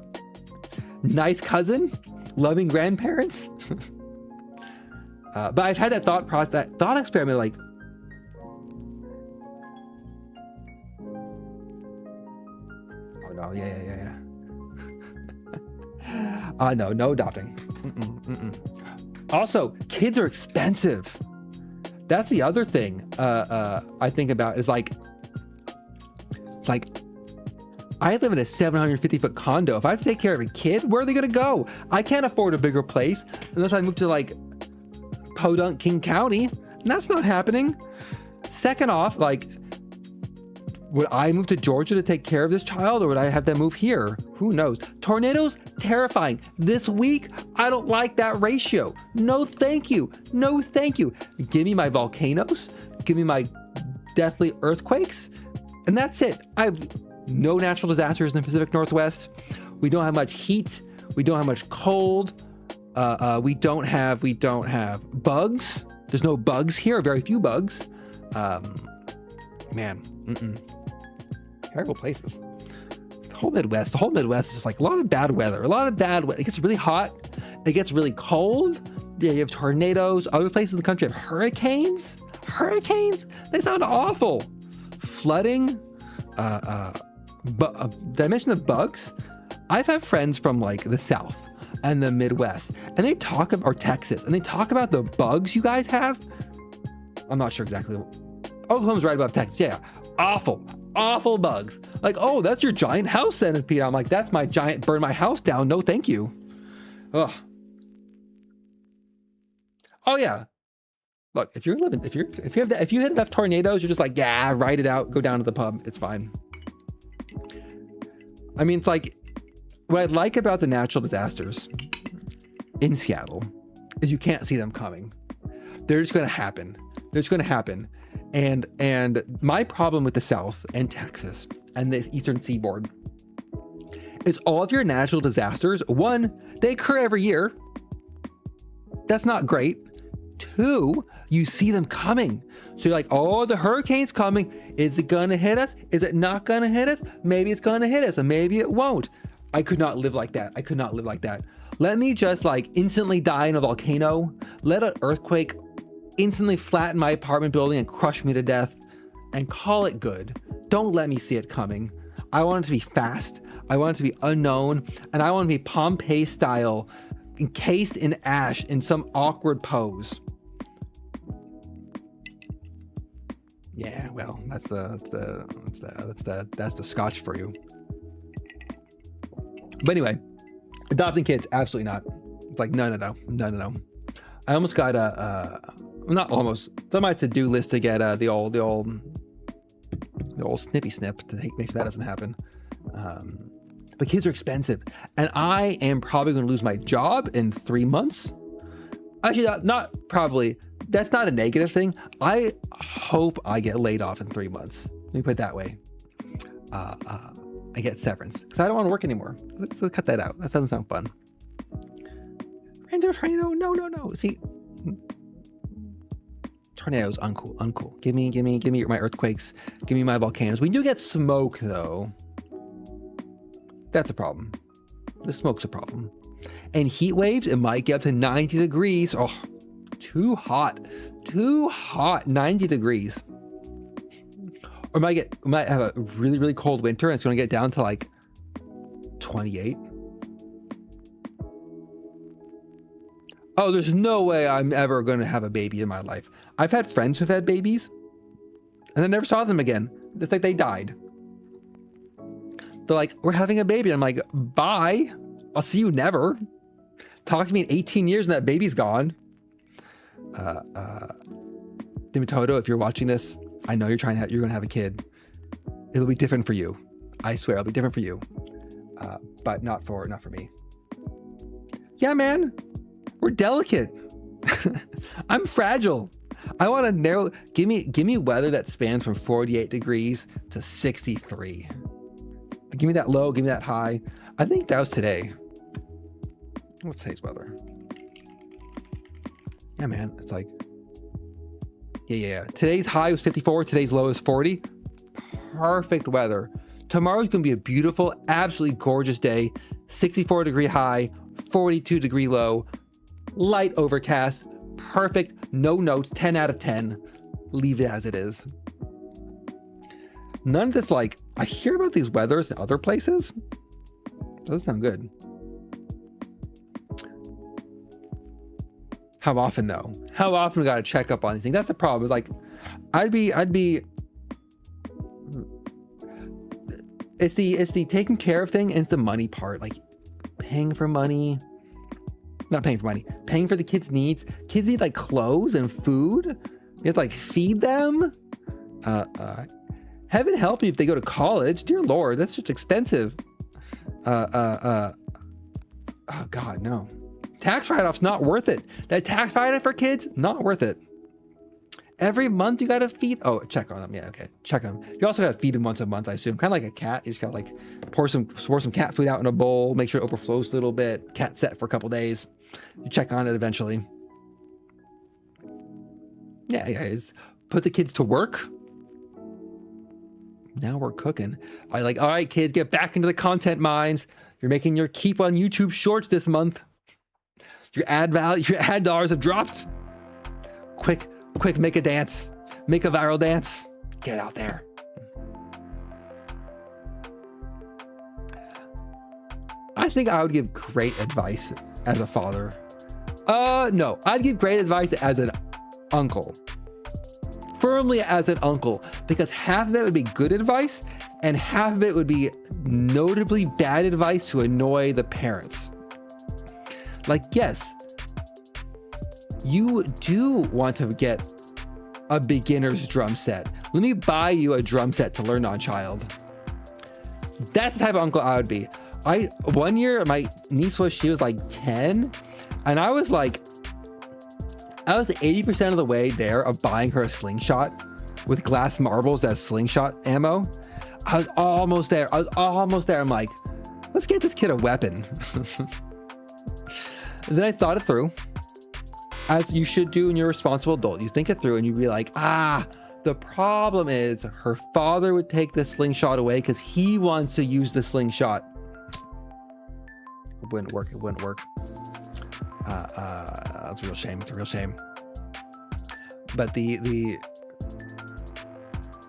nice cousin, loving grandparents. But I've had that thought experiment, like, oh no, yeah. No adopting. Also, kids are expensive. That's the other thing I think about is like I live in a 750-foot condo. If I have to take care of a kid, where are they gonna go? I can't afford a bigger place unless I move to like Podunk, King County, and that's not happening. Second off, like, would I move to Georgia to take care of this child, or would I have them move here? Who knows? Tornadoes, terrifying. This week, I don't like that ratio. No, thank you. No, thank you. Give me my volcanoes. Give me my deathly earthquakes. And that's it. I have no natural disasters in the Pacific Northwest. We don't have much heat. We don't have much cold. We don't have bugs. There's no bugs here, very few bugs. Man, terrible places. The whole Midwest is like a lot of bad weather. It gets really hot. It gets really cold. Yeah, you have tornadoes. Other places in the country have hurricanes. They sound awful. Flooding. Did I mention the bugs? I've had friends from like the South and the Midwest, and they talk about, or Texas, and they talk about the bugs you guys have. I'm not sure exactly. Oklahoma's right above Texas. Yeah, awful bugs. Like, oh, that's your giant house centipede. I'm like, that's my giant burn my house down. No, thank you. Ugh. Oh yeah. Look, if you hit enough tornadoes, you're just like, yeah, ride it out, go down to the pub. It's fine. I mean, it's like, what I like about the natural disasters in Seattle is you can't see them coming. They're just going to happen. They're just going to happen. And my problem with the South and Texas and this Eastern Seaboard is all of your natural disasters. One, they occur every year. That's not great. Two, you see them coming. So you're like, oh, the hurricane's coming. Is it gonna hit us? Is it not gonna hit us? Maybe it's gonna hit us, or maybe it won't. I could not live like that. I could not live like that. Let me just like instantly die in a volcano. Let an earthquake instantly flatten my apartment building and crush me to death and call it good. Don't let me see it coming. I want it to be fast. I want it to be unknown. And I want to be Pompeii style, encased in ash in some awkward pose. Yeah, well, that's the Scotch for you. But anyway, adopting kids, absolutely not. It's like no. I almost got not almost. It's on my to-do list to get the old snippy snip to make sure that doesn't happen. But kids are expensive, and I am probably going to lose my job in 3 months. Actually, not probably. That's not a negative thing. I hope I get laid off in 3 months. Let me put it that way. I get severance because I don't want to work anymore. Let's cut that out. That doesn't sound fun. Random tornado. No. See, tornadoes, uncool. Give me my earthquakes. Give me my volcanoes. We do get smoke though. That's a problem. The smoke's a problem. And heat waves, it might get up to 90 degrees. Oh, too hot, 90 degrees. Or might have a really cold winter and it's going to get down to like 28. Oh, there's no way I'm ever going to have a baby in my life. I've had friends who've had babies and I never saw them again. It's like they died. They're like, we're having a baby. I'm like, bye. I'll see you never. Talk to me in 18 years and that baby's gone. Dimitodo, if you're watching this, I know you're going to have a kid. It'll be different for you. I swear it'll be different for you. But not for me. Yeah, man, we're delicate. I'm fragile. I want to narrow, give me weather that spans from 48 degrees to 63. Give me that low, give me that high. I think that was today. What's today's weather? Yeah, man, it's like, yeah. Today's high was 54, today's low is 40. Perfect weather. Tomorrow's gonna be a beautiful, absolutely gorgeous day. 64 degree high, 42 degree low, light overcast, perfect, no notes, 10 out of 10. Leave it as it is. None of this, like, I hear about these weathers in other places. Doesn't sound good. How often though? How often we gotta check up on these things? That's the problem. It's like, I'd be. It's the taking care of thing and it's the money part. Like paying for money. Not paying for money. Paying for the kids' needs. Kids need like clothes and food. You have to like feed them. Heaven help you if they go to college. Dear Lord, that's just expensive. Oh God, no. Tax write-off's not worth it. That tax write-off for kids, not worth it. Every month you gotta feed. Oh, check on them. Yeah, okay. Check on them. You also gotta feed them once a month, I assume. Kind of like a cat. You just gotta like pour some cat food out in a bowl. Make sure it overflows a little bit. Cat set for a couple days. You check on it eventually. Yeah, guys. Put the kids to work. Now we're cooking. All right, kids, get back into the content mines. You're making your keep on YouTube shorts this month. Your ad dollars have dropped. Quick, make a dance. Make a viral dance. Get out there. I think I would give great advice as a father. No, I'd give great advice as an uncle. Firmly as an uncle, because half of it would be good advice and half of it would be notably bad advice to annoy the parents. Like, yes, you do want to get a beginner's drum set. Let me buy you a drum set to learn on, child. That's the type of uncle I would be. One year my niece she was like 10, and I was 80% of the way there of buying her a slingshot with glass marbles as slingshot ammo. I was almost there. I'm like, let's get this kid a weapon. Then I thought it through, as you should do when you're a responsible adult. You think it through and you'd be like, the problem is her father would take the slingshot away because he wants to use the slingshot. It wouldn't work. It's a real shame. But the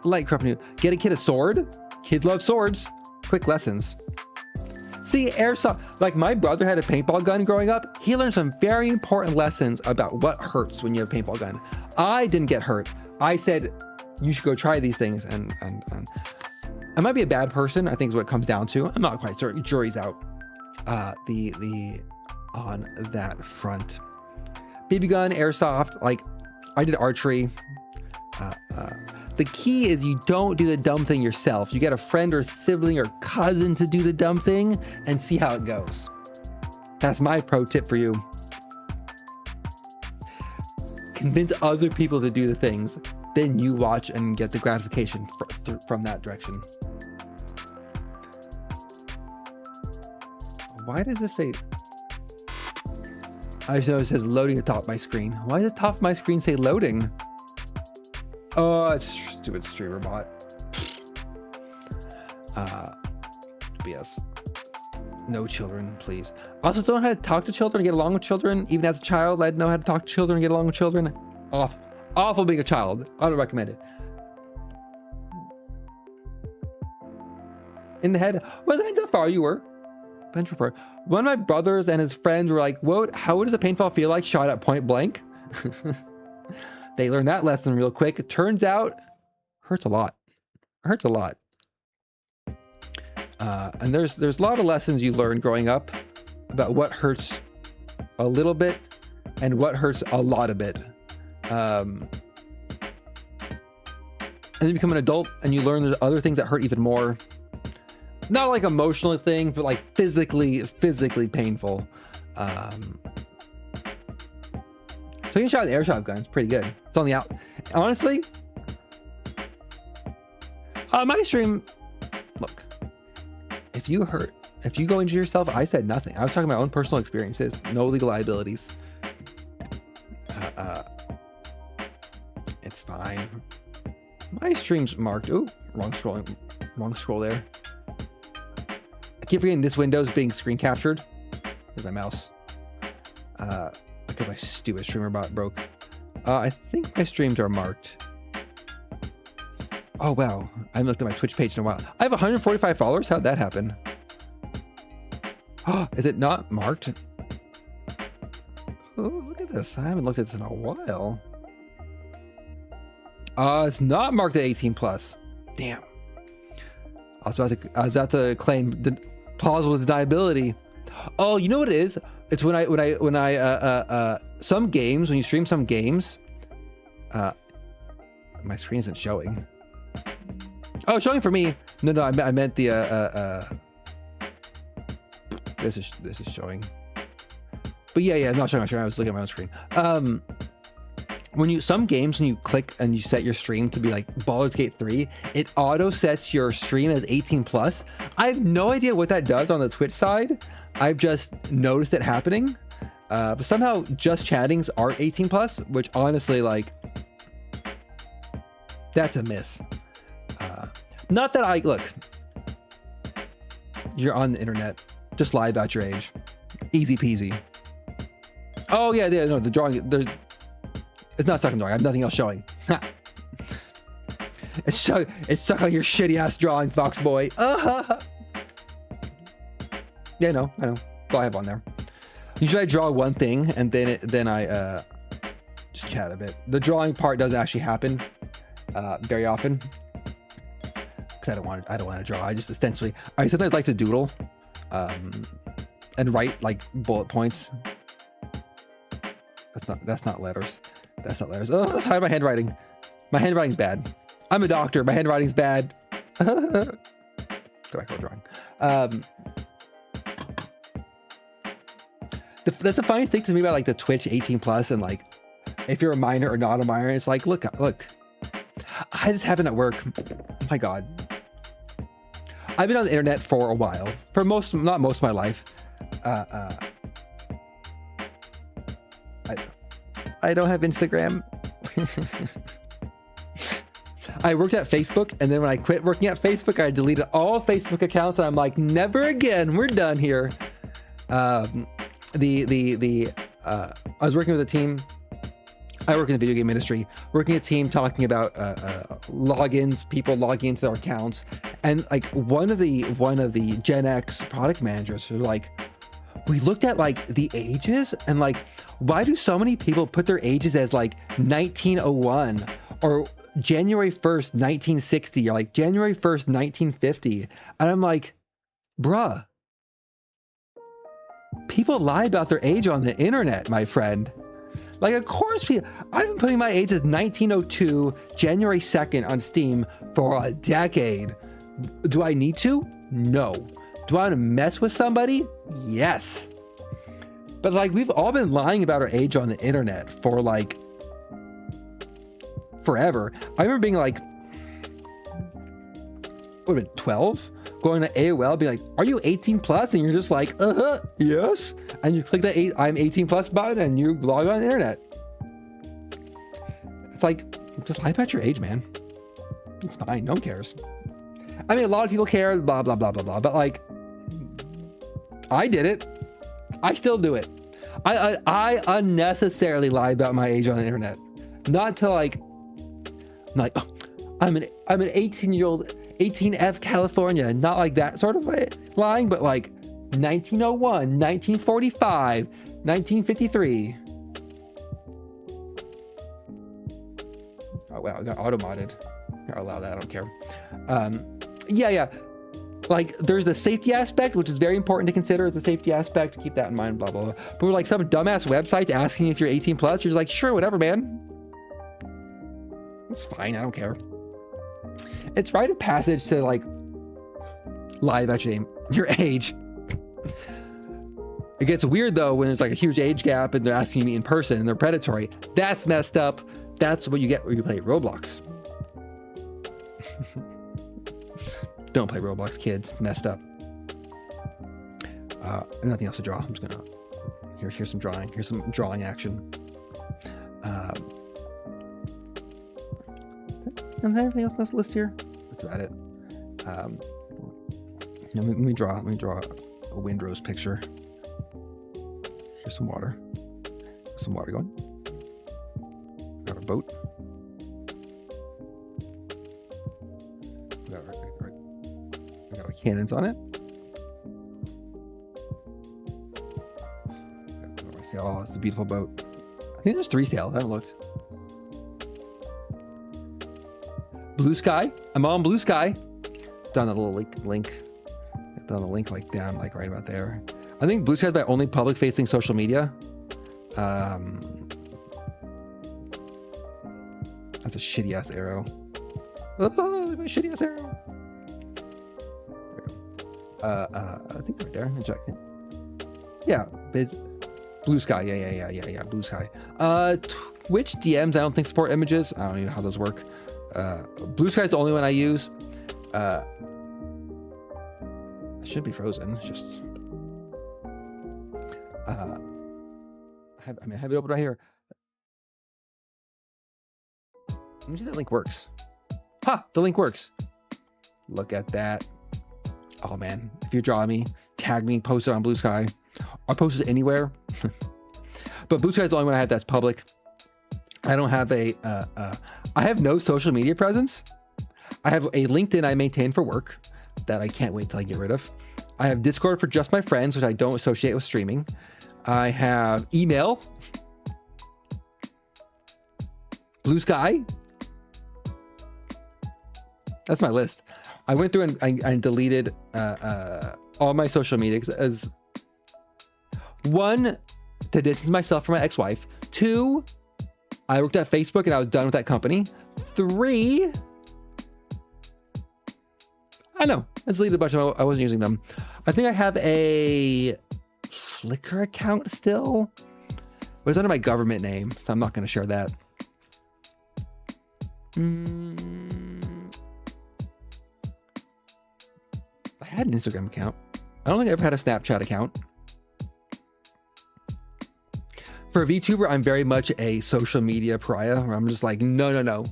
light corrupt new. Get a kid a sword. Kids love swords. Quick lessons. See, airsoft. Like my brother had a paintball gun growing up. He learned some very important lessons about what hurts when you have a paintball gun. I didn't get hurt. I said you should go try these things, and I might be a bad person. I think is what it comes down to. I'm not quite certain. Jury's out. The on that front. BB gun, airsoft. Like I did archery. The key is you don't do the dumb thing yourself. You get a friend or sibling or cousin to do the dumb thing and see how it goes. That's my pro tip for you. Convince other people to do the things, then you watch and get the gratification from that direction. Why does this say? I just noticed it says loading at the top of my screen. Why does the top of my screen say loading? Oh, it's stupid streamer bot. BS. No children, please. Also, don't know how to talk to children, get along with children. Even as a child, I didn't know how to talk to children, get along with children. Awful being a child. I don't recommend it. In the head. Well, depends how far you were. One of my brothers and his friends were like, "What? How does a paintball feel like shot at point blank?" They learned that lesson real quick. It turns out, hurts a lot. And there's a lot of lessons you learn growing up about what hurts a little bit and what hurts a lot of bit. And then you become an adult and you learn there's other things that hurt even more. Not like emotional things, but like physically painful. Taking a shot with the airsoft gun is pretty good. It's on the out. Honestly, my stream, look, if you go injure yourself, I said nothing. I was talking about my own personal experiences, no legal liabilities. It's fine. My stream's marked. Ooh, wrong scroll there. I keep forgetting this window's being screen captured. There's my mouse. Look at my stupid streamer bot broke. I think my streams are marked. Oh wow, I haven't looked at my Twitch page in a while. I have 145 followers. How'd that happen? Oh, is it not marked? Oh, look at this. I haven't looked at this in a while. It's not marked at 18 plus. Damn. I was about to claim the plausible deniability. Oh, you know what it is? It's when I some games, when you stream some games, my screen isn't showing. Oh, it's showing for me. No, I meant the this is showing. But yeah, I'm not showing my screen. I was looking at my own screen. Some games, when you click and you set your stream to be like Baldur's Gate 3, it auto sets your stream as 18 plus. I have no idea what that does on the Twitch side. I've just noticed it happening. But somehow just chattings are 18 plus, which honestly, like, that's a miss. Not that look, you're on the internet, just lie about your age. Easy peasy. Oh yeah, no, the drawing, it's not stuck in drawing. I have nothing else showing. It's stuck on your shitty ass drawing, Fox boy. Yeah, no, I know. That's all I have on there. Usually I draw one thing and then I just chat a bit. The drawing part doesn't actually happen very often because I don't want to draw. I sometimes like to doodle and write like bullet points. That's not letters. Oh, let's hide my handwriting. My handwriting's bad. I'm a doctor. My handwriting's bad. Go back to our drawing. That's the funniest thing to me about like the Twitch 18 plus and like if you're a minor or not a minor, it's like look. I had this happen at work. Oh my god. I've been on the internet for a while, for not most of my life. I don't have Instagram. I worked at Facebook, and then when I quit working at Facebook, I deleted all Facebook accounts, and I'm like, never again. We're done here. I was working with a team. I work in the video game industry, working a team talking about logins, people logging into their accounts, and like one of the Gen X product managers were like, we looked at like the ages and like, why do so many people put their ages as like 1901 or January 1st, 1960 or like January 1st, 1950? And I'm like, bruh, people lie about their age on the internet, my friend. Like, of course, I've been putting my age as 1902, January 2nd on Steam for a decade. Do I need to? No. Do I want to mess with somebody? Yes. But like, we've all been lying about our age on the internet for like forever. I remember being like, what have been 12? Going to AOL, being like, are you 18 plus? And you're just like, yes. And you click the I'm 18 plus button and you log on the internet. It's like, just lie about your age, man. It's fine. No one cares. I mean, a lot of people care, blah, blah, blah, blah, blah. But like, I did it. I still do it. I unnecessarily lie about my age on the internet. Not to like, I'm like, oh, I'm an 18-year-old, 18F California. Not like that sort of lying, but like 1901, 1945, 1953. Oh wow, I got auto modded. I'll allow that, I don't care. Yeah. Like there's the safety aspect, which is very important to consider as a safety aspect. Keep that in mind, blah, blah, blah. But we're like some dumbass website asking if you're 18 plus. You're just like, sure, whatever, man. It's fine, I don't care. It's rite of passage to like lie about your age. It gets weird though when there's like a huge age gap and they're asking you to meet in person and they're predatory. That's messed up. That's what you get when you play Roblox. Don't play Roblox, kids. It's messed up. Nothing else to draw. I'm just gonna here's some drawing. Here's some drawing action. And anything else on this list here? That's about it. Let me draw a windrose picture. Here's some water. Some water going. Got our boat. We got our cannons on it. Oh, it's a beautiful boat. I think there's 3 sails. I haven't looked. Blue sky. I'm on blue sky. Down that little link. Down the link like down like right about there. I think blue sky is my only public facing social media. That's a shitty ass arrow. Oh, my shitty ass arrow. I think right there. Check it. Yeah, blue sky. Yeah. Blue sky. Twitch DMs. I don't think support images. I don't even know how those work. Blue sky is the only one I use. It should be frozen. It's just. I have it open right here. Let me see if that link works. Ha! The link works. Look at that. Oh man, if you draw me, tag me, post it on Blue Sky. I'll post it anywhere. But Blue Sky is the only one I have that's public. I don't have I have no social media presence. I have a LinkedIn I maintain for work that I can't wait till I get rid of. I have Discord for just my friends, which I don't associate with streaming. I have email. Blue Sky. That's my list. I went through and I deleted all my social media as 1, to distance myself from my ex-wife. 2, I worked at Facebook and I was done with that company. 3, I know. I deleted a bunch of them. I wasn't using them. I think I have a Flickr account still. But it's under my government name, so I'm not going to share that. I had an Instagram account. I don't think I ever had a Snapchat account. For a VTuber, I'm very much a social media pariah, where I'm just like, no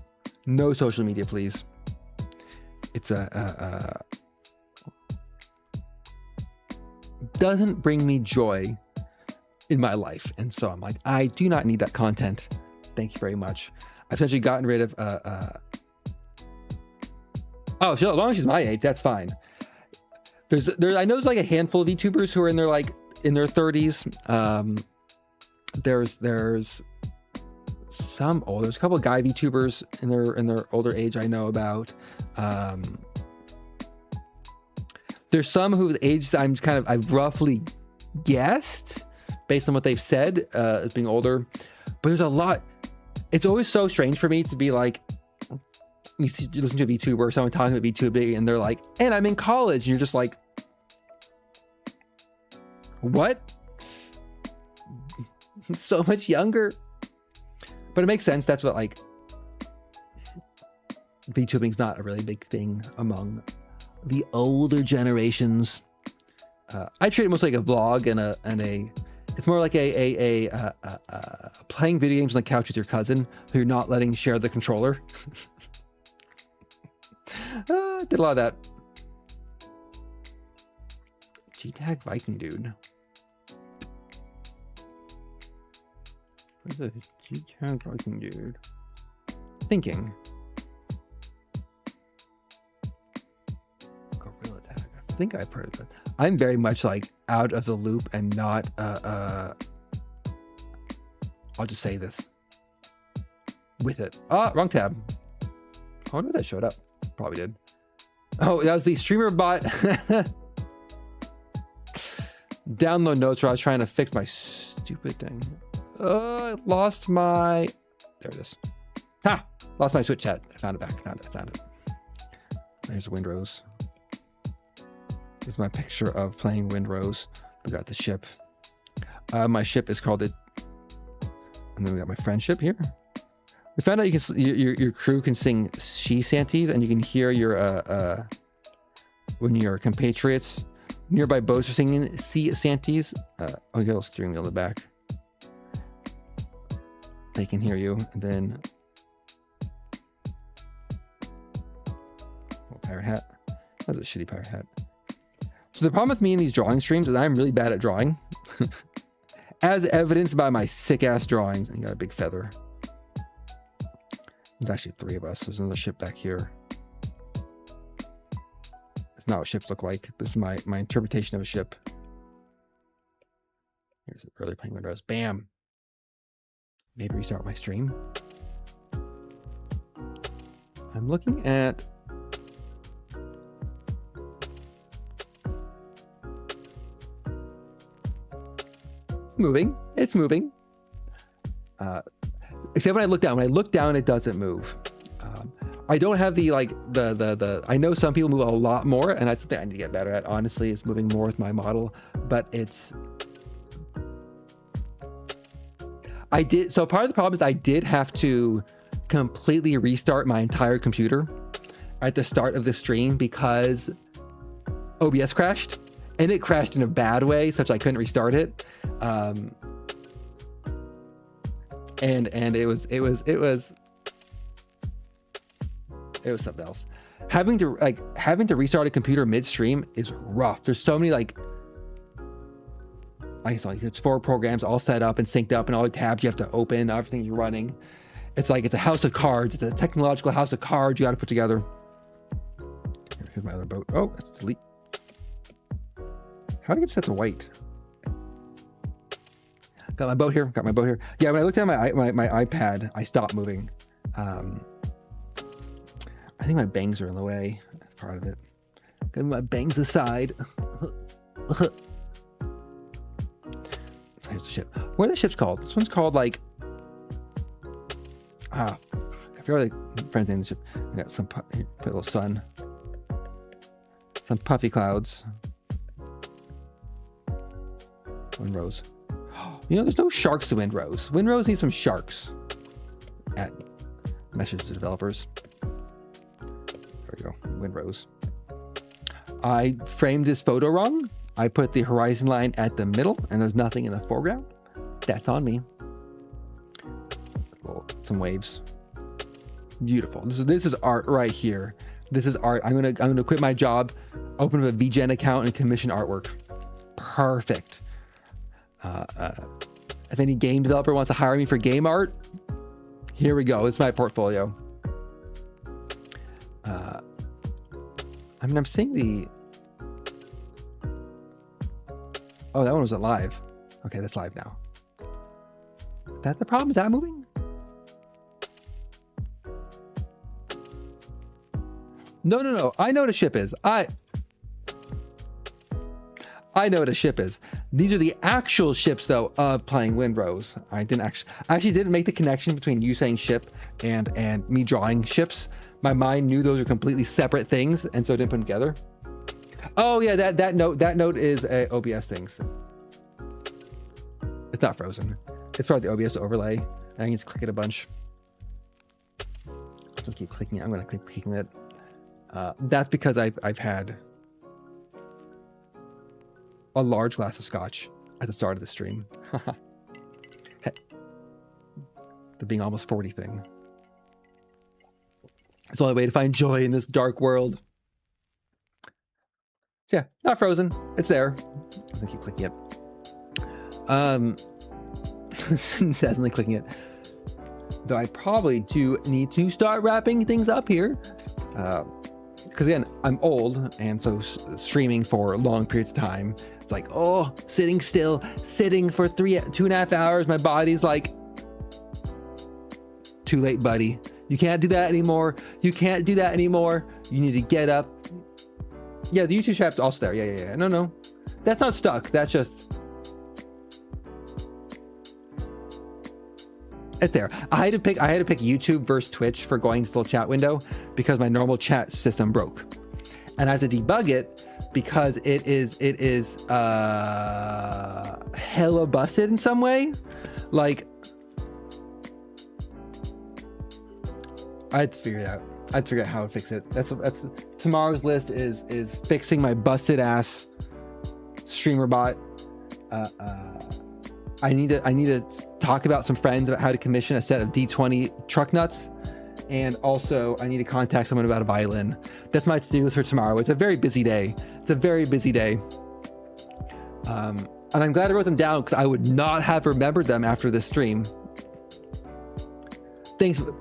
social media, please. It's doesn't bring me joy in my life, and so I'm like, I do not need that content. Thank you very much. I've essentially gotten rid of oh, as long as she's my age, that's fine. I know there's like a handful of VTubers who are in their 30s. There's some older. There's a couple of guy VTubers in their older age I know about. There's some whose age I've roughly guessed based on what they've said as being older, but there's a lot. It's always so strange for me to be like, you listen to a VTuber or someone talking about VTubing and they're like, and I'm in college, and you're just like, what? So much younger. But it makes sense. That's what, like, VTubing's not a really big thing among the older generations. I treat it most like a vlog and it's more like a playing video games on the couch with your cousin who you're not letting share the controller. Did a lot of that. G-Tag Viking dude. What's the G-Tag Viking dude? Thinking. Gorilla Tag. I think I've heard of that. I'm very much like out of the loop and not I'll just say this with it. Wrong tab. I wonder if that showed up. Probably did. Oh, that was the streamer bot. Download notes where I was trying to fix my stupid thing. I lost my, there it is. Lost my Switch chat. I found it back. I found it. There's Windrose. This is my picture of playing Windrose. We got the ship. My ship is called it. And then we got my friendship here. We found out you can your crew can sing sea shanties, and you can hear your when your compatriots nearby boats are singing sea shanties. Oh, you got a little steering wheel in the back. They can hear you, and then pirate hat. That's a shitty pirate hat. So the problem with me in these drawing streams is I'm really bad at drawing, as evidenced by my sick ass drawings. And you got a big feather. There's actually 3 of us. There's another ship back here. It's not what ships look like. This is my interpretation of a ship. Here's early playing Windows. Bam. Maybe restart my stream. I'm looking at. It's moving. It's moving. Except when I look down. When I look down, it doesn't move. I don't have the I know some people move a lot more, and that's something I need to get better at, honestly, is moving more with my model. But so part of the problem is I did have to completely restart my entire computer at the start of the stream because OBS crashed, and it crashed in a bad way, such I couldn't restart it. And it was something else. Having to restart a computer midstream is rough. There's so many it's 4 programs all set up and synced up, and all the tabs you have to open, everything you're running. It's like it's a house of cards. It's a technological house of cards you got to put together. Here's my other boat. Oh, let's delete. How do I get set to white? Got my boat here. Yeah, when I looked at my iPad, I stopped moving. I think my bangs are in the way. That's part of it. Got my bangs aside. Here's the ship. What are the ships called? This one's called I forgot the friend's name of the ship. I got some put a little sun. Some puffy clouds. Windrows. You know, there's no sharks to Windrows. Windrows need some sharks. At message to developers. There we go. Windrows. I framed this photo wrong. I put the horizon line at the middle and there's nothing in the foreground. That's on me. Some waves. Beautiful. This is art right here. This is art. I'm gonna quit my job, open up a VGen account and commission artwork. Perfect. If any game developer wants to hire me for game art, here we go. It's my portfolio. I mean, I'm seeing the... Oh, that one wasn't live. Okay, that's live now. That's the problem? Is that moving? No. I know what a ship is. I know what a ship is. These are the actual ships, though, of playing Windrose. I actually didn't make the connection between you saying ship and me drawing ships. My mind knew those are completely separate things, and so it didn't put them together. Oh yeah, that note is OBS things. It's not frozen. It's part of the OBS overlay. And I can just click it a bunch. I'm gonna keep clicking it. I'm gonna keep clicking it. That's because I've had a large glass of scotch at the start of the stream. The being almost 40 thing. It's the only way to find joy in this dark world. So yeah, not frozen. It's there. I'm gonna keep clicking it. Definitely clicking it. Though I probably do need to start wrapping things up here. Because again, I'm old, and so streaming for long periods of time, it's like, oh, sitting still, sitting for 2.5 hours. My body's like, too late, buddy. You can't do that anymore. You can't do that anymore. You need to get up. Yeah, the YouTube chat's also there. Yeah. No. That's not stuck. That's just... It's there. I had to pick YouTube versus Twitch for going to the little chat window because my normal chat system broke. And I have to debug it because it is hella busted in some way. Like, I had to figure it out. I had to figure out how to fix it. That's tomorrow's list is fixing my busted ass streamer bot. I need to talk about some friends about how to commission a set of D20 truck nuts, and also I need to contact someone about a violin. That's my to-do list for tomorrow. It's a very busy day. And I'm glad I wrote them down because I would not have remembered them after this stream. Thanks for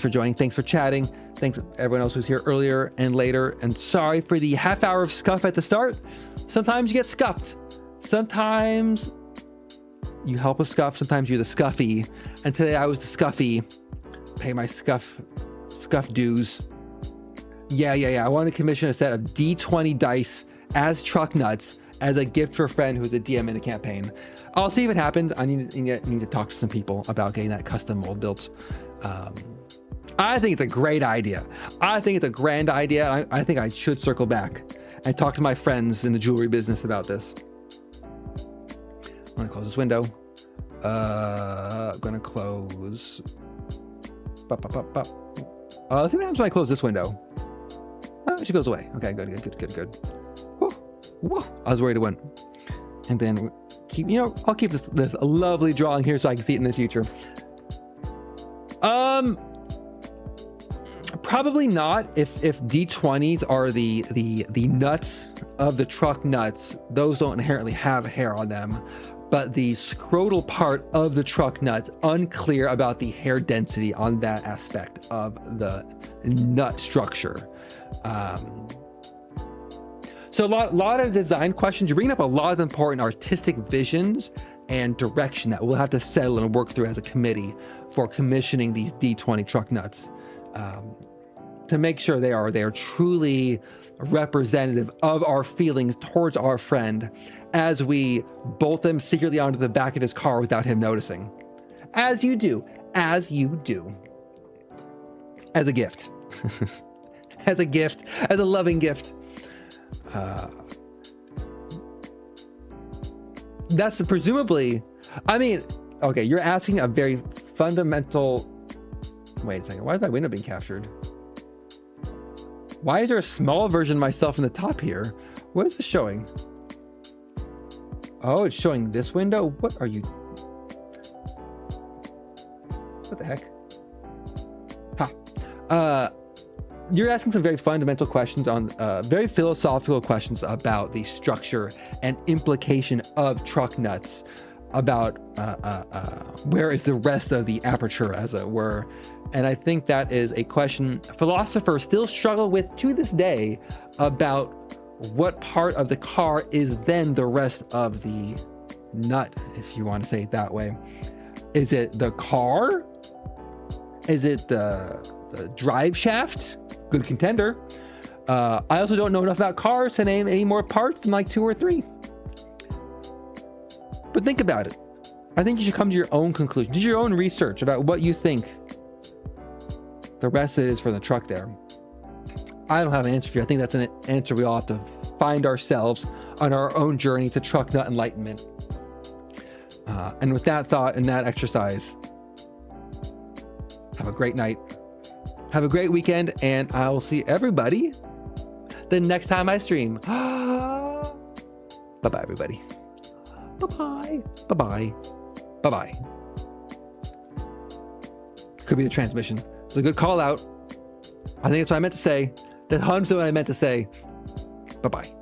joining. Thanks for chatting. Thanks everyone else who's here earlier and later. And sorry for the half hour of scuff at the start. Sometimes you get scuffed. Sometimes you help with scuff. Sometimes you're the scuffy. And today I was the scuffy. Pay my scuff dues. Yeah. I want to commission a set of D20 dice as truck nuts as a gift for a friend who's a DM in a campaign. I'll see if it happens. I need to talk to some people about getting that custom mold built. I think it's a great idea. I think it's a grand idea. I think I should circle back and talk to my friends in the jewelry business about this. I'm gonna close this window. I'm gonna close. Let's see what happens when I close this window. Oh, she goes away. Okay, good. Whoa. I was worried it wouldn't. And then I'll keep this lovely drawing here so I can see it in the future. Probably not. If D20s are the nuts of the truck nuts, those don't inherently have hair on them. But the scrotal part of the truck nuts, unclear about the hair density on that aspect of the nut structure. So a lot of design questions. You're bringing up a lot of important artistic visions and direction that we'll have to settle and work through as a committee for commissioning these D20 truck nuts, to make sure they are truly representative of our feelings towards our friend as we bolt them secretly onto the back of his car without him noticing. As you do. As a gift. As a loving gift. That's presumably, I mean, okay, you're asking a very fundamental, wait a second, why is my window being captured? Why is there a small version of myself in the top here? What is this showing? Oh, it's showing this window? What are you? What the heck? Ha. You're asking some very fundamental questions on, very philosophical questions about the structure and implication of truck nuts, about where is the rest of the aperture, as it were. And I think that is a question philosophers still struggle with to this day, about what part of the car is then the rest of the nut, if you want to say it that way. Is it the car? Is it the drive shaft? Good contender. I also don't know enough about cars to name any more parts than like 2 or 3. But think about it. I think you should come to your own conclusion. Do your own research about what you think the rest of it is for the truck there. I don't have an answer for you. I think that's an answer we all have to find ourselves on our own journey to truck nut enlightenment. And with that thought and that exercise, have a great night. Have a great weekend, and I will see everybody the next time I stream. Bye-bye, everybody. Bye-bye. Bye-bye. Bye-bye. Could be the transmission. It's a good call out. I think that's what I meant to say. That's 100% what I meant to say. Bye-bye.